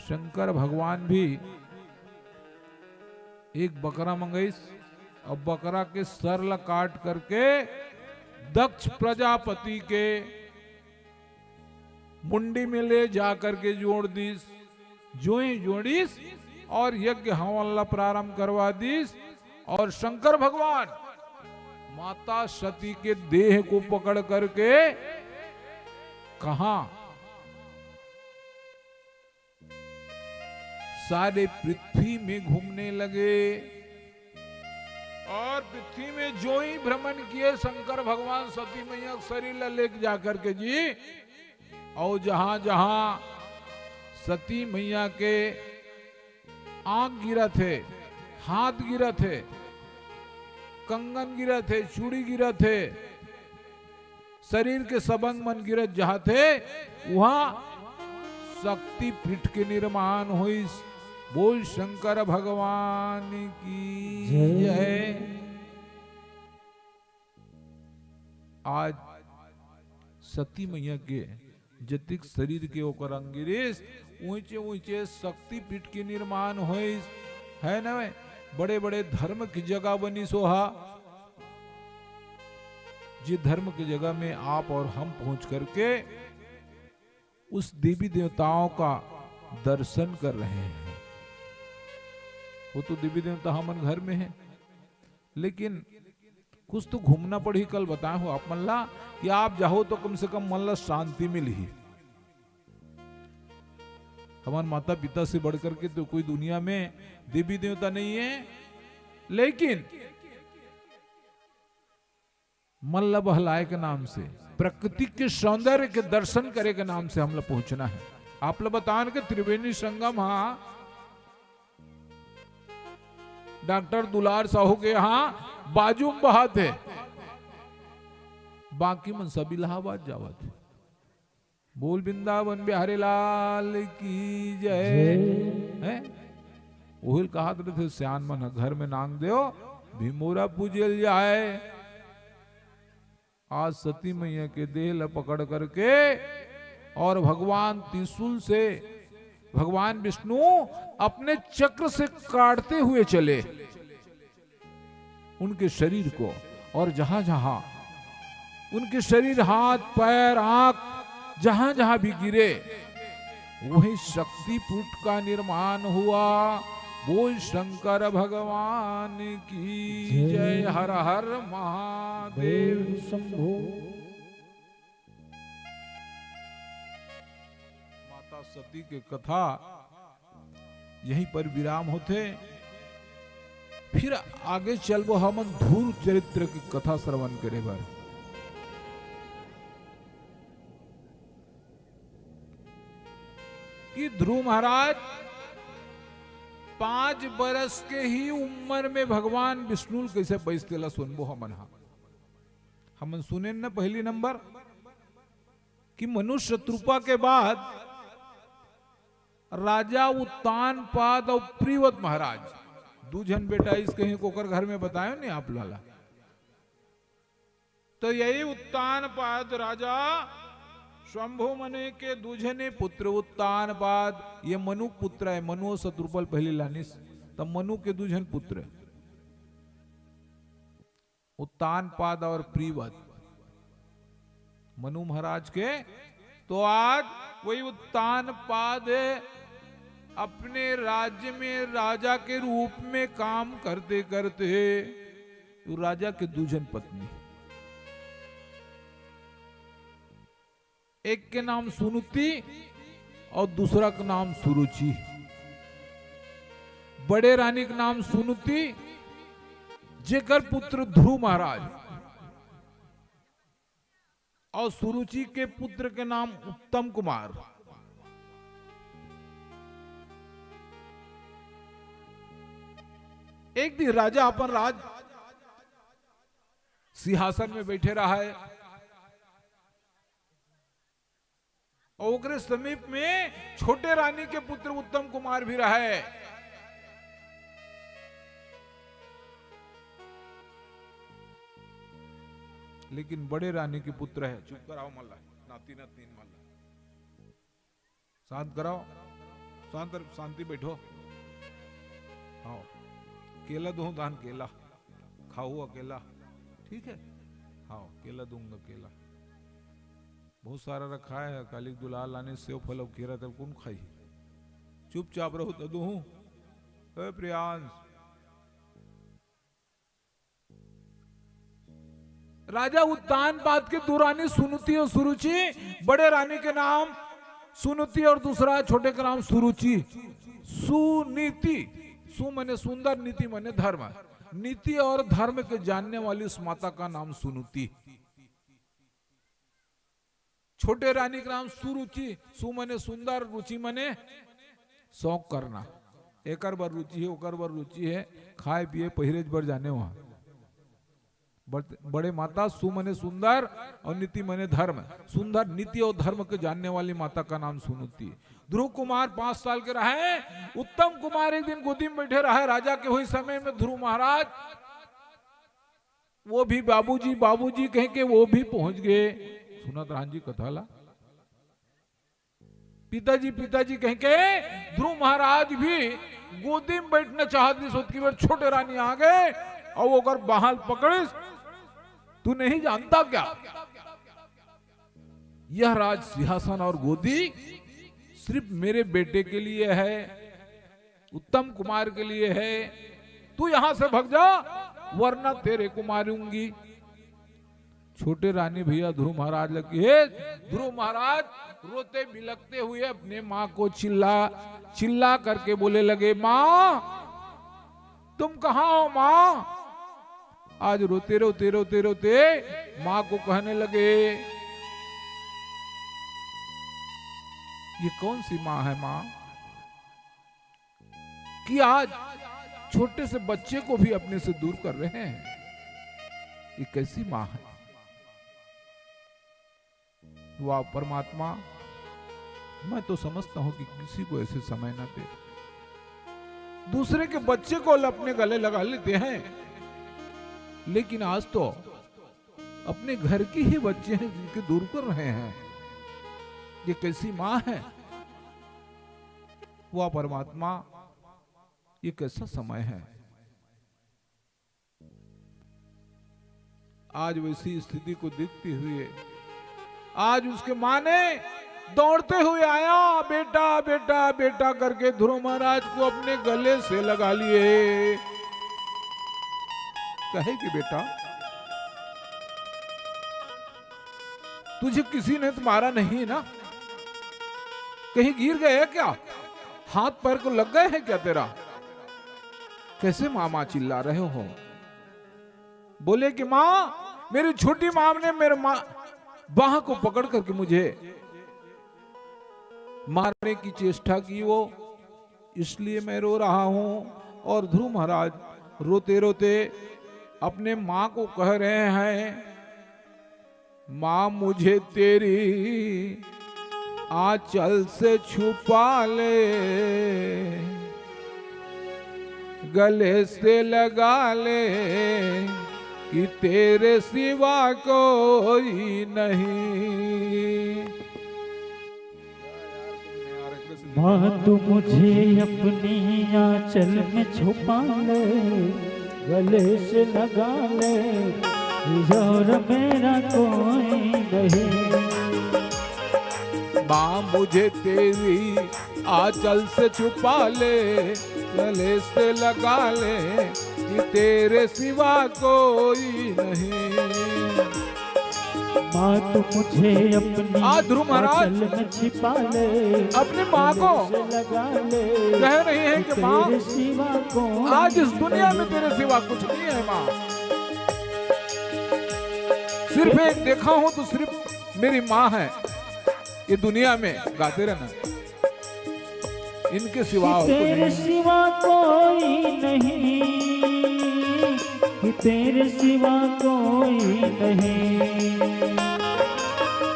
शंकर भगवान भी एक बकरा मंगाइस और बकरा के सर ला काट करके दक्ष प्रजापति के मुंडी में ले जाकर के जोड़ दीस, जो ही जोड़ीस और यज्ञ हवन ला प्रारंभ करवा दीस। और शंकर भगवान माता सती के देह को पकड़ करके कहा सारे पृथ्वी में घूमने लगे। और पृथ्वी में जो ही भ्रमण किए शंकर भगवान सती मैया शरीर लेके जाकर के जी, और जहां जहां सती मैया के आंख गिरा थे, हाथ गिरा थे, कंगन गिरा थे, चूड़ी गिरा थे, शरीर के सबंग मन गिरत जहां थे, वहां शक्ति पीठ के निर्माण हुई। बोल शंकर भगवान की जय। आज सती मैया के जतिक शरीर के ओकर अंगिरेस ऊंचे ऊंचे शक्ति पीठ के निर्माण हुई है ना। बड़े बड़े धर्म की जगह बनी सोहा, जिस धर्म की जगह में आप और हम पहुंच करके उस देवी देवताओं का दर्शन कर रहे हैं। वो तो देवी देवता हमन घर में है, लेकिन कुछ तो घूमना पड़ी। कल बताया हो आप मन ला कि आप जाओ तो कम से कम मन ला शांति मिली। हमारे माता पिता से बढ़कर के तो कोई दुनिया में देवी देवता नहीं है, लेकिन मन ला बहलाए के नाम से, प्रकृति के सौंदर्य के दर्शन करे के नाम से हम लोग पहुंचना है। आप लोग बतान के त्रिवेणी संगम, हाँ डॉक्टर दुलार साहू के यहाँ बाजू में बहा थे, बाकी मन सब इलाहाबाद जावत है। बोल वृंदावन बिहारी लाल की जय। है वही कहा थे श्यान मन घर में नांग दो भीमोरा पूजल जाए। आज सती मैया के देह ल पकड़ करके और भगवान त्रिशूल से भगवान विष्णु अपने चक्र से काटते हुए चले उनके शरीर को, और जहां जहां उनके शरीर, हाथ पैर आंख जहां जहां भी गिरे वही शक्तिपीठ का निर्माण हुआ। बोल शंकर भगवान की जय। हर हर महादेव। शंभो। सती के कथा यहीं पर विराम होते। फिर आगे चलबो हमन ध्रुव चरित्र की कथा श्रवण करे बर। कि ध्रुव महाराज 5 बरस के ही उम्र में भगवान विष्णु कैसे बैसतेला सुनबो हमन सुने न पहली नंबर कि मनुष्य शत्रुपा के बाद राजा उत्तानपाद और प्रियव्रत महाराज 2 जन बेटा इस कहीं कोकर घर में बतायो नहीं आप लाला। तो यही उत्तानपाद राजा शंभु मने के 2 जने पुत्र उत्तानपाद, ये मनु पुत्र है। मनु शत्रुपल पहली लानिस तब मनु के 2 जन पुत्र उत्तानपाद और प्रियव्रत मनु महाराज के। तो आज वही उत्तानपाद अपने राज्य में राजा के रूप में काम करते करते तो राजा के 2 जन पत्नी, एक के नाम सुनुति और दूसरा का नाम सुरुचि। बड़े रानी का नाम सुनुति, जेकर पुत्र ध्रुव महाराज, और सुरुचि के पुत्र के नाम उत्तम कुमार। एक दिन राजा अपन राज सिंहासन में बैठे रहा है और ओकरे समीप में छोटे रानी के पुत्र उत्तम कुमार भी रहा है। लेकिन बड़े रानी के पुत्र है। चुप कराओ मल्ला, नाती नाती मल्ला, शांत कराओ, शांति बैठो। हाँ, केला दो दान, केला खाओ अकेला, ठीक है। हाँ, केला दूंगा, केला बहुत सारा रखा है। कालिक दुलाल लाने सेव फल और केरा तब कौन खाई। चुपचाप रहो तो दूं। प्रियांश, राजा उत्तानपाद के 2 रानी सुनुति और सुरुचि, बड़े रानी के नाम सुनुति और दूसरा छोटे का नाम सुरुचि। सुनीति, सु मने सुंदर, नीति मने धर्म। नीति और धर्म के जानने वाली उस माता का नाम सुनुति। छोटे रानी का नाम सुरुचि, सु मने सुंदर, रुचि मने शौक करना। एकर बर रुचि है, ओकर बर रुचि है, खाए पिए पहिरेज बर जाने वहां। बड़े माता सु मने सुंदर और नीति मने धर्म। सुंदर, नीति और धर्म के जानने वाली माता का नाम सुनुति। ध्रुव कुमार 5 साल के रहे। उत्तम कुमार एक दिन गोदी में बैठे रहे राजा के हुई समय में। ध्रुव महाराज वो भी बाबूजी बाबूजी कह के वो भी पहुंच गए। सुनत राम जी कथा ला। पिताजी पिताजी कह के ध्रुव महाराज भी गोदी में बैठना चाहती। सोच की बार छोटे रानी आ गए और वो अगर बहाल पकड़े, तू नहीं जानता क्या यह राज सिंहासन और गोदी सिर्फ मेरे बेटे के लिए है, उत्तम कुमार के लिए है। तू यहां से भाग जा वरना तेरे को मारूंगी। छोटे रानी भैया ध्रुव महाराज लगी है। ध्रुव महाराज रोते बिलखते हुए अपने माँ को चिल्ला करके बोले लगे, माँ तुम कहां हो माँ। आज रोते रोते रोते रोते माँ को कहने लगे, ये कौन सी माँ है माँ कि आज छोटे से बच्चे को भी अपने से दूर कर रहे हैं। ये कैसी माँ है। वाह परमात्मा, मैं तो समझता हूं कि किसी को ऐसे समय ना दे। दूसरे के बच्चे को अपने गले लगा लेते हैं, लेकिन आज तो अपने घर के ही बच्चे हैं जिनके दूर कर रहे हैं। ये कैसी माँ है। वाह परमात्मा, ये कैसा समय है। आज वैसी स्थिति को देखते हुए आज उसके माँ ने दौड़ते हुए आया, बेटा बेटा बेटा करके ध्रुव महाराज को अपने गले से लगा लिए। कहे कि बेटा तुझे किसी ने तो मारा नहीं ना, कहीं गिर गए क्या? हाथ पैर को लग गए हैं क्या तेरा? कैसे मामा चिल्ला रहे हो? बोले कि माँ, मेरी छोटी माँ ने मेरे माँ बाह को पकड़ करके मुझे मारने की चेष्टा की, वो इसलिए मैं रो रहा हूं। और ध्रुव महाराज रोते रोते अपने माँ को कह रहे हैं, माँ मुझे तेरी आंचल से छुपा ले, गले से लगा ले, कि तेरे सिवा कोई नहीं। माँ तू मुझे अपनी आंचल में छुपा ले, गले से लगा ले, और मेरा कोई नहीं। माँ मुझे तेरी आंचल से छुपा ले, गले से लगा ले, कि तेरे सिवा कोई नहीं। माँ तू मुझे अपनी ध्रुव महाराज आंचल में छिपा ले, अपनी माँ को लगा ले, कह रही है कि माँ तेरे सिवा कोई आज इस दुनिया में तेरे सिवा कुछ नहीं है। माँ सिर्फ एक देखा हूं तो सिर्फ मेरी माँ है ये दुनिया में। गाते रहना, इनके सिवा तेरे सिवा कोई नहीं, कि तेरे सिवा कोई नहीं,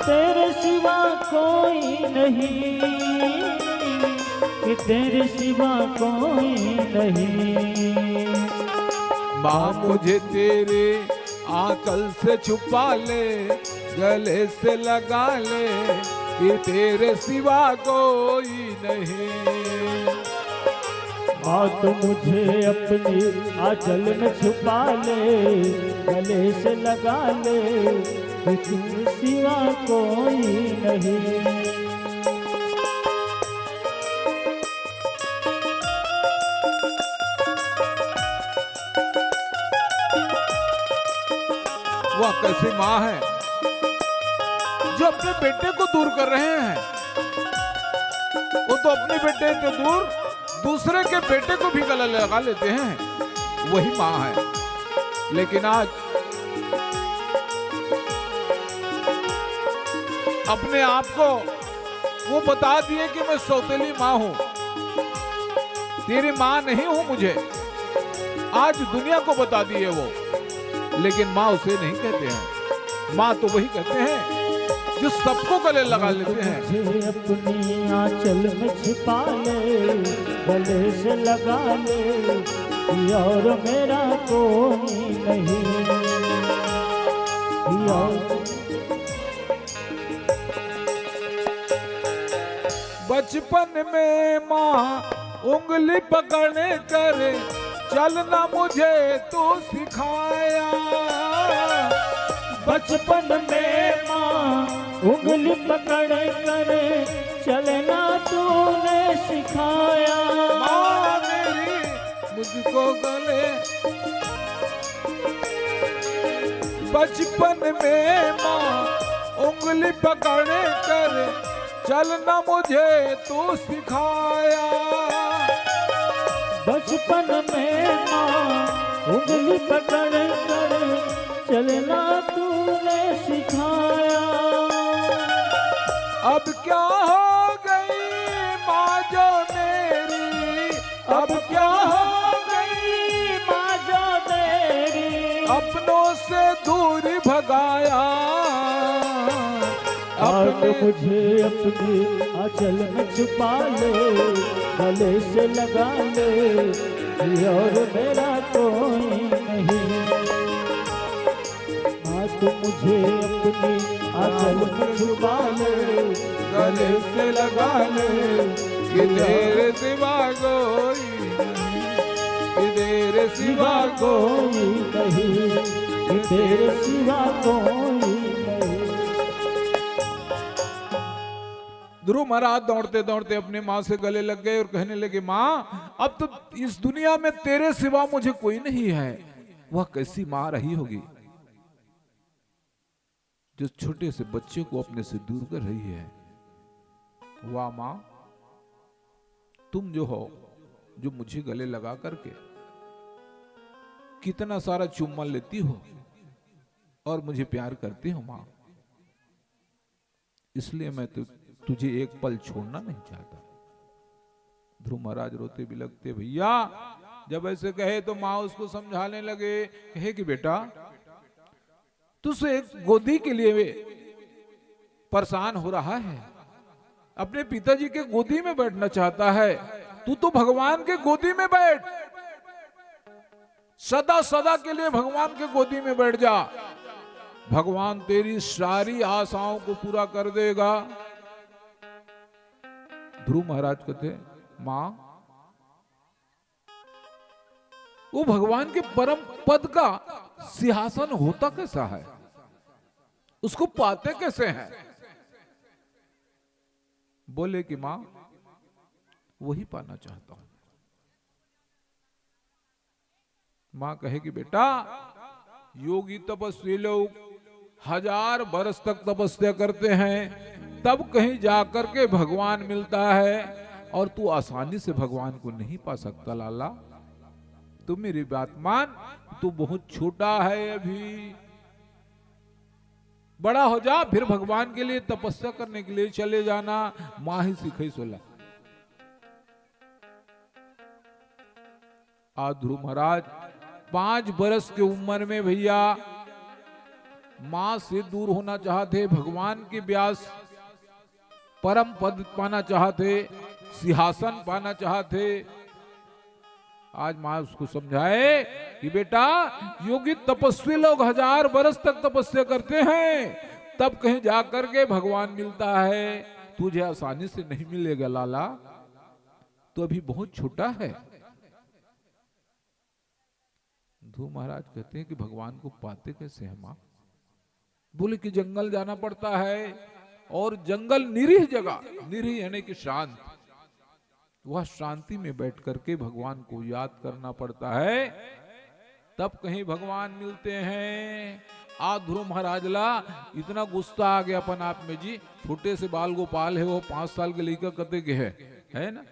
तेरे सिवा कोई नहीं, कि तेरे सिवा कोई नहीं। माँ मुझे तेरे आंचल से छुपा ले, गले से लगा ले, कि तेरे सिवा कोई नहीं। माँ तो मुझे अपनी आंचल में छुपा ले, गले से लगा ले, कि तेरे सिवा कोई नहीं। वह कैसी माँ है जो अपने बेटे को दूर कर रहे हैं। वो तो अपने बेटे से दूर दूसरे के बेटे को भी गले लगा लेते हैं, वही माँ है। लेकिन आज अपने आप को वो बता दिए कि मैं सौतेली माँ हूं, तेरी माँ नहीं हूं मुझे। आज दुनिया को बता दिए वो, लेकिन माँ उसे नहीं कहते हैं। माँ तो वही कहते हैं जो सबको गले लगा लेते हैं। मुझे अपनी आंचल में छिपा ले, गले से लगा ले, और मेरा कोई नहीं। बचपन में माँ उंगली पकड़ने करे, चलना मुझे तो सिखाया। बचपन में माँ उंगली पकड़ कर चलना तूने सिखाया। माँ मेरी मुझको गले, बचपन में माँ उंगली पकड़ कर चलना मुझे तो सिखाया। बचपन में माँ उंगली पकड़ कर चलना तूने सिखाया। अब क्या हो गई माँ जो मेरी, अब क्या हो गई माँ जो मेरी, अपनों से दूर भगाया। और मुझे अपनी आंचल में छुपा ले, गले से लगा ले, और मेरा कोई नहीं। तू मुझे अपनी आंचल में छुपा ले, गले से लगा ले, कि तेरे सिवा कोई नहीं, कि तेरे सिवा कोई नहीं, कि तेरे सिवा कोई नहीं। ध्रुव महाराज दौड़ते दौड़ते अपने माँ से गले लग गए और कहने लगे, माँ अब तो इस दुनिया में तेरे सिवा मुझे कोई नहीं है। वह कैसी माँ रही होगी जो छोटे से बच्चे को अपने से दूर कर रही है। वाह मां, तुम जो हो, जो मुझे गले लगा करके कितना सारा चुम्मा लेती हो और मुझे प्यार करती हो मां, इसलिए मैं तुझे एक पल छोड़ना नहीं चाहता। ध्रुव महाराज रोते बिलखते, भैया जब ऐसे कहे तो मां उसको समझाने लगे, कहे कि बेटा तुझसे एक गोदी के लिए परेशान हो रहा है, अपने पिताजी के गोदी में बैठना चाहता है, तू तो भगवान के गोदी में बैठ, सदा सदा के लिए भगवान के गोदी में बैठ जा, भगवान तेरी सारी आशाओं को पूरा कर देगा। ध्रुव महाराज कहते, मां वो भगवान के परम पद का सिंहासन होता कैसा है, उसको पाते कैसे हैं? बोले कि मां वही पाना चाहता हूं। मां कहे कि बेटा योगी तपस्वी लोग 1000 वर्ष तक तपस्या करते हैं, तब कहीं जाकर के भगवान मिलता है, और तू आसानी से भगवान को नहीं पा सकता लाला। तू मेरी बात मान, तू बहुत छोटा है अभी, बड़ा हो जा फिर भगवान के लिए तपस्या करने के लिए चले जाना। मां ही सिखाई सोला। आज ध्रुव महाराज 5 बरस की उम्र में भैया मां से दूर होना चाहते, भगवान के व्यास परम पद पाना चाहते, सिंहासन पाना चाहते। आज मां उसको समझाए कि बेटा योगी तपस्वी लोग 1000 वर्ष तक तपस्या करते हैं, तब कहीं जाकर के भगवान मिलता है, तुझे आसानी से नहीं मिलेगा लाला, तो अभी बहुत छोटा है। ध्रुव महाराज कहते हैं कि भगवान को पाते कैसे हैं मां? बोले कि जंगल जाना पड़ता है, और जंगल निरीह जगह, निरीह यानी कि शांत, वह शांति में बैठ करके भगवान को याद करना पड़ता है, तब कहीं भगवान मिलते हैं। आज ध्रुव महाराज ला इतना गुस्सा आ गया अपन आप में जी, छोटे से बाल गोपाल है, वो 5 साल के लड़का कते के है ना,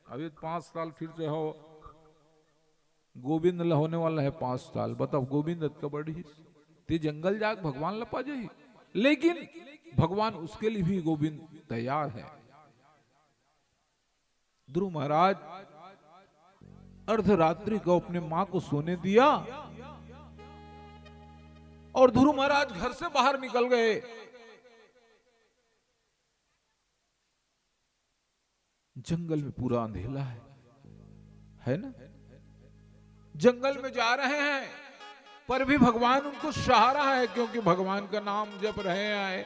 अभी 5 साल फिर से हो, गोविंद होने वाला है 5 साल, बताओ गोविंद कबड्डी ते जंगल जाग भगवान लपा जाही, लेकिन भगवान उसके लिए भी गोविंद तैयार है। ध्रुव महाराज अर्धरात्रि को अपने मां को सोने दिया, और ध्रुव महाराज घर से बाहर निकल गए। जंगल में पूरा अंधेला है ना, जंगल में जा रहे हैं, पर भी भगवान उनको सहारा है, क्योंकि भगवान का नाम जप रहे हैं।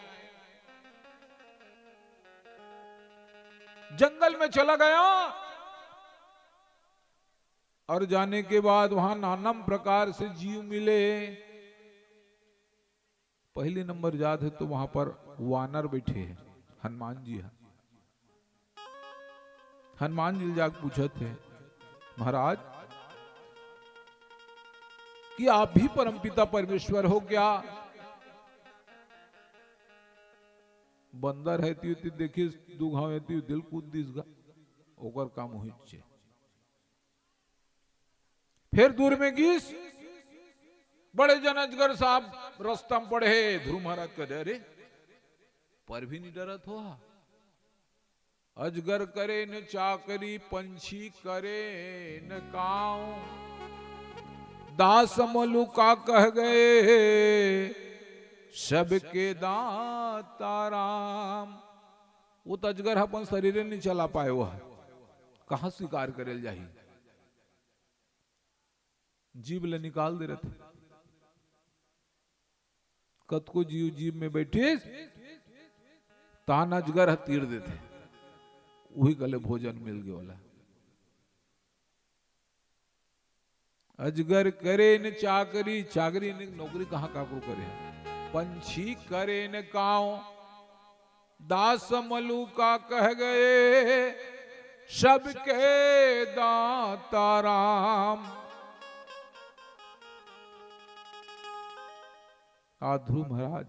जंगल में चला गया, और जाने के बाद वहां नाना प्रकार से जीव मिले। पहले नंबर याद है तो वहां पर वानर बैठे हैं, हनुमान जी है। हनुमान जी जाकर पूछे थे, महाराज कि आप भी परमपिता परमेश्वर हो क्या? बंदर है ती देखिए दुघाव है ती दिल कूद दिसगा, ओकर काम हुई छे। फिर दूर में गीस बड़े जन अजगर साहब रास्ता में पड़े। ध्रुव महाराज कह अरे पर भी नहीं डरत हो, अजगर करे न चाकरी, पंछी करे न काऊ, दास मलुका कह गए सबके दाता राम। वो तो अजगर अपन शरीर नहीं चला पाए, वो कहां स्वीकार करे जाही, जीव ले निकाल दे रहे थे। कत को जीव जीव में बैठे तान अजगर तीर देते, वही गले भोजन मिल गया वाला। अजगर करे न चाकरी, चाकरी ने नौकरी कहां काकू करे, पंछी करे न काऊ, दास मलुका कह गए सबके दाता राम। ध्रुव महाराज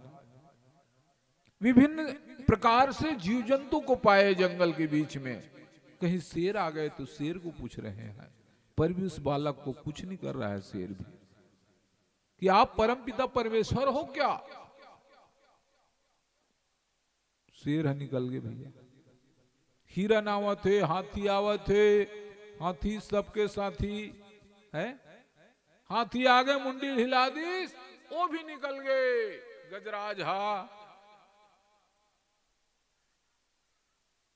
विभिन्न प्रकार से जीव जंतु को पाए जंगल के बीच में। कहीं शेर आ गए तो शेर को पूछ रहे हैं, पर भी उस बालक को कुछ नहीं कर रहा है शेर भी, कि आप परमपिता परमेश्वर हो क्या? शेर निकल गए भैया। हिरन आवत है, हाथी आवत है, हाथी सबके साथी है। हाथी आगे मुंडी हिला दी, वो भी निकल गए। गजराज हा।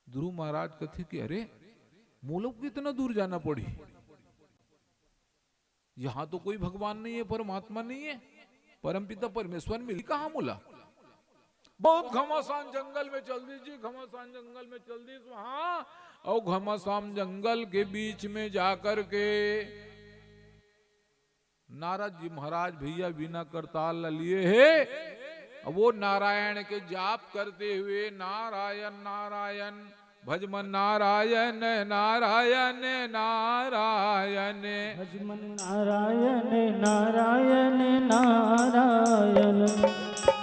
ध्रुव महाराज कहते कि अरे मोलों को कितना दूर जाना पड़ी, यहां तो कोई भगवान नहीं है, परमात्मा नहीं है, परमपिता परमेश्वर मिली कहां मोला? बहुत घमासान जंगल में चल दीजिए, घमासान जंगल में चल दी वहां, और घमासान जंगल के बीच में जाकर के नारद जी महाराज भैया बिना करताल लिए है, वो नारायण के जाप करते हुए नारायण नारायण भजमन नारायण नारायण नारायण भजमन नारायण नारायण नारायण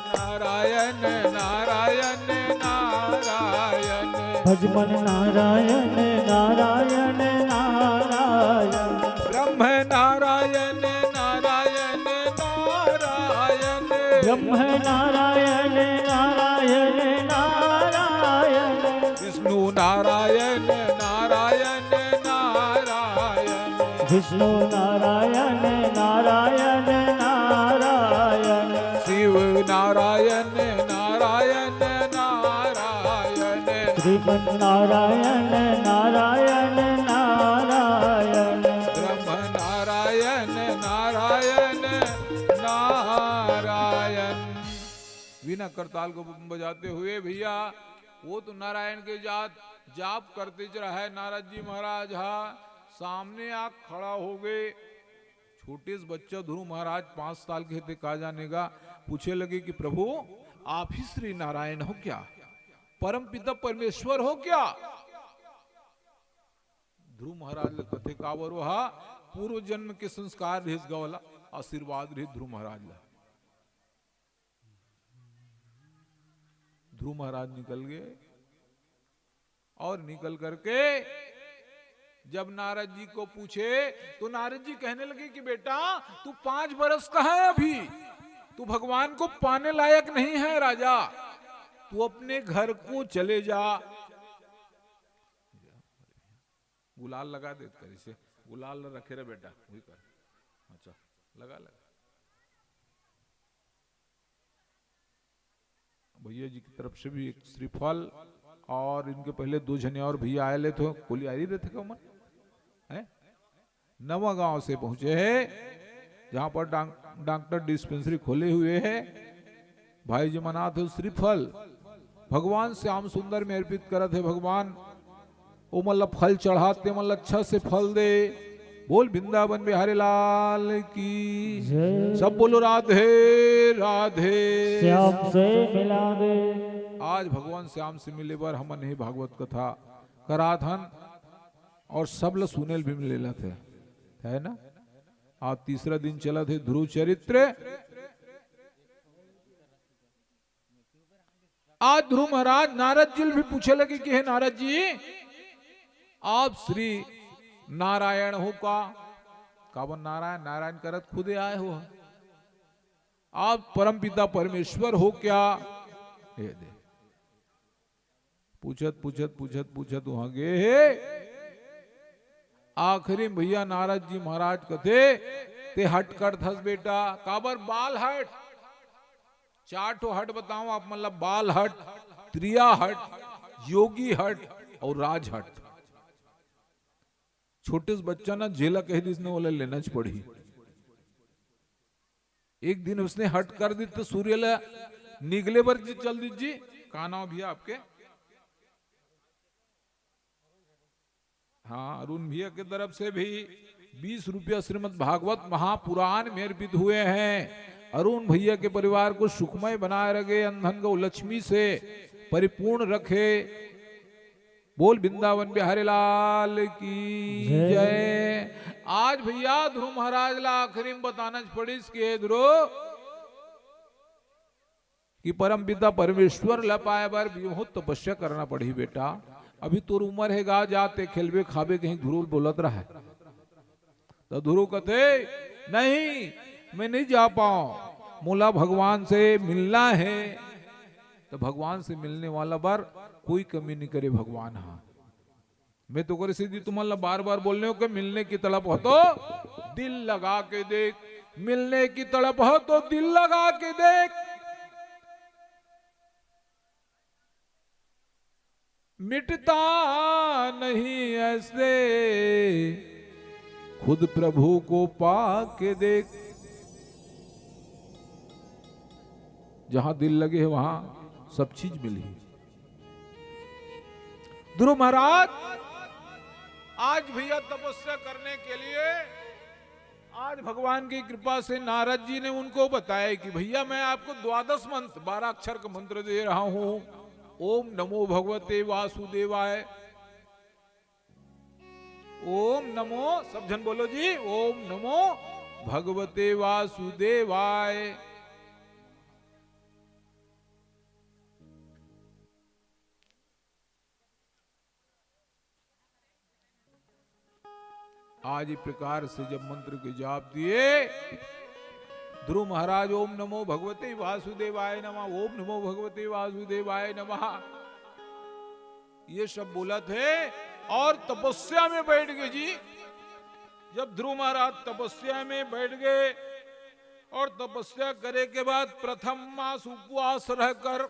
नारायण नारायण नारायण भजमन नारायण नारायण नारायण ब्रह्म नारायण नारायण नारायण ब्रह्म नारायण नारायण नारायण विष्णु नारायण नारायण नारायण विष्णु नारायण नारायण नारायण शिव नारायण नारायण नारायण श्रीमन नारायण नारायण नारायण ब्रह्म नारायण नारायण नारायण। बिना करताल को बजाते हुए भैया वो तो नारायण के जाप करते रहे। नारद जी महाराज हा सामने आ खड़ा हो गए। छोटे से बच्चा ध्रुव महाराज 5 साल के थे, कहा जाने का, पूछे लगे कि प्रभु आप ही श्री नारायण हो क्या? परम पिता परमेश्वर हो क्या? ध्रुव महाराज ने कथे कावर वहा पूर्व जन्म के संस्कार रहित गवला आशीर्वाद रहित ध्रुव महाराज ला। ध्रुव महाराज निकल गए और निकल करके जब नारद जी को पूछे तो नारद जी कहने लगे कि बेटा तू 5 बरस का है, अभी तू भगवान को पाने लायक नहीं है राजा, तू अपने घर को चले जा। गुलाल लगा दे कर, इसे गुलाल रखे रहे बेटा, वही कर। अच्छा लगा लगा। भैया जी की तरफ से भी एक श्रीफल, और इनके पहले 2 जने और भैया आए ले तो कोली आ ही रहे थे कमन है। नवा गांव से पहुंचे हैं जहां पर डॉक्टर डिस्पेंसरी खोले हुए है। भाई जी मनाथ श्रीफल भगवान श्याम सुंदर में अर्पित करत है। भगवान वो मतलब फल चढ़ाते मतलब अच्छा से फल दे। बोल वृंदावन बिहारी लाल की सब बोलो राधे राधे। श्याम से मिला दे। आज भगवान श्याम से मिले बार हम नहीं भागवत कथा कराथन और सब ल सुनेल भी मिले थे, है ना। आज तीसरा दिन चला थे ध्रुव चरित्र। आज ध्रुव महाराज नारद जी भी पूछे लगे कि हे नारद जी आप श्री नारायण हो का? कावन नारायण नारायण करत खुदे आए हो, आप परम पिता परमेश्वर हो क्या? ये दे पूछत पूछत पूछत पूछत वहां गए। आखिरी भैया नारद जी महाराज कथे ते हट कर थस बेटा, काबर बाल हट। 4 हट बताऊं आप, मतलब बाल हट, त्रिया हट, योगी हट और राज हट। छोटे से बच्चा ना जेला कह दी, इसने बोला लेना पड़ी। एक दिन उसने हट कर दी तो सूर्य निगले पर चल दीजिए। का नाम भैया आपके? हाँ अरुण भैया की तरफ से भी 20 रुपया श्रीमद् भागवत महापुराण में अर्पित हुए हैं। अरुण भैया के परिवार को सुखमय बनाए रखे, अंधन को लक्ष्मी से परिपूर्ण रखे। बोल वृंदावन बिहारी लाल की जय। आज भैया ध्रुव महाराज ला आखिरी में बताना पड़ी इसके ध्रुव कि परम पिता परमेश्वर ला पाए बार बहुत तपस्या करना पड़ी बेटा। अभी तोर उम्र है गा, जाते खेलबे खाबे कहीं ध्रुव बोलत रहा है। तो ध्रुव कहते नहीं, मैं नहीं जा पाऊं, मोला भगवान से मिलना है। तो भगवान से मिलने वाला बार कोई कमी नहीं करे भगवान। हाँ, मैं तो करे सीधी तुम्हारा बार बार बोलने हो कि मिलने की तड़प हो तो दिल लगा के देख, मिलने की तड़प हो तो दिल लगा के देख। मिटता नहीं ऐसे खुद प्रभु को पाके देख। जहां दिल लगे वहां सब चीज मिली। ध्रुव महाराज आज भैया तपस्या करने के लिए, आज भगवान की कृपा से नारद जी ने उनको बताया कि भैया मैं आपको 12 मंत्र 12 अक्षर का मंत्र दे रहा हूं। ओम नमो भगवते वासुदेवाय। ओम नमो, सब जन बोलो जी, ओम नमो भगवते वासुदेवाय। आज इस प्रकार से जब मंत्र के जाप दिए, ध्रुव महाराज ओम नमो भगवते वासुदेवाय नमः, ओम नमो भगवते वासुदेवाय नमः, ये सब बोला थे और तपस्या में बैठ गए जी। जब ध्रुव महाराज तपस्या में बैठ गए और तपस्या करे के बाद प्रथम मास उपवास रहकर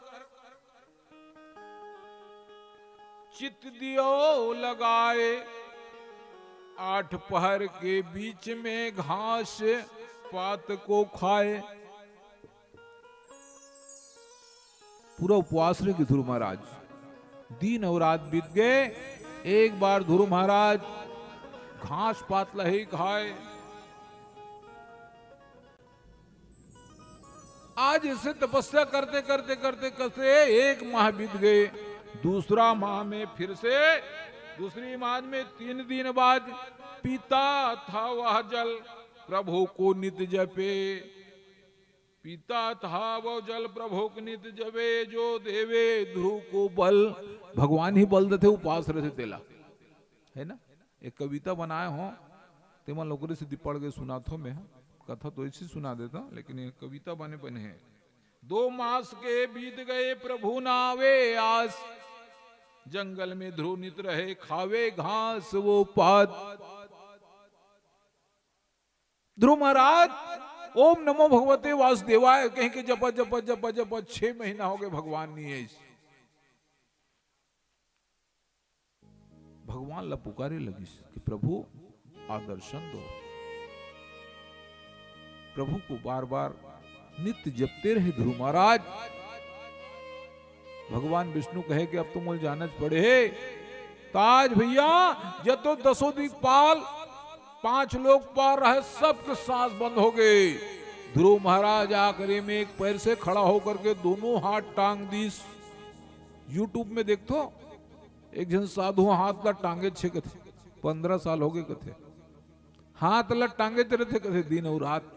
चित दियो लगाए, 8 पहर के बीच में घास पात को खाए। पूरा उपवास रहे ध्रुव महाराज। दिन और रात बीत गए, एक बार ध्रुव महाराज घास पात लही खाए। आज इसे तपस्या करते करते करते करते 1 माह बीत गए। दूसरा माह में फिर से, दूसरी माह में 3 दिन बाद पीता था वह जल प्रभु को नित जपे। पीता था वो जल प्रभु को नित जपे, जो देवे ध्रुव को बल। भगवान ही बल देते, उपवास रहते तेला, है ना। एक कविता बनाए हो तेमा लोगों से पढ़ के सुना थो मैं। कथा तो ऐसी सुना देता, लेकिन ये कविता बने बने है। 2 मास के बीत गए प्रभु नावे आस, जंगल में ध्रुव नित रहे खावे घास वो पात। ध्रुव महाराज ओम नमो भगवते वासुदेवाय कहीं के जप जप जप जप 6 महीना हो गए, भगवान नहीं है। भगवान ला पुकारे लगी कि प्रभु आदर्शन दो। प्रभु को बार बार नित्य जपते रहे ध्रुव महाराज। भगवान विष्णु कहे कि अब तो मुझे जाना पड़े। ताज भैया जब तो 10 दिक्पाल 5 लोग पार रहे, सबके सांस बंद हो गए। ध्रुव महाराज आकर में एक पैर से खड़ा होकर के दोनों हाथ टांग दी। यूट्यूब में देखो, एक जन साधु हाथ ला टांगे छे कथे, 15 साल हो गए कथे, हाथ ला टांगे तेरे थे कथे दिन और रात।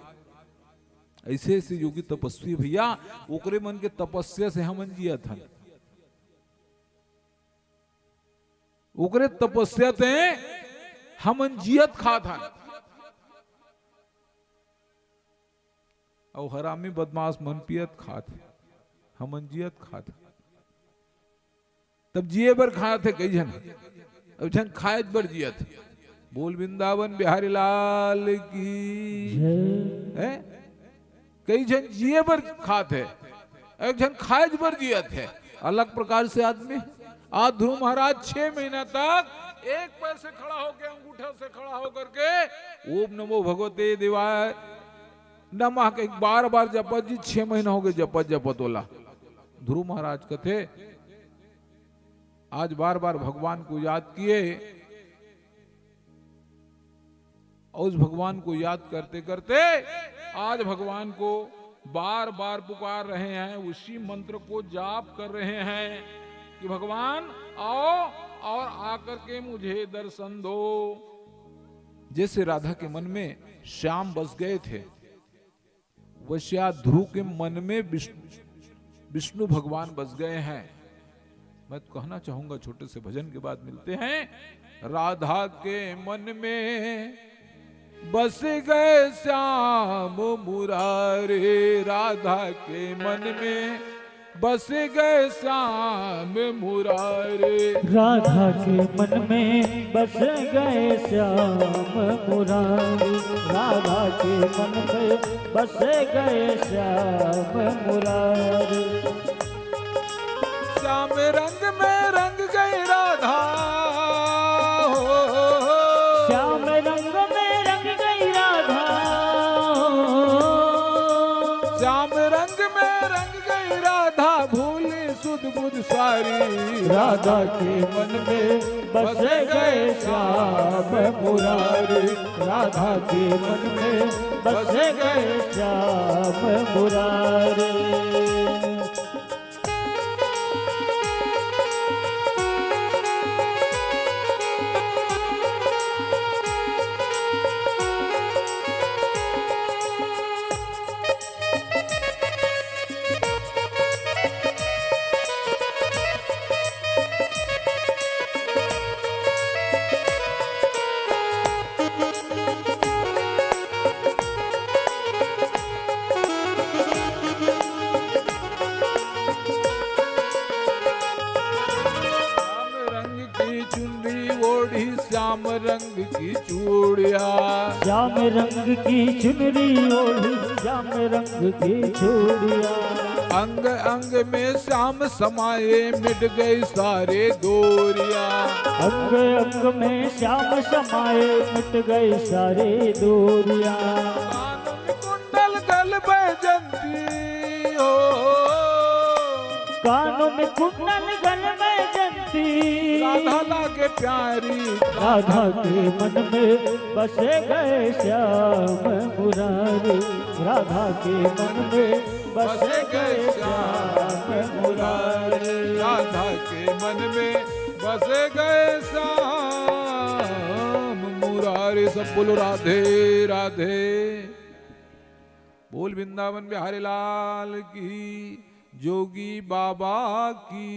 ऐसे ऐसे योगी तपस्वी भैया, ओकरे मन के तपस्या से हमन जिया था। ओकरे तपस्या ते हमन जियत खा था। और हरामी बदमाश मन पियत खात, हमन जियत खात। तब जिए बर खाए थे कई जन, अब जन खाए बर जियत। बोल वृंदावन बिहारी लाल की है। कई जन जिए बर खाते, एक जन खाए बर जियत है। अलग प्रकार से आदमी। आज ध्रुव महाराज 6 महीना तक एक पैर से खड़ा होकर, अंगूठा से खड़ा होकर के ओम नमो भगवते देवाय नमः के बार बार जपत जी। 6 महीना हो गए जपत जपत बोला। ध्रुव महाराज कथे आज बार बार भगवान को याद किए, और उस भगवान को याद करते करते आज भगवान को बार बार पुकार रहे हैं, उसी मंत्र को जाप कर रहे हैं कि भगवान आओ और आकर के मुझे दर्शन दो। जैसे राधा के मन में श्याम बस गए थे, वैसे ध्रुव के मन में विष्णु भगवान बस गए हैं। मैं तो कहना चाहूंगा, छोटे से भजन के बाद मिलते हैं। राधा के मन में बस गए श्याम मुरारे, राधा के मन में बस गए श्याम मुरारे। राधा के मन में बस गए श्याम मुरारी, राधा के मन में बस गए श्याम मुरारी। श्याम रंग में रंग गई राधा, श्याम रंग में रंग गई राधा, श्याम रंग में रंग गई राधा, भूली सुध बुध सारी। राधा के मन में बस गए श्याम मुरारी, राधा के मन में बस गए श्याम मुरारी। श्याम रंग की चूड़िया, श्याम रंग की चुनरी ओढ़ी, श्याम रंग की चूड़िया। अंग अंग में श्याम समाये, मिट गई सारे दूरिया। अंग अंग में श्याम समाये, मिट गई सारे दूरिया। कुंडल गल बैजंती हो, कानों में कुंडल गल बैजंती, राधा लागे प्यारी। राधा के मन में बसे गए श्याम मुरारी, राधा के मन में बसे गए श्याम मुरारी, राधा के मन में बसे गए श्याम मुरारी। सब बोलो राधे राधे। बोल वृंदावन बिहारी लाल की, जोगी बाबा की,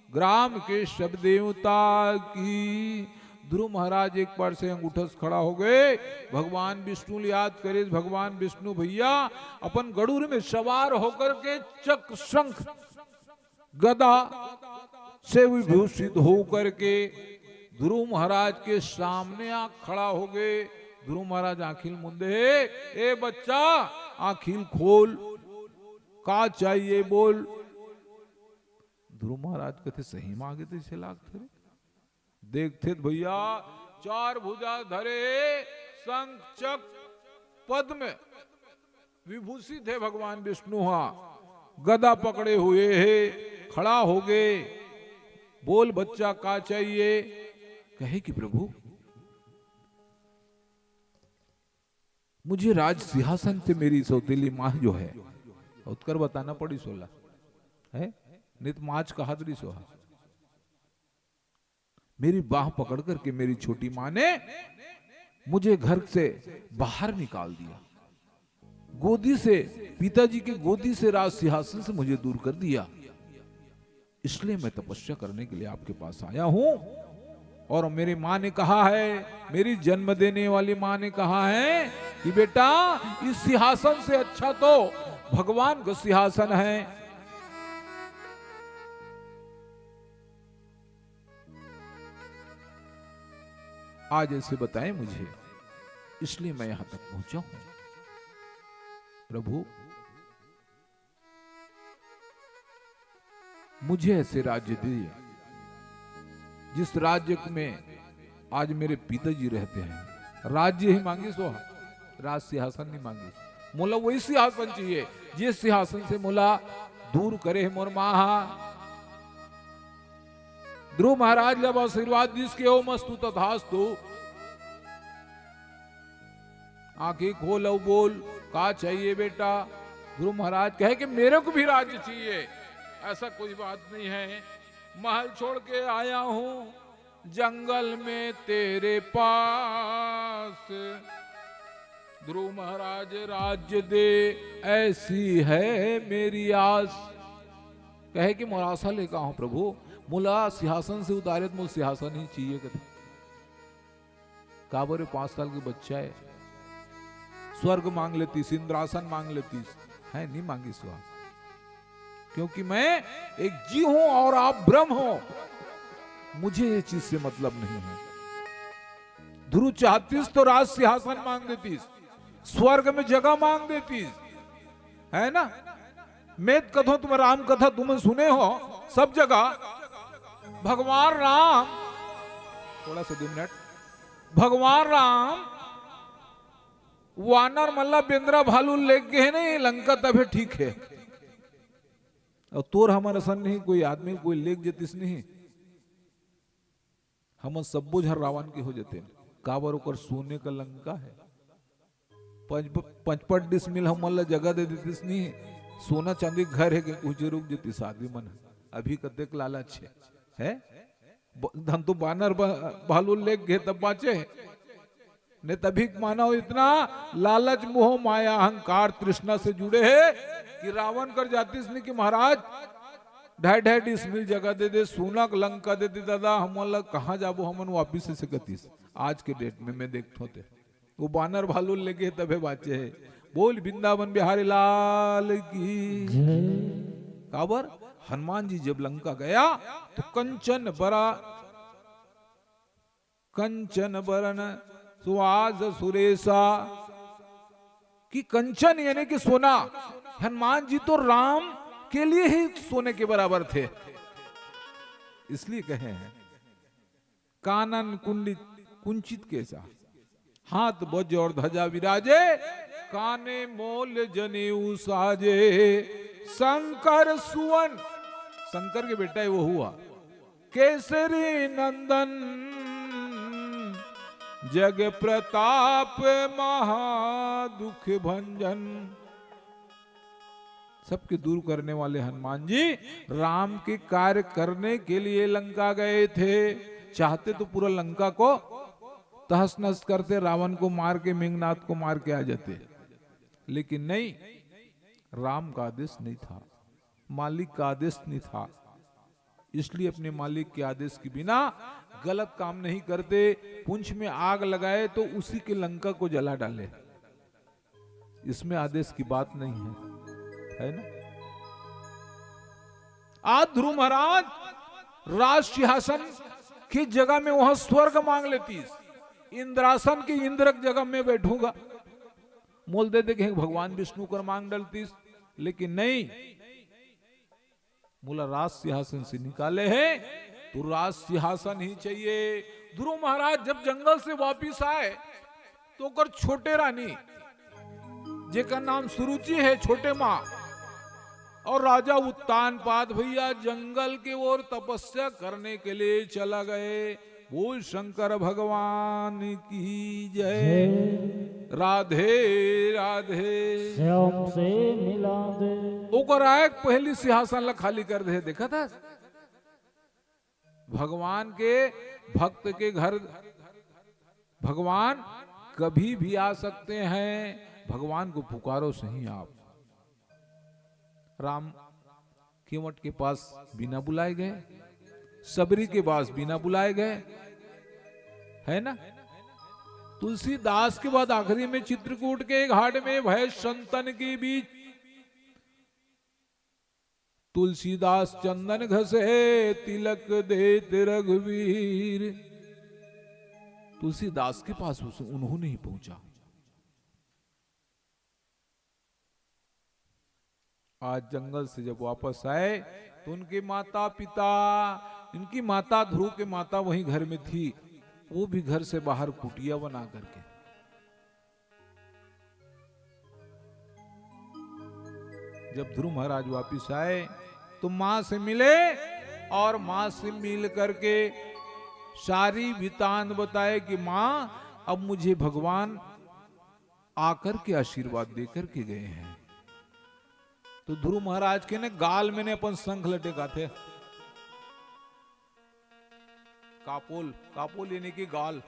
ग्राम के शब्द देवता की। ध्रुव महाराज एक बार से अंगूठस खड़ा हो गए, भगवान विष्णु याद करे। भगवान विष्णु भैया अपन गरुड़ में सवार होकर के चक्र शंख गदा से विभूषित होकर के ध्रुव महाराज के सामने आ खड़ा हो गए। ध्रुव महाराज आंखिल मुंदे, ए बच्चा आंखिल खोल, का चाहिए बोल। ध्रुव महाराज कहते सही मांगे थे से लाख थे। देखते भैया चार भुजा धरे, शंख चक्र पद्म विभूषित है भगवान विष्णु, गदा पकड़े हुए है, खड़ा हो गए। बोल बच्चा का चाहिए। कहे कि प्रभु मुझे राज सिंहासन से मेरी सौतेली माँ जो है उत्कर बताना पड़ी 16 है नित माच का हादरी सोहा। मेरी बाह पकड़ करके मेरी छोटी माँ ने मुझे घर से बाहर निकाल दिया, गोदी से, पिताजी के गोदी से राज सिंहासन से मुझे दूर कर दिया। इसलिए मैं तपस्या करने के लिए आपके पास आया हूं। और मेरी माँ ने कहा है, मेरी जन्म देने वाली माँ ने कहा है कि बेटा इस सिंहासन से अच्छा तो भगवान का सिंहासन है। आज ऐसे बताएं मुझे, इसलिए मैं यहां तक पहुंचा हूं। प्रभु मुझे ऐसे राज्य दिए जिस राज्य में आज मेरे पिताजी रहते हैं। राज्य ही मांगी सो, राज सिंहासन नहीं मांगी। मोला वही सिंहासन चाहिए जिस सिंहासन से मोला दूर करे है मोर माँ। ध्रुव महाराज जब आशीर्वाद जिसके ओ मस्तु तथास्तु। आंखें खोलो, बोल का चाहिए बेटा। ध्रुव महाराज कहे कि मेरे को भी राज्य चाहिए, ऐसा कोई बात नहीं है। महल छोड़ के आया हूं जंगल में तेरे पास। ध्रुव महाराज राज्य दे ऐसी है मेरी आस। कहे कि मोरासा लेकर आओ प्रभु, मुला सिंहासन से उतारे तो मुझे सिंहासन ही चाहिए कहते। काबर 5 साल की बच्चा है, स्वर्ग मांग लेती, इंद्रासन मांग लेती है, नहीं मांगी स्वर्ग, क्योंकि मैं एक जीव हूं और आप ब्रह्म हो, मुझे ये चीज से मतलब नहीं है। ध्रुव चाहतीस तो राज सिंहासन मांग देती, स्वर्ग में जगह मांग देती है ना। मेद कथो तुम राम कथा तुम सुने हो सब जगह। भगवान राम, थोड़ा सा 2 मिनट, भगवान राम वानर मल्ला बेंद्रा भालू लेके है नहीं लंका तभी ठीक है, और तोर हमारा सन नहीं कोई आदमी कोई लेक जतिस नहीं, हम सब बुझ रावण के हो जाते। काबर ओकर सोने का लंका है, 5 डिसमिल हम मल्ला जगह दे देतीस नहीं, सोना चांदी घर है कि कुछ रुक जती शादी मन अभी कतेक लालच है धन तो बानर भालू लेके गए तब बाचे ने, तभी मानव इतना लालच मोह माया अहंकार तृष्णा से जुड़े है कि रावण कर जातीस नहीं कि महाराज 2.5 डिसमिल जगह दे दे, सोना लंका दे दे दादा, हम लोग कहाँ जाबो, हमन वापिस से गतीस। आज के डेट में मैं देखता होते वो बानर भालू लेके तबे बाचे है। बोल वृंदावन बिहारी लाल की काबर हनुमान जी जब लंका गया तो कंचन बरन सुहास सुरेशा कि कंचन यानी कि सोना, हनुमान जी तो राम के लिए ही सोने के बराबर थे, इसलिए कहे हैं कानन कुंचित केसा, हाथ बज और ध्वजा विराजे, काने मोल जनेऊ साजे, शंकर सुवन, शंकर के बेटा है वो हुआ, केसरी नंदन जग प्रताप महादुख भंजन। सबके दूर करने वाले हनुमान जी राम के कार्य करने के लिए लंका गए थे। चाहते तो पूरा लंका को तहस नहस करते, रावण को मार के मेघनाथ को मार के आ जाते, लेकिन नहीं, राम का आदेश नहीं था, मालिक का आदेश नहीं था, इसलिए अपने मालिक के आदेश के बिना गलत काम नहीं करते। पुंछ में आग लगाए तो उसी के लंका को जला डाले, इसमें आदेश की बात नहीं है ना। आज ध्रुव महाराज राज सिंहासन की जगह में वहां स्वर्ग मांग लेती, इंद्रासन की इंद्र की जगह में बैठूंगा, मोल दे देखे भगवान विष्णु कर मांग डलती, लेकिन नहीं, मूला राज सिंहासन से निकाले हैं तो राज सिंहासन ही चाहिए। ध्रुव महाराज जब जंगल से वापिस आए तो कर छोटे रानी जेका नाम सुरुचि है, छोटे माँ, और राजा उत्तानपाद भैया जंगल की ओर तपस्या करने के लिए चला गए। बोल शंकर भगवान की जय, राधे राधे श्याम से मिला दे। ओकर आए पहली सिंहासन ला खाली कर दे, देखा था भगवान के भक्त के घर भगवान कभी भी आ सकते हैं, भगवान को पुकारो सही आप। राम केवट के पास बिना बुलाए गए, सबरी के पास बिना बुलाए गए, है ना। तुलसीदास के बाद आखिरी में चित्रकूट के घाट में भय संतन के बीच तुलसीदास चंदन घसे तिलक देते रघुवीर। तुलसीदास के पास उन्होंने ही पहुंचा। आज जंगल से जब वापस आए तो उनके माता पिता, इनकी माता ध्रुव के माता वहीं घर में थी, वो भी घर से बाहर कुटिया बना करके जब ध्रुव महाराज वापिस आए तो मां से मिले और मां से मिल करके सारी वृतांत बताए कि मां अब मुझे भगवान आकर के आशीर्वाद देकर के गए हैं। तो ध्रुव महाराज के ने गाल में ने अपन शंख लटेका थे, कापोल, कापोल यानी कि गाल,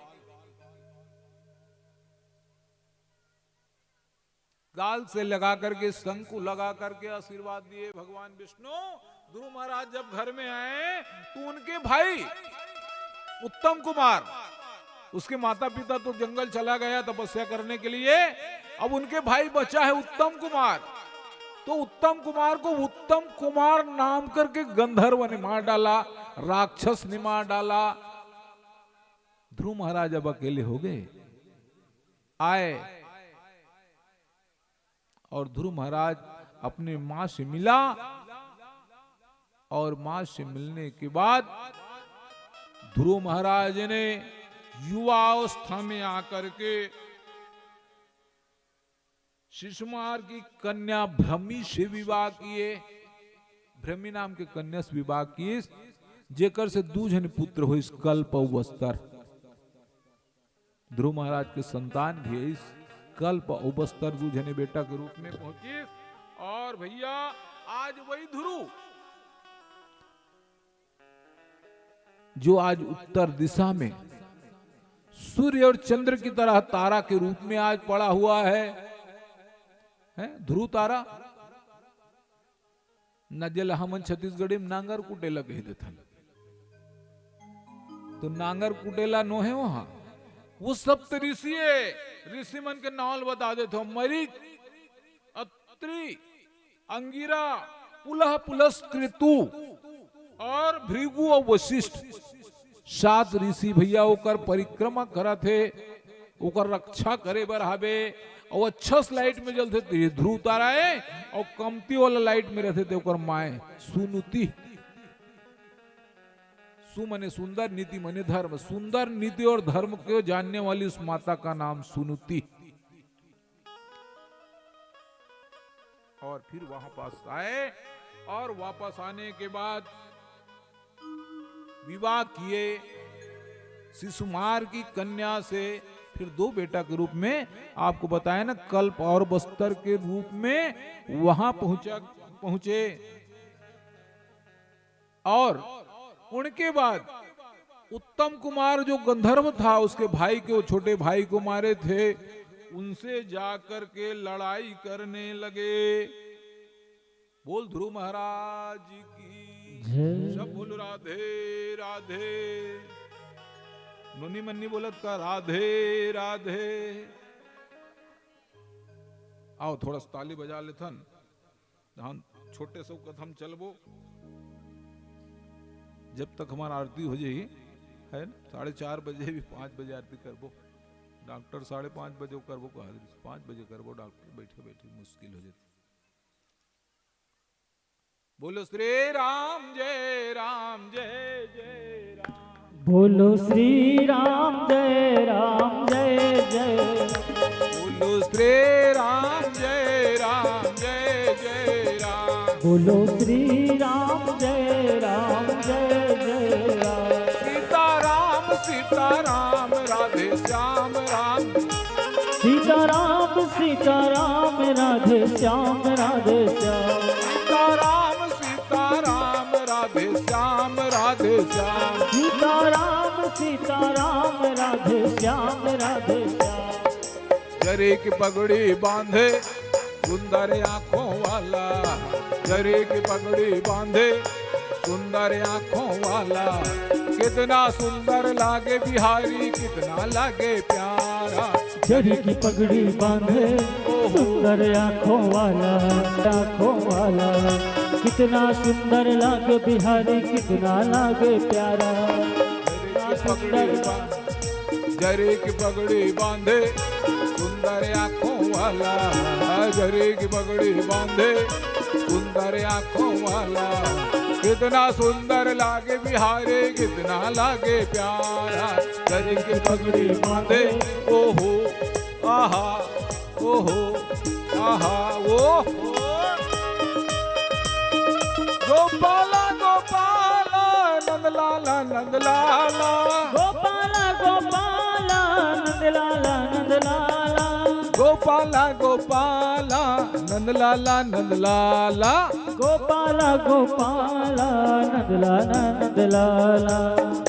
गाल से लगा करके शंख लगा करके आशीर्वाद दिए। भगवान विष्णु ध्रुव महाराज जब घर में आए तो उनके भाई उत्तम कुमार, उसके माता पिता तो जंगल चला गया तपस्या करने के लिए, अब उनके भाई बचा है उत्तम कुमार। तो उत्तम कुमार को उत्तम कुमार नाम करके गंधर्व ने मार डाला, राक्षस ने मार डाला। ध्रुव महाराज अब अकेले हो गए, आए और ध्रुव महाराज अपनी मां से मिला, और मां से मिलने के बाद ध्रुव महाराज ने युवावस्था में आकर के शिशुमार की कन्या भ्रमी से विवाह किए। भ्रमी नाम के कन्या से विवाह किए, जेकर से दूजन पुत्र हो इस कल्प अवस्तर। ध्रुव महाराज के संतान भी इस कल्प अवस्तर दूजने बेटा के रूप में पहुंचे। और भैया आज वही ध्रुव जो आज उत्तर दिशा में सूर्य और चंद्र की तरह तारा के रूप में आज पड़ा हुआ है ध्रुव तारा। नजल हमन छत्तीसगढ़ी में नांगर कुटेला कही देता, तो नांगर कुटेला नो है वहां, वो सप्त ऋषि ऋषि मन के नावल बता देते हो। मरीच, अत्रि, अंगिरा, पुलह पुलस्कृतु और भृगु और वशिष्ठ, 7 ऋषि भैया ओकर परिक्रमा करा थे, ओकर रक्षा करे बर हवे। और अच्छा लाइट में जलते थे ध्रुव तारा है, और कमती वाला लाइट में रहते थे ओकर माए सुनुति। सु मने सुंदर, नीति मने धर्म, सुंदर नीति और धर्म को जानने वाली उस माता का नाम सुनुति। और फिर वहां पास आए, और वापस आने के बाद विवाह किए शिशुमार की कन्या से। फिर 2 बेटा के रूप में आपको बताया ना, कल्प और बस्तर के रूप में वहां पहुंचे। और उनके बाद उत्तम कुमार जो गंधर्व था, उसके भाई के, वो छोटे भाई को मारे थे, उनसे जाकर के लड़ाई करने लगे। बोल ध्रुव महाराज की सब बोल राधे राधे। नुनी मन्नी बोलत का राधे राधे। आओ थोड़ा ताली बजा लेथन, हम छोटे से कथम चलबो जब तक हमारा आरती हो जाए है। 4:30 बजे भी 5 बजे आरती करबो। डॉक्टर 5:30 बजे करबो, 5 बजे करबो। डॉक्टर बैठे बैठे मुश्किल हो जाती। बोलो श्री राम जय राम जय जय राम। बोलो श्री राम जय राम जय जय। बोलो श्री राम जय राम जय जय राम। बोलो श्री राम जय राम जय जय राम। सीताराम सीताराम राधे श्याम राम। सीताराम सीताराम राधे श्याम राधे श्याम। सीताराम सीताराम राधे श्याम राधे श्याम। सीताराम सीताराम राधे श्याम राधे श्याम। जरे की पगड़ी बांधे सुंदर आंखों वाला। जरे की पगड़ी बांधे सुंदर आंखों वाला। कितना सुंदर लागे बिहारी, कितना लागे प्यारा। जरी की पगड़ी बांधे सुंदर आंखों वाला, आंखों वाला। कितना सुंदर लागे बिहारी, कितना लागे प्यारा। जरी की पगड़ी बांधे सुंदर आंखों वाला। जरी की पगड़ी बांधे सुंदर आंखों वाला। कितना सुंदर लागे बिहारी, कितना लागे प्यारा। जरी की पगड़ी बांधे ओहो आहा ओहो आहा ओहो। गोपाला गोपाला नंदलाला नंदलाला। गोपाला गोपाला नंदलाला नंदलाला। गोपाला गोपाला नंदलाला नंदलाला। गोपाला गोपाला नंदलाला नंदलाला।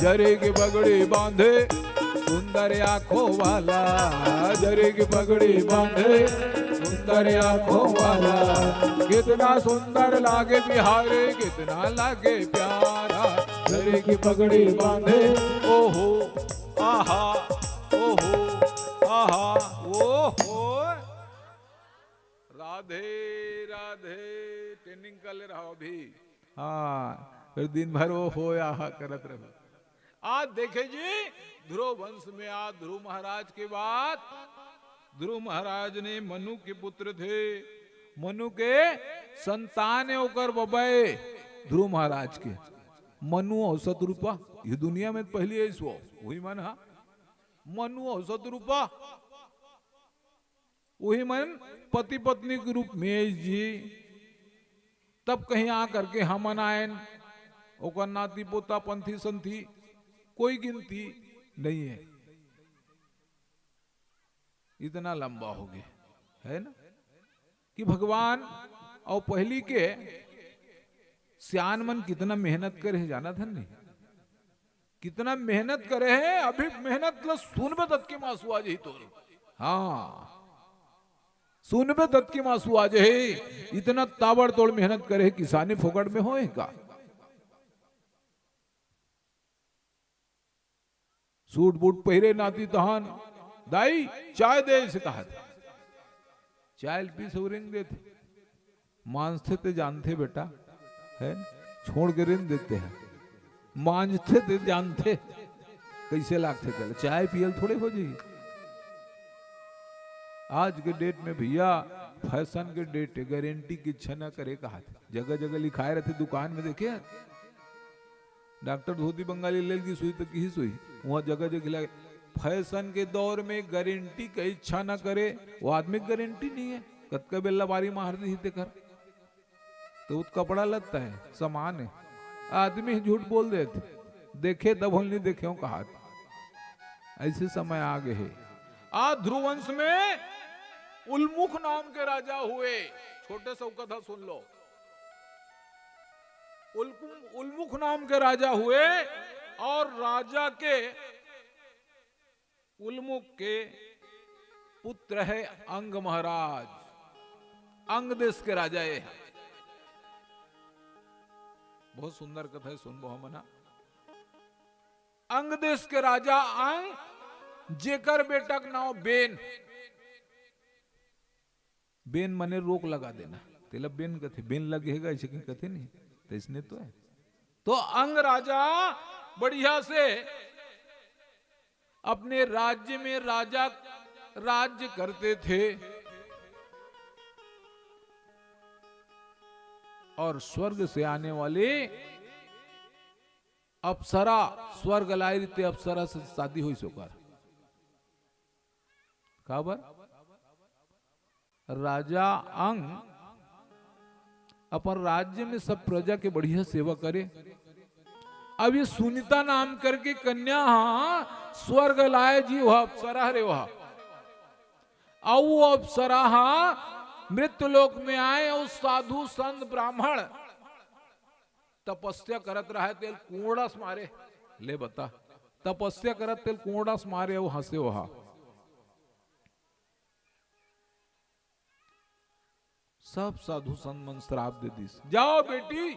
जरे की पगड़ी बांधे सुंदर आंखों वाला। जरे की पगड़ी बांधे सुंदर आंखों वाला, कितना सुंदर लागे बिहारे, कितना लागे प्यारा, गले की पगड़ी बांधे, ओहो आहा, ओहो आहा, ओहो। राधे राधे, ट्रेनिंग कर ले रहा अभी। हाँ, फिर दिन भर वो हो आहा करत रहो। आज देखे जी, ध्रुव वंश में आज ध्रुव महाराज के बाद, ध्रुव महाराज ने मनु के पुत्र थे, मनु के संतान होकर बबाए ध्रुव महाराज के। मनु और शत्रुपा, ये दुनिया में पहली है इसको वही मन। हा, मनु और शत्रुपा, वही मन पति पत्नी के रूप में जी। तब कहीं आ करके हम आयन ओकर नाती पोता पंथी संथी कोई गिनती नहीं है, इतना लंबा हो गया है ना कि भगवान। और पहली के सियान मन कितना मेहनत करे है, जाना था नहीं कितना मेहनत करे है। अभी मेहनत सुन में दत्त के मासू आज ही तो, हाँ सुन में दत्त के मासू आज है। इतना ताबड़तोड़ मेहनत करे है, किसानी फोकट में होए का। सूट बूट पहिरे नाती तहान, दाई चाय दे से कहा था, चाय पी सवरेंग देते, मांझते ते जानते बेटा है, छोड़ के रिन देते हैं, मांझते ते जानते कैसे लागते चले, चाय पियल थोड़े हो जाइए। आज के डेट में भैया फैशन के डेट है, गारंटी की इच्छा न करे कहा था, जगह जगह लिखाए रहते दुकान में देखे डॉक्टर धोती बंगाली लेल की सुई तक की सुई, वहां जगह जगह खिला। फैशन के दौर में गारंटी का इच्छा ना करे वो आदमी गारंटी नहीं है, कतका बेल्ला बारी मार दी कर तो कपड़ा लगता है सामान है, आदमी झूठ बोल देते, देखे तब हम नहीं देखे हो कहा। ऐसे समय आ गए है। आज ध्रुवंश में उल्मुख नाम के राजा हुए, छोटे सा कथा सुन लो। उल्मुख नाम के राजा हुए और राजा के उल्मुख के पुत्र है अंग महाराज, अंग देश के राजा है। बहुत सुंदर कथा है, सुन बहु मना। अंग देश के राजा अंग, जेकर बेटा का नाम बेन। बेन मने रोक लगा देना, तेला बेन कथे, बेन लगेगा ऐसे कथे नहीं, तो इसने तो है। तो अंग राजा बढ़िया से अपने राज्य में राजा राज्य करते थे और स्वर्ग से आने वाले अप्सरा, स्वर्ग लाई रीते अप्सरा से शादी हुई सोकर खबर। राजा अंग अपन राज्य में सब प्रजा के बढ़िया सेवा करे। अब ये सुनीता नाम करके कन्या स्वर्ग लाए जी, वह अप्सरा रे वह, और वो अप्सरा मृत्यु लोक में आए और साधु संत ब्राह्मण तपस्या करत रहे, तेल कोड़स मारे। ले बता, तपस्या करत तेल कोड़स मारे, वो हंसे वहा। सब साधु संत मन श्राप दे दी, जाओ बेटी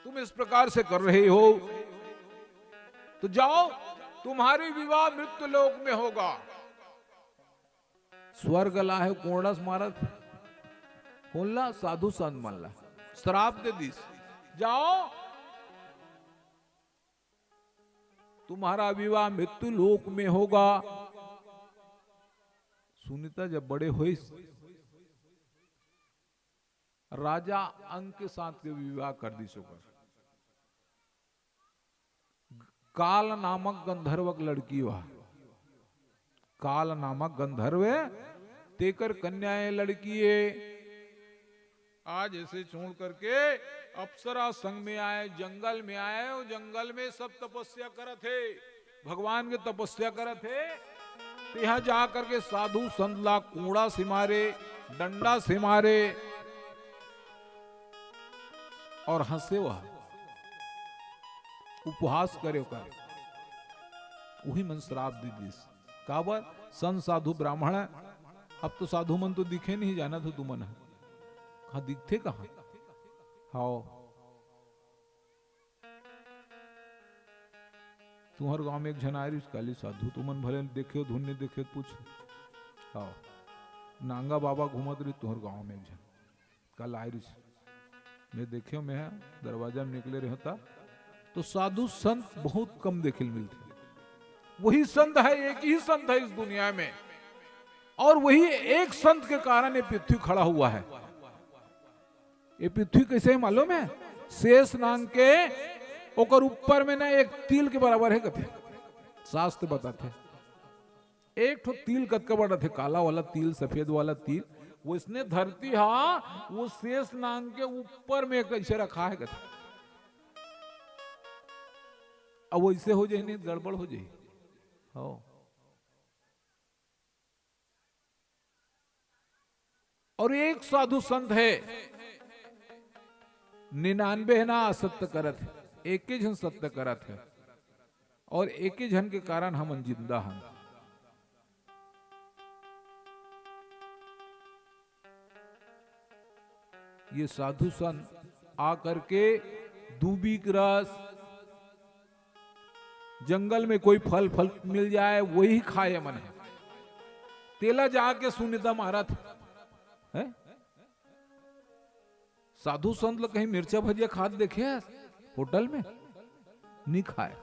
तुम इस प्रकार से कर रहे हो तो जाओ, तुम्हारी विवाह मृत्यु लोक में होगा। स्वर्ग ला है कोड़स मारत, खोलना साधु संत मन ला श्राप दे दी, जाओ तुम्हारा विवाह मृत्यु लोक में होगा। सुनीता जब बड़े हुए राजा अंग के साथ के विवाह कर दी सोकर। काल नामक गंधर्वक लड़की वह, काल नामक गंधर्व तेकर कन्याएं लड़की है। आज ऐसे छोड़ करके अप्सरा संग में आए, जंगल में आए, और जंगल में सब तपस्या करत थे, भगवान के तपस्या करत थे। तो यहां जाकर के साधु संतला कूड़ा से मारे, डंडा से मारे और हंसे वह उपहास करे कर, वही मन श्राप दी दिस काबर सन साधु ब्राह्मण अब तो साधु मन तो दिखे नहीं, जाना तो तुमन है कहा दिखते कहा। हाओ तुम्हार गांव में एक जन आयरिश काली साधु, तुमन भले देखे हो धुन देखे पूछ। हाओ नांगा बाबा घूमत रही तुम्हार गांव में एक जन कल आयरिश मैं देखे, मैं दरवाजा में निकले रहता तो साधु संत बहुत कम देखे मिलते। वही संत है, एक ही संत है इस दुनिया में, और वही एक संत के कारण ये पृथ्वी खड़ा हुआ है। ये पृथ्वी कैसे है मालूम है? शेष नाग के ओकर ऊपर में ना एक तिल के बराबर है कथे, शास्त्र बताते। एक ठो तिल कतका बड़ा थे, काला वाला तिल सफेद वाला तिल, वो इसने धरती हा वो शेष नाग के ऊपर में कैसे रखा है कथे। अब वो ऐसे हो जाए नहीं गड़बड़ हो जाए। हो और एक साधु संत है 99 है ना असत्य करत है, एक ही जन सत्य करत है, और एक ही जन के कारण हम जिंदा हम। ये साधु संत आकर के दूबी के रस, जंगल में कोई फल फल मिल जाए वही खाए मन है। तेला जाके सुनीता महाराज है साधु संत लोग कहीं मिर्चा भजिया खाद देखे होटल में नहीं खाए।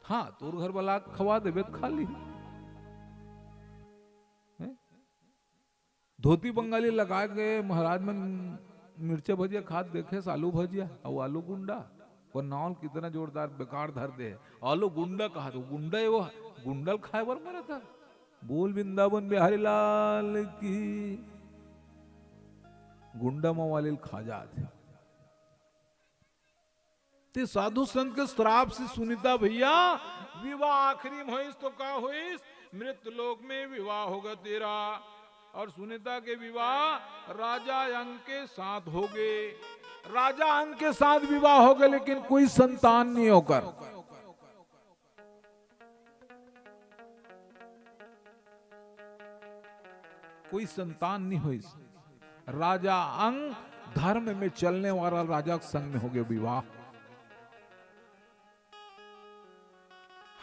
हाँ तोर घर वाला खवा देवे तो खा ली। धोती बंगाली लगा के महाराज में मिर्चा भजिया खाद देखे, आलू भजिया और आलू गुंडा, और नाव कितना जोरदार बेकार धर दे। आलू गुंडा कहा तो गुंडा है वो गुंडल खाए बर मरा था। बोल वृंदावन बिहारी लाल की गुंडा मवालिल खा जाते। ते साधु संत के श्राप से सुनीता भैया विवाह आखिरी में होइस तो का होइस, मृत लोक में विवाह होगा तेरा। और सुनीता के विवाह राजा अंग के साथ हो गए। राजा अंग के साथ विवाह हो गए लेकिन कोई संतान नहीं होकर। कोई संतान नहीं हुई। राजा अंग धर्म में चलने वाला राजा संग में हो गया विवाह।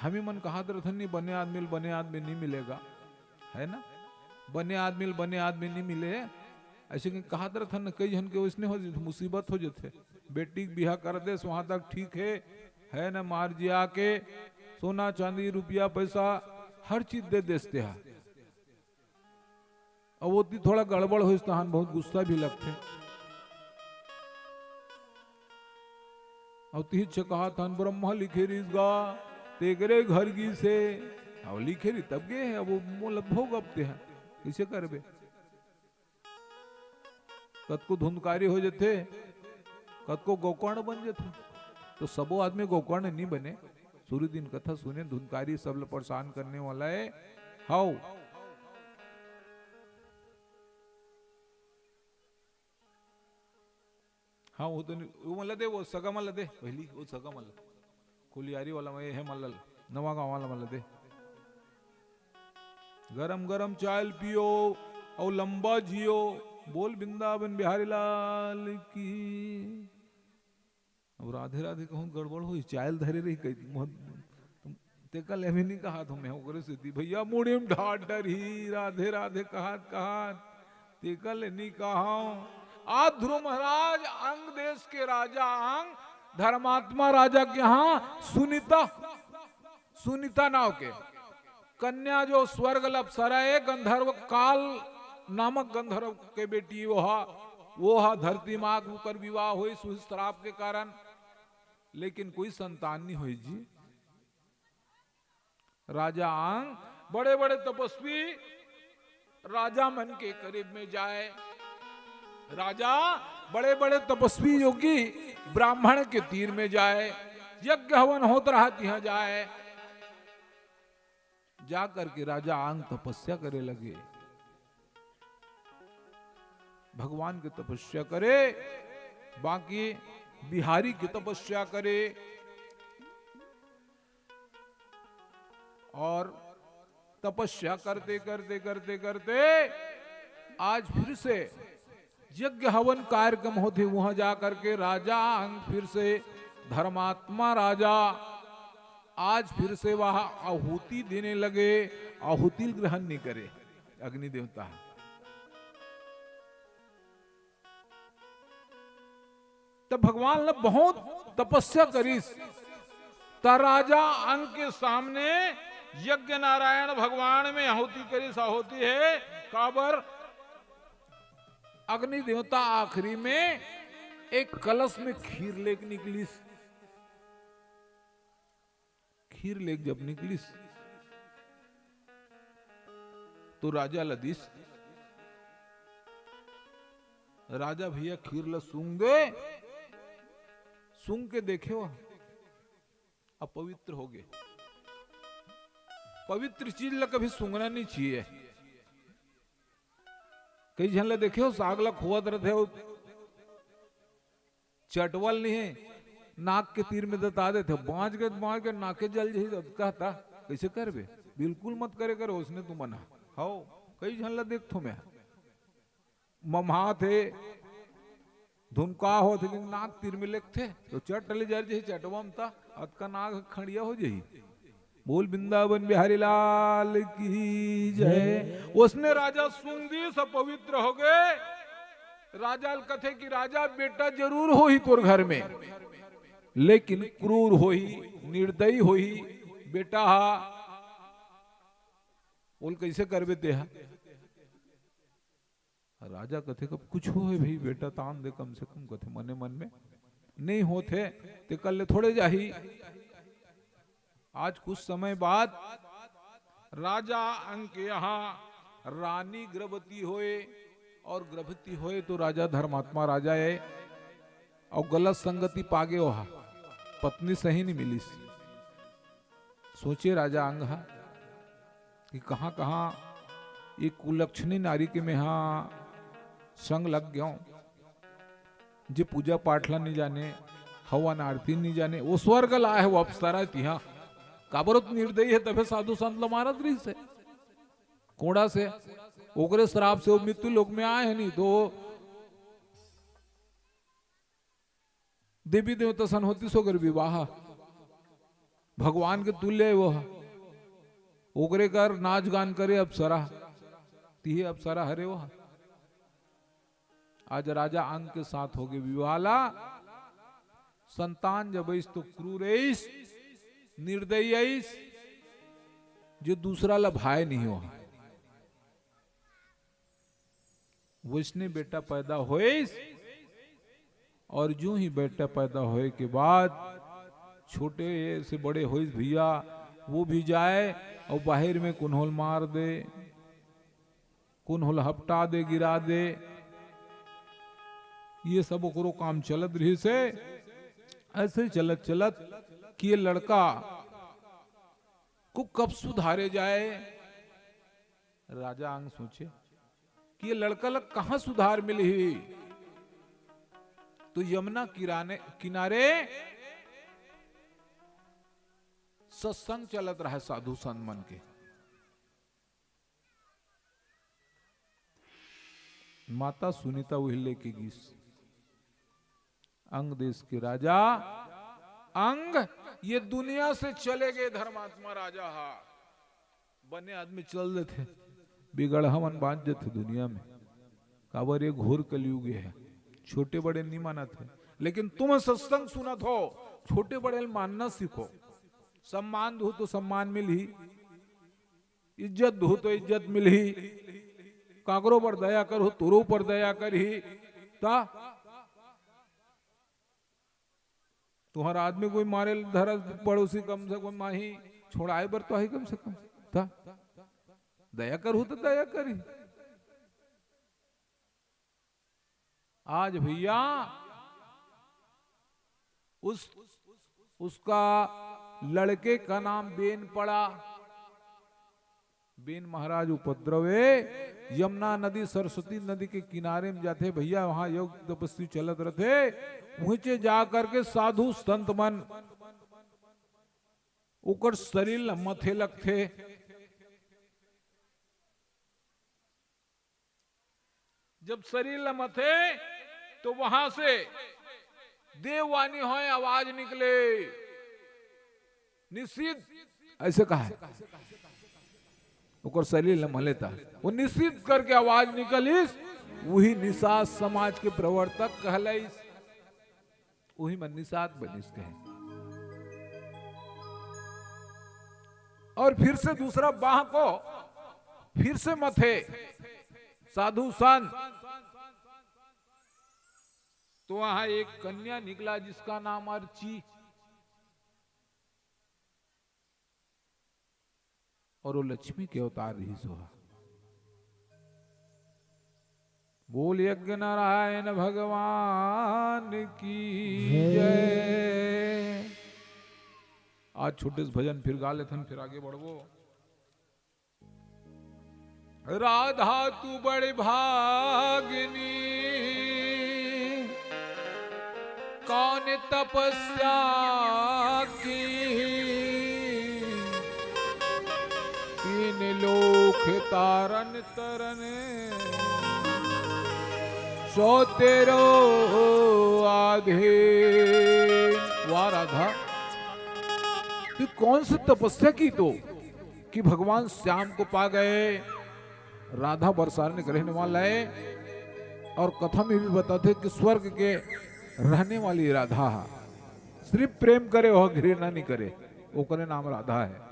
हमें मन कहा नहीं बने आदमी नहीं मिलेगा, है ना? बने आदमी नहीं मिले, ऐसे कहा न कई जन के वैसने हो जाते, मुसीबत हो जाते। बेटी बिहा कर दे वहां तक ठीक है ना? मार जिया के सोना चांदी रुपया पैसा हर चीज दे देते हैं। और वो थोड़ा गड़बड़ हो तहान बहुत गुस्सा भी लगते। और तीज कहा था ब्रह्मा लिखे रिजगा तेगरे घर गी से, और लिखे री तब गए हैं। अब वो भोग अपते हैं कैसे करबे। कद को धुंधकारी हो जाते, कद को गोकर्ण बन जाते। तो सबो आदमी गोकर्ण नहीं बने। सूर्य दिन कथा सुने, धुंधकारी सब लोग परेशान करने वाला है। हाउ हाँ वो तो वो मला दे, वो सगा मला दे पहली, वो सगा मला कुलियारी वाला मैं है मल्ल नवा गाँव वाला मला दे। गरम गरम चाय पियो और लंबा जियो। बोल वृंदावन बिहारी लाल की। अब राधे राधे कहूँ गड़बड़ हो, चायल धरे रही कही ते कल अभी नहीं कहा तो मैं ओकरे से भैया मुड़े में ढाट डर ही राधे राधे कहा ते कल नहीं कहा। आज ध्रुव महाराज अंग देश के राजा अंग धर्मात्मा राजा के यहाँ सुनीता नाव के कन्या जो स्वर्ग अप्सरा है, गंधर्व काल नामक गंधर्व के बेटी वो हा धरती माँ कर विवाह हुई सुश्राप के कारण, लेकिन कोई संतान नहीं हुई जी। राजा अंग बड़े बड़े तपस्वी राजा मन के करीब में जाए। राजा बड़े बड़े तपस्वी योगी ब्राह्मण के तीर में जाए, यज्ञ हवन होता रहा यहाँ जाए। जा करके राजा आंग तपस्या करे लगे, भगवान की तपस्या करे, बाकी बिहारी की तपस्या करे। और तपस्या करते करते करते करते आज फिर से यज्ञ हवन कार्यक्रम होते, वहां जा करके राजा अंग फिर से धर्मात्मा राजा आज फिर से वह आहुति देने लगे। आहुति ग्रहण नहीं करे अग्नि देवता। तब भगवान ने बहुत तपस्या करी। राजा अंग के सामने यज्ञ नारायण भगवान में आहुति करी। आहुति है काबर अग्नि देवता आखिरी में एक कलश में खीर लेके निकली। खीर लेके जब निकली तो राजा लदीस, राजा भैया खीर ला सूंघ दे, सूंघ के देखे वो अपवित्र हो गए। पवित्र चीज ला कभी सूंघना नहीं चाहिए। कई जन ला देखे हो साग ला खोवत रहते हो, चटवल नहीं है, नाक के तीर में दता देते हो, बांझ के नाके जल जही तो कहता कैसे करबे, बिल्कुल मत करे करो, उसने तू मना हो। कई जन ला देख थो मैं ममहा थे धुनका हो थे, नाक तीर में लेते तो चट ले जा रही चटवम था अतका नाक खड़िया हो जाही। बोल वृंदावन बिहारी लाल की जय। उसने राजा सूंघ दी, सब पवित्र हो गए। राजा कथे कि राजा बेटा जरूर हो ही तोर घर में, लेकिन क्रूर हो ही, निर्दयी हो ही बेटा। बोल कैसे करबे ते? राजा कथे कब कुछ हो है भाई बेटा तान दे कम से कम, कथे मने मन में नहीं होते ते कल ले थोड़े जाही। आज कुछ समय बाद राजा अंग के यहाँ रानी गर्भवती होए, और गर्भवती होए तो राजा धर्मात्मा राजा है और गलत संगति पागे वहा, पत्नी सही नहीं मिली। सोचे राजा अंग कि कहां कहां ये कुलक्षणी नारी के में हाँ संग लग गया हूं। जे पूजा पाठला नहीं जाने, हवन आरती नहीं जाने, वो स्वर्ग ला है वो अप्सरा तिहा काबरत निर्दयी है, तबे साधु संत मारत रही से कोड़ा से ओकरे श्राप से वो मृत्यु लोक में आए हैं। नहीं तो देवी देवता सन होती सोकर विवाह भगवान के तुल्य वो ओकरे कर नाच गान करे अप्सरा, ती अप्सरा हरे वो। आज राजा अंग के साथ हो गए विवाहला। संतान जब तो क्रूर निर्दयी जो दूसरा लभाए नहीं हो। वैष्णव बेटा पैदा होए, और जो ही बेटा पैदा होए के बाद छोटे से बड़े होइस भैया वो भी जाए और बाहर में कुन्होल मार दे, कुन्होल हपटा दे, गिरा दे। ये सब ओकरो काम चलत रही से। ऐसे चलत चलत कि ये लड़का को कब सुधारे जाए। राजा अंग सोचे कि ये लड़का लग कहां सुधार मिली। तो यमुना किनारे सत्संग चलत रहा साधु संत मन के। माता सुनीता उहिले की गीत। अंग देश के राजा अंग ये दुनिया से चले गए। धर्मात्मा राजा हा बने आदमी चल देते, बिगड़ हमन बांध देते दुनिया में। काबर ये घोर कलयुग है, छोटे बड़े नहीं मानत है। लेकिन तुम सत्संग सुनत हो, छोटे बड़े मानना सीखो। सम्मान दो तो सम्मान मिली, इज्जत दो तो इज्जत मिली। काकरो पर दया करो, तुरो पर दया करी। ता तुम्हारा आदमी कोई मारे धर पड़ोसी कम से कम माही छोड़ाए बर तो ही कम से कम ता दया करो तो दया करी। आज भैया उसका लड़के का नाम बेन पड़ा। बेन महाराज उपद्रवे यमुना नदी सरस्वती नदी के किनारे में जाते भैया, वहां योग तपस्वी चलत रहते। वहीं जा करके साधु संत मन उकर शरीर मथे लगते। जब शरीर लमथे तो वहां से देववाणी हो आवाज निकले, निश्चित ऐसे कहा है ओकर शरीर लमहलेता, वो निश्चित करके आवाज निकलिस, वही निषाद समाज के प्रवर्तक कहलाइस, वही में निषाद बनिस कहे। और फिर से दूसरा बाह को फिर से मथे साधु संत, तो वहां एक कन्या निकला जिसका नाम अर्ची, और वो लक्ष्मी के अवतार रही सोहा। बोल यज्ञ नारायण भगवान की जय। आज छोटे से भजन फिर गा लेथन, फिर आगे बढ़वो। राधा तू बड़ी भागिनी, कौन तपस्या की, तीन लोक तारन तरन, सो तेरो आधे। वाह राधा, तू कौन सी तपस्या की तो कि भगवान श्याम को पा गए। राधा बरसाने के रहने वाला है, और कथा में भी बताते कि स्वर्ग के रहने वाली राधा, सिर्फ प्रेम करे वह घृणा नहीं करे, वो करे नाम राधा है।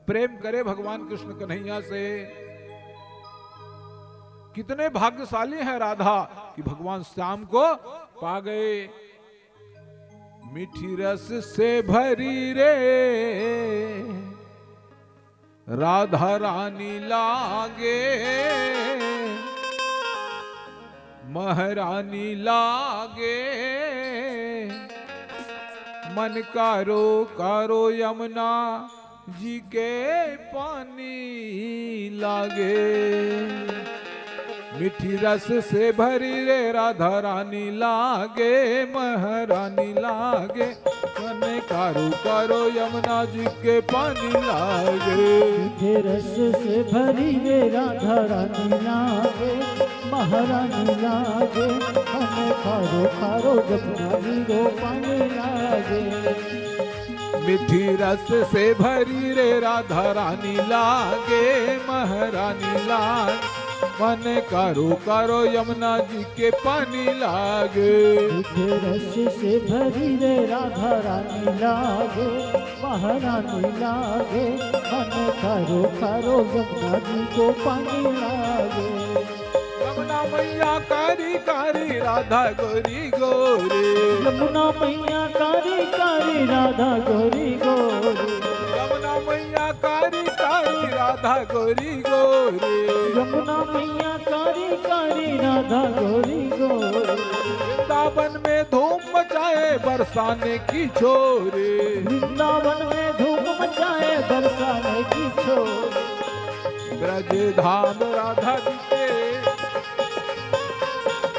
प्रेम करे भगवान कृष्ण कन्हैया से। कितने भाग्यशाली है राधा कि भगवान श्याम को पा गए। मीठी रस से भरी रे राधा रानी लागे, महारानी लागे, मन कारो कारो यमुना जी के पानी लागे। मीठी रस से भरी रे राधा रानी लागे, महारानी लागे, मन कारो कारो यमुना जी के पानी लागे। मीठे रस से भरी रे राधा रानी लागे, महारानी लागे, मन कारो कारो यमुना जी को पानी लागे। मीठी रस से भरी रे राधा रानी लागे, महारानी लागे, मन कारो कारो यमुना जी के पानी लागे। मीठे रस से भरी रे राधा रानी लागे, महारानी लागे, मन कारो कारो यमुना जी को पानी लागे। यमुना मैया कारी कारी राधा गोरी गोरी, यमुना मैया कारी कारी राधा गोरी गोरी, यमुना मैया कारी कारी राधा गोरी गोरी, यमुना मैया कारी कारी राधा गोरी गोरी। वृंदावन में धूम मचाए बरसाने की छोरे, वृंदावन में धूम मचाए बरसाने की छोरे। ब्रज धाम राधा जी के,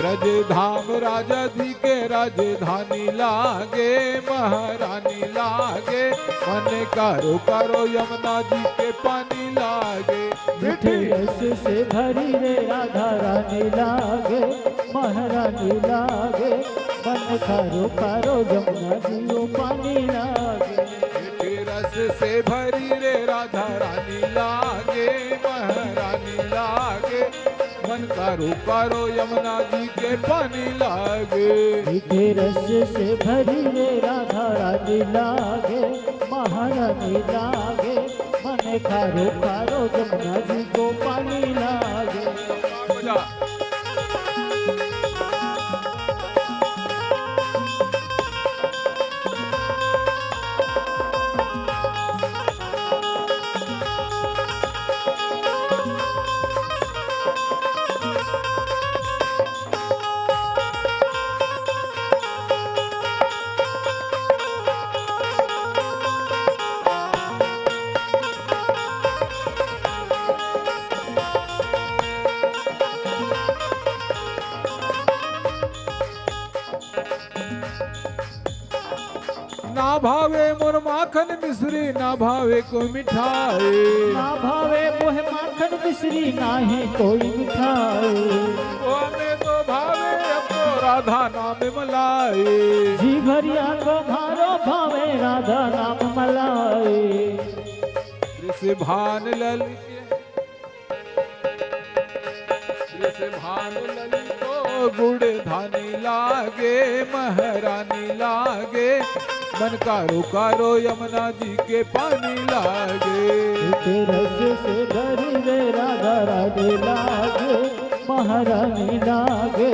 ब्रज धाम राजा जी के राजधानी लागे, महारानी लागे, मन कारो कारो यमुना जी के पानी लागे। मीठे रस से भरी रे राधा रानी लागे, महारानी लागे, मन कारो कारो यमुना जी को पानी लागे। मीठे रस से भरी रे राधा रानी लागे, महारानी लागे, मन कारो कारो यमुना जी के पानी लागे। मीठे रस से भरी रे राधा रानी लागे, महारानी लागे, मन कारो कारो यमुना जी को पानी लागे। ना भावे मोर माखन मिश्री, ना भावे कोई मिठाई। ना भावे मोह माखन मिश्री, नाही कोई मिठाई। ओ हमें तो भावे अपनो राधा नाम मलाई। जी भरिया को मारो भावे राधा नाम मलाई। से भान ललित से भान ललितो गुड़ धानी लागे, महारानी लागे। मन कारो कारो यमुना जी के पानी लागे। रस से धरी रे राधा राधे लागे, महारानी लागे।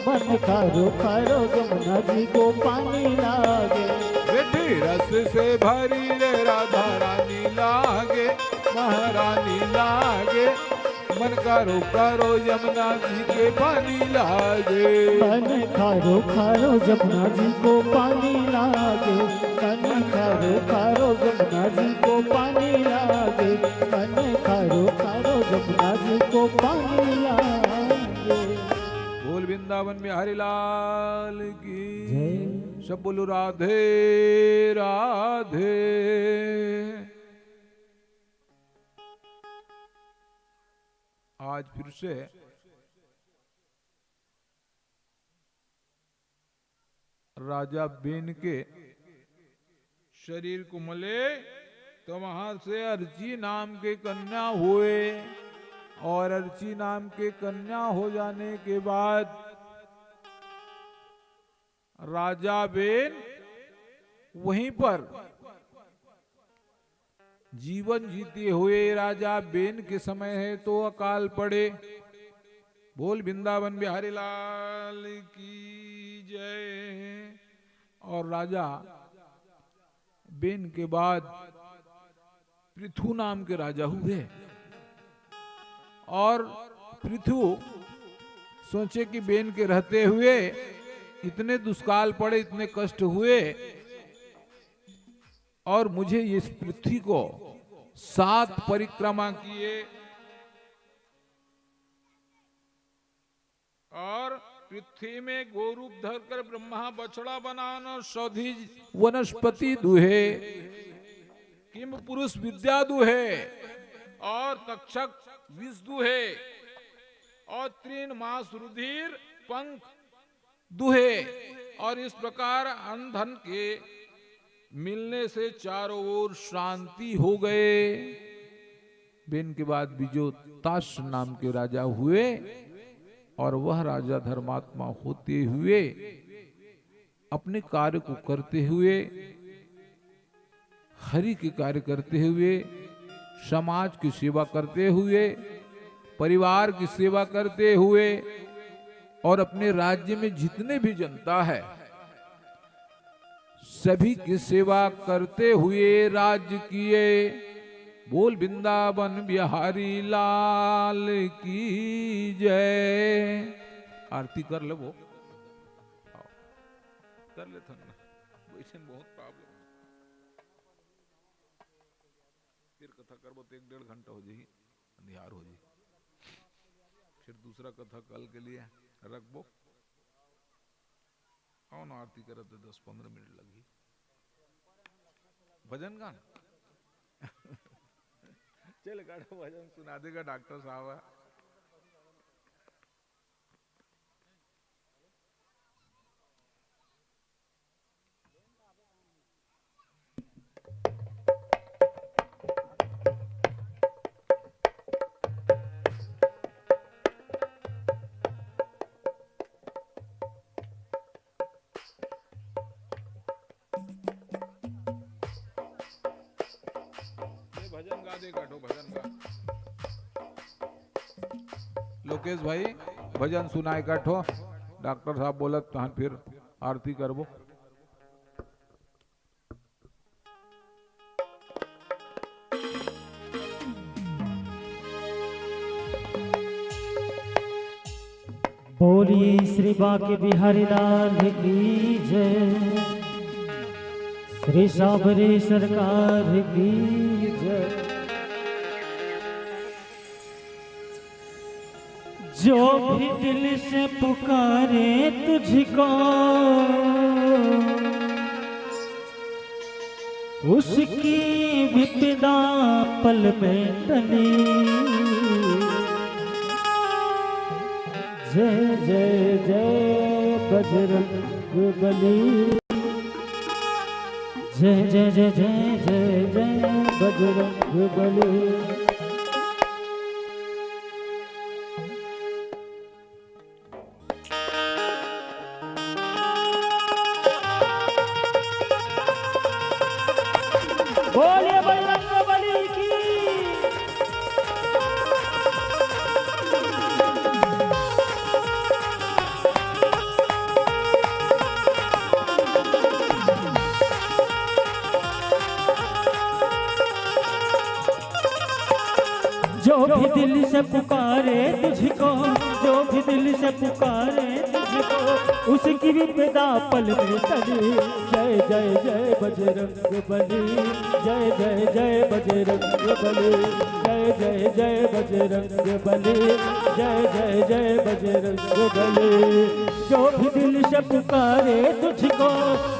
मन कारो कारो यमुना जी को पानी लागे। बेटी रस से भरी रे राधा रानी लागे, महारानी लागे। मन कारो कारो यमुना जी के पानी लागे। मन कारो कारो यमुना जी को पानी लागे। मन कारो कारो यमुना जी को पानी लागे। मन कारो कारो यमुना जी को पानी लागे। बोल वृंदावन में हरि लाल की जय। सब बोलो राधे राधे। आज फिर से राजा बेन के शरीर को मले तो वहां से अर्ची नाम के कन्या हुए, और अर्ची नाम के कन्या हो जाने के बाद राजा बेन वहीं पर जीवन जीते हुए राजा बेन के समय है तो अकाल पड़े। बोल वृंदावन बिहारी लाल की जय। और राजा बेन के बाद पृथु नाम के राजा हुए, और पृथु सोचे कि बेन के रहते हुए इतने दुष्काल पड़े, इतने कष्ट हुए, और मुझे इस पृथ्वी को 7 परिक्रमा किए, और पृथ्वी में गोरूप धरकर ब्रह्मा बछड़ा बनाना, सौधी वनस्पति दुहे, किम पुरुष विद्या दुहे, और तक्षक विष दुहे, और 3 मास रुधिर पंख दुहे। और इस प्रकार अन्न धन के मिलने से चारों ओर शांति हो गए। बेन के बाद विजोताश नाम के राजा हुए, और वह राजा धर्मात्मा होते हुए अपने कार्य को करते हुए, हरि के कार्य करते हुए, समाज की सेवा करते हुए, परिवार की सेवा करते हुए, और अपने राज्य में जितने भी जनता है सभी की सेवा करते हुए राज्य किए। बोल वृंदावन बिहारी लाल की जय। आरती कर ले वो कर ले थन वैसे बहुत प्रॉब्लम फिर कथा करबो तो 1-1.5 घंटा हो जाएगी, अंधियार हो जाएगी। फिर दूसरा कथा कल के लिए रखबो। कौन आरती करे तो 10-15 मिनट लगी। भजन गान चल गाड़ा भजन सुना देगा डॉक्टर साहब। भजन गा दे काटो भजन गा। लोकेश भाई भजन सुनाए काटो। डॉक्टर साहब बोलत तहन फिर आरती करबो। बोली श्री बाके बिहारी लाल की जय। श्री साबरी सरकार की जय। जो भी दिल से पुकारे तुझको उसकी विपदा पल में टली। जय जय जय बजरंग बली। जय जय जय जय जय जय बजरंग बली। बोलिए बजरंग बली की। जो भी दिल से पुकारे तुझको, जो भी दिल से पुकारे तुझको, उसकी विपदा पल में टली। जय जय जय बजरंग बली। जय जय जय बजरंग बली। जय जय जय बजरंग बली। जय जय जय बजरंग बली। जो भी दिल से पुकारे तुझको,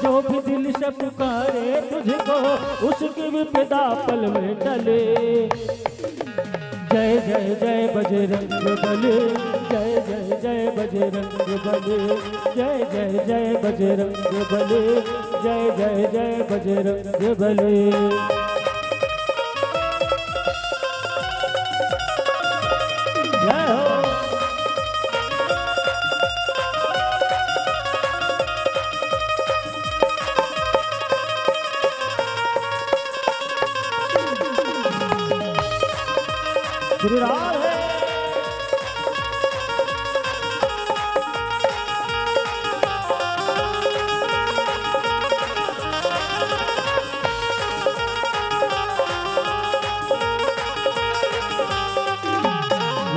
जो भी दिल से पुकारे तुझको, उसकी विपदा पल में टले। जय जय जय बजरंग बली। जय जय जय बजरंग बली। जय जय जय बजरंग बली। जय जय जय बजरंग बली। जय हो। श्री राम है।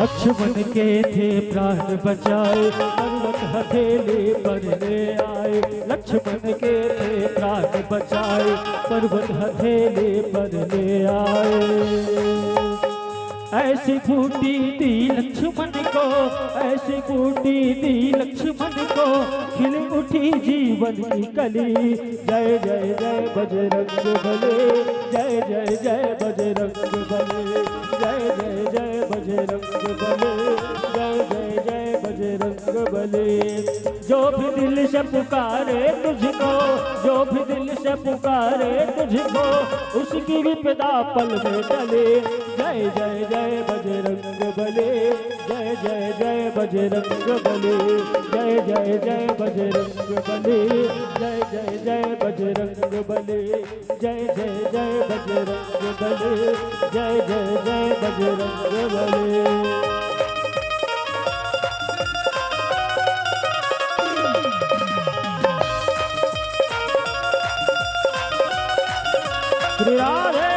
लक्ष्मण के थे प्राण बचाए, पर्वत हथेली पर ले आए। लक्ष्मण के थे प्राण बचाए, पर्वत हथेली पर ले आए। ऐसी बूटी दी लक्ष्मण को, ऐसी बूटी दी लक्ष्मण को, खिल उठी जीवन की कली। जय जय जय बजरंग बली। जय जय जय बजरंग बली। जय जय जय बजरंग बली। जय जय जय बजरंग बली। जो भी दिल से पुकारे तुझको, जो भी दिल से पुकारे तुझको, उसकी विपदा पल में टले। जय जय जय बजरंग बली। जय जय जय बजरंग बली। जय जय जय बजरंग बली। जय जय जय बजरंग बली। जय जय जय बजरंग बली। जय जय जय बजरंग बली। श्री राधे।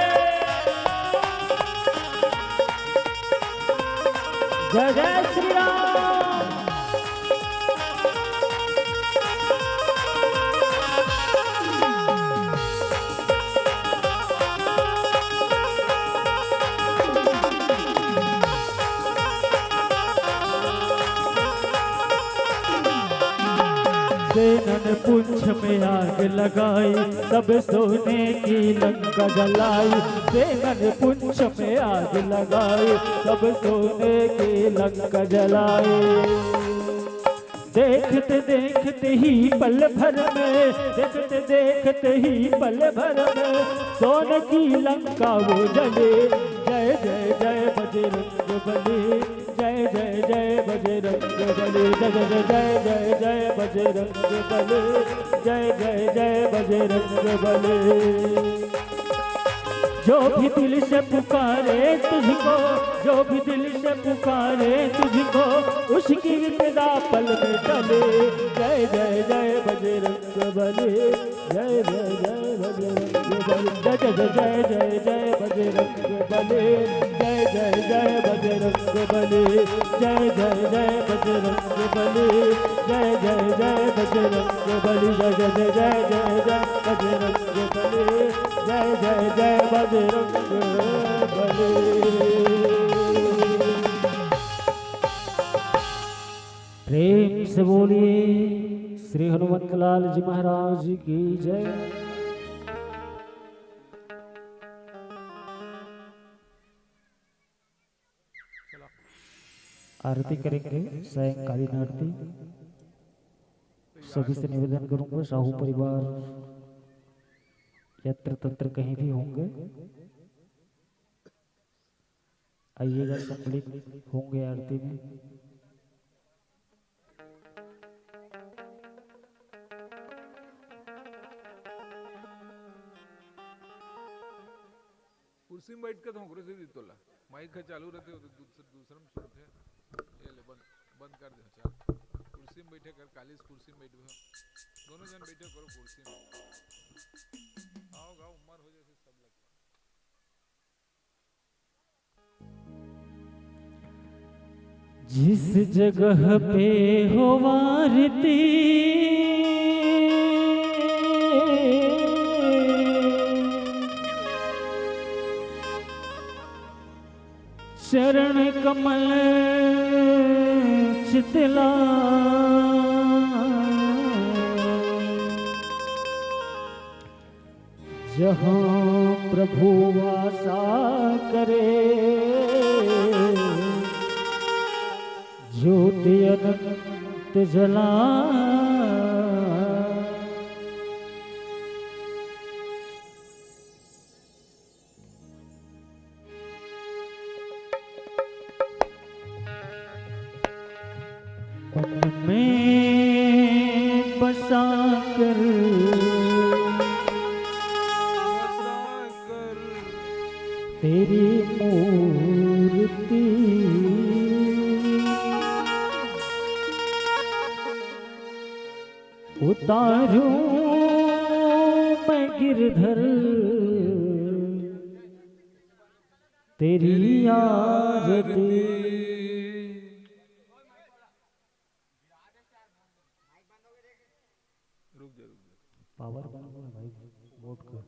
जय जय श्री राम। सेनन पुंछ में आग लगाई, सब सोने की लंका जलाई। सेनन पुंछ में आग लगाई, सब सोने की लंका जलाई। देखते देखते ही पल भर में, देखते देखते ही पल भर में, सोने की लंका वो जले। जय जय जय बजरंग बली। जय जय जय बजरंग बली। जय जय जय जय जय बजरंग बली। जय जय जय बजरंग बली। जो भी दिल से पुकारे तुझको, जो भी दिल से पुकारे तुझको, उसकी विपदा पल में टले। जय जय जय बजरंग बली। जय जय जय बजरंग बली। जय जय जय जय जय बजरंग बली। जय जय जय बजरंग बली। जय जय जय बजरंग बली। जय जय जय बजरंग बली। जय जय जय जय जय बजरंग बली। जय जय जय बजरंग बली। प्रेम से बोलिए श्री हनुमत लाल जी महाराज की जय। आरती करेंगे, सायंकालीन आरती। सभी से निवेदन करूंगा, साहू परिवार यत्र तत्र कहीं भी होंगे, आइएगा, सम्मिलित होंगे आरती में। कुर्सी में बैठ के तो कुर्सी दी तोला माइक का चालू रहते हो तो दूसरा में सुनते हैं। ये ले बंद बंद कर दे। चल कुर्सी में बैठे कर, काली कुर्सी में बैठे दोनों जन बैठे करो कुर्सी में। आओ गाओ, उम्र हो जैसे सब लगता। जिस जगह पे हो वारती चरण कमल चितला, जहाँ प्रभु वासा करे, ज्योति अनंत जला। मन में बसा कर तेरी मूर्ति, उतारूं मैं गिरधर तेरी आरती। पावर बंद है भाई, वोट कर।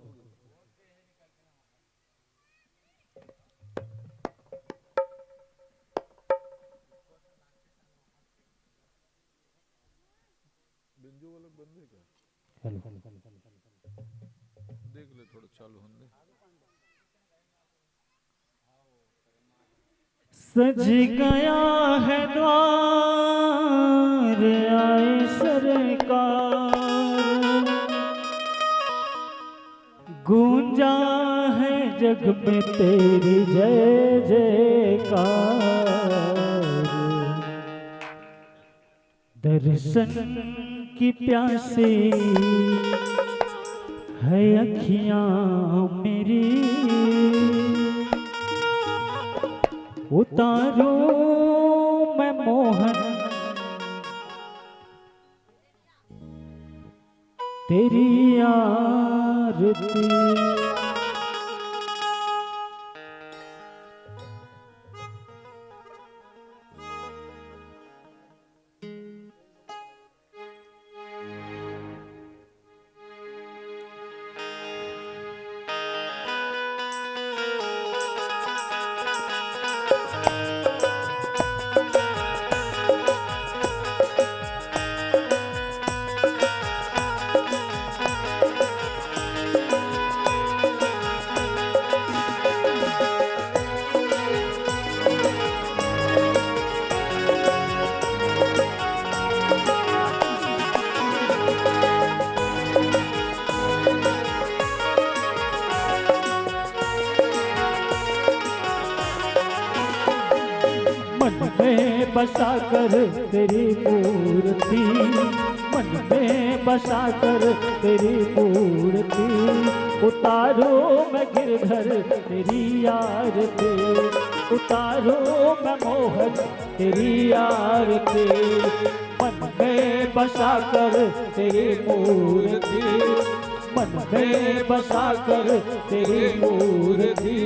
बिंजो वाला बंद है क्या? हेलो, देख ले थोड़ा चालू होने। सज गया है द्वार आए सरकार, गूंजा है जग में तेरी जय जयकार। दर्शन की प्यासी है अखियां मेरी, उतारो मैं मोहन तेरी आरती। बसा कर तेरी मूर्ति, मन में बसा कर तेरी मूर्ति, उतारो मैं गिरधर तेरी आरती, उतारो मैं मोहन तेरी आरती। मन में बसा कर तेरी मूर्ति, मन में बसा कर तेरी मूर्ति,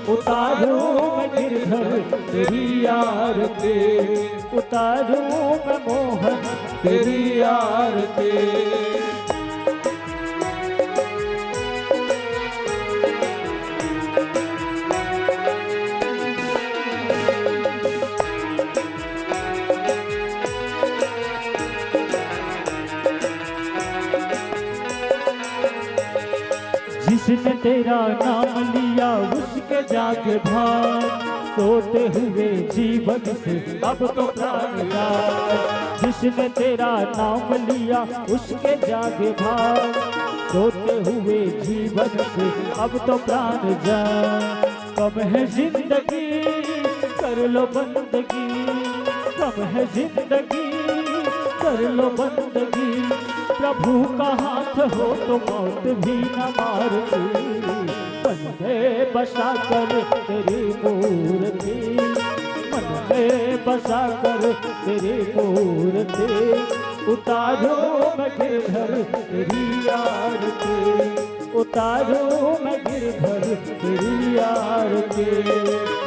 उतारो मैं गिरधर तेरी आरती, उतारो मैं मोहन तेरी आरती। जिसने तेरा नाम लिया उसके जाके भाग, सोते हुए जीवन से अब तो प्राण जाए। जिसने तेरा नाम लिया उसके जागे भाग, सोते हुए जीवन से अब तो प्राण जाए। कम है जिंदगी कर लो बंदगी, कम है जिंदगी कर लो बंदगी। प्रभु का हाथ हो तो मौत भी न मारती, मन में बसा कर तेरी मूर्ति, मन में बसा कर तेरी मूर्ति। उतारो मैं गिरधर तेरी आरती, उतारो मैं गिरधर तेरी आरती।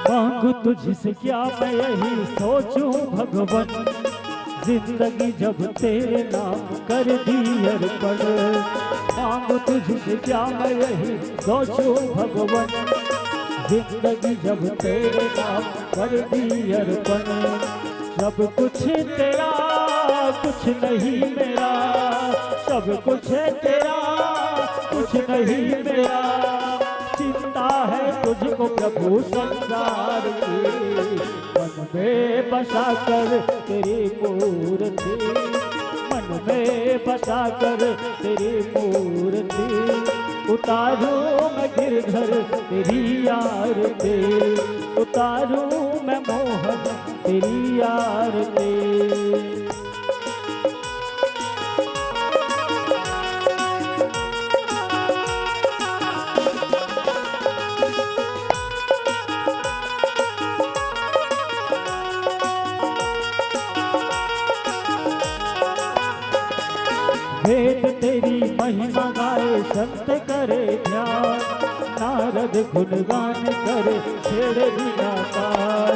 मांगू तुझसे क्या मैं यही सोचूं भगवन, जिंदगी जब तेरे नाम कर दी अर्पण। मांगू तुझसे क्या मैं यही सोचूं भगवन, जिंदगी जब तेरे नाम कर दी अर्पण। सब कुछ तेरा कुछ नहीं मेरा, सब कुछ तेरा कुछ नहीं मेरा। चिंता है तुझको प्रभु संसार की, मन में बसा कर तेरी मूर्ति, मन में बसा कर तेरी मूर्ति। उतारू मैं गिरधर तेरी आरती, उतारू मैं मोहन तेरी आरती। वेद तेरी महिमा गाए संत करे ध्यान, नारद गुणगान करे छेड़ निराकार।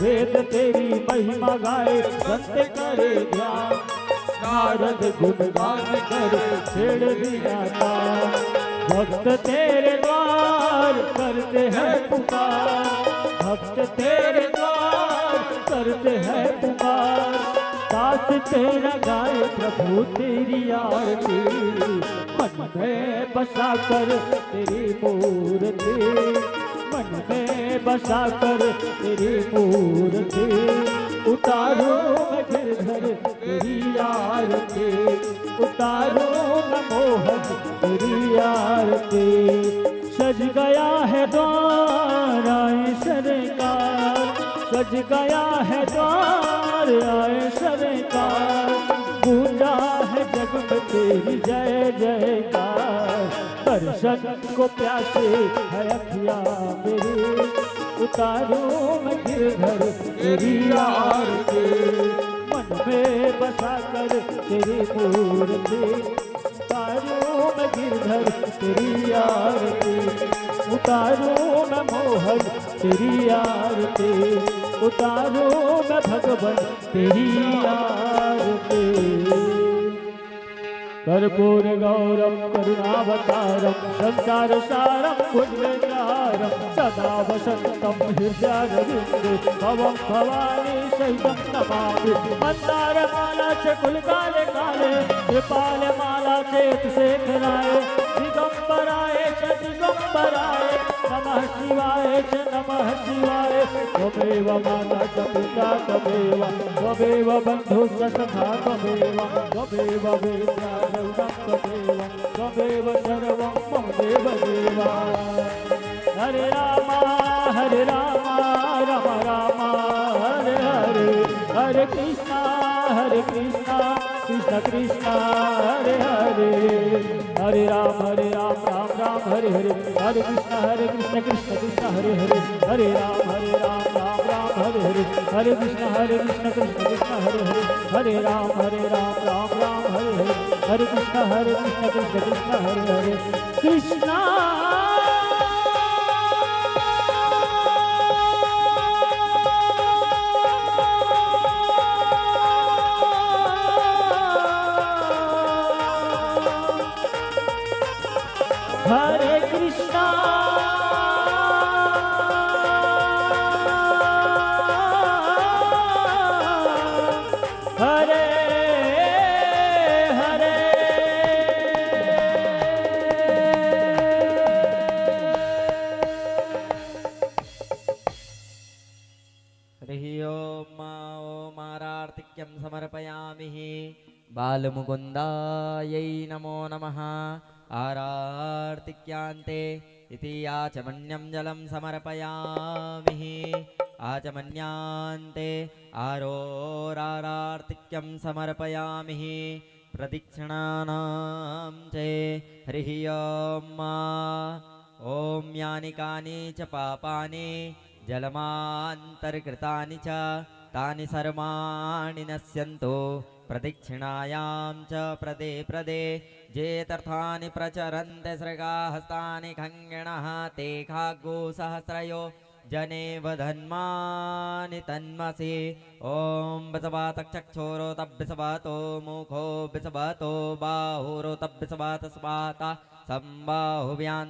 वेद तेरी महिमा गाए संत करे ध्यान, नारद गुणगान करे छेड़ निराकार। भक्त तेरे द्वार करते हैं पुकार, भक्त तेरे द्वार करते हैं पुकार। दास तेरा गाए प्रभु तेरी आरती, मन में बसा कर तेरी मूर्ति, मन में बसा कर तेरी मूर्ति। उतारो मैं गिरधर तेरी आरती, उतारो मैं मोहन तेरी आरती। सज गया है द्वार आए सरकार, सज गया है द्वार आए सरकार। गूंजा है जग में तेरी जय जयकार, दर्शन को प्यासे है अखियाँ मेरी। उतारो मैं गिरधर तेरी आरती, मन में बसा कर तेरी मूर्ति। उतारो मैं गिरधर तेरी आरती, उतारो मैं मोहन तेरी आरती, उतारो मैं भगवन तेरी आरती। कर्पूर गौरम करुणावतारम संसार सारम भुजगेन्द्रहारम सदा वसंतम हृदयारविंदे भवं भवानी सहितं नमामि। मंदार माला च कुलकाले काले कृपाल माला चेत शेखराय दिगंबराय च दिगंबराय नमः शिवाय च नमः शिवाय। त्वमेव माता च पिता त्वमेव, त्वमेव बन्धुश्च सखा त्वमेव, त्वमेव वेद्या त्वमेव, त्वमेव सर्वं मम देव देवा। हरे रामा राम राम हरे हरे, हरे कृष्णा कृष्ण कृष्ण हरे हरे। हरे राम राम राम हरे हरे, हरे कृष्ण कृष्ण कृष्ण हरे हरे। हरे राम राम राम हरे हरे, हरे कृष्ण कृष्ण कृष्ण हरे हरे। हरे राम राम राम हरे हरे, हरे कृष्ण कृष्ण कृष्ण हरे हरे। कृष्णा हरे कृष्णा हरे हरे हरि ओम ओम आरार्तिक्यं समर्पयामि बालमुकुन्दायै नमो नमः आरार्तिक्यान्ते इति आचमन्यं जलं समर्पयामि आचमन्यान्ते आरोरार्तिक्यं समर्पयामि प्रदक्षिणानां च हरिः ओम ॐ यानि कानि च पापानि जलमान्तर्कृतानि च तानि सर्वाणि नश्यन्तु प्रदक्षिणायां च प्रदे प्रदे ये तर्थानि प्रचरन्ते सृगाहस्तानि खङ्गिणः ते खाग्गो सहस्रयो जने वधन्मानि तन्मसि ॐ विसवात चक्षुरो तब्बिसवातो मुखो विसवातो बाहुरो तब्बिसवात स्वाता संबाहुव्यान्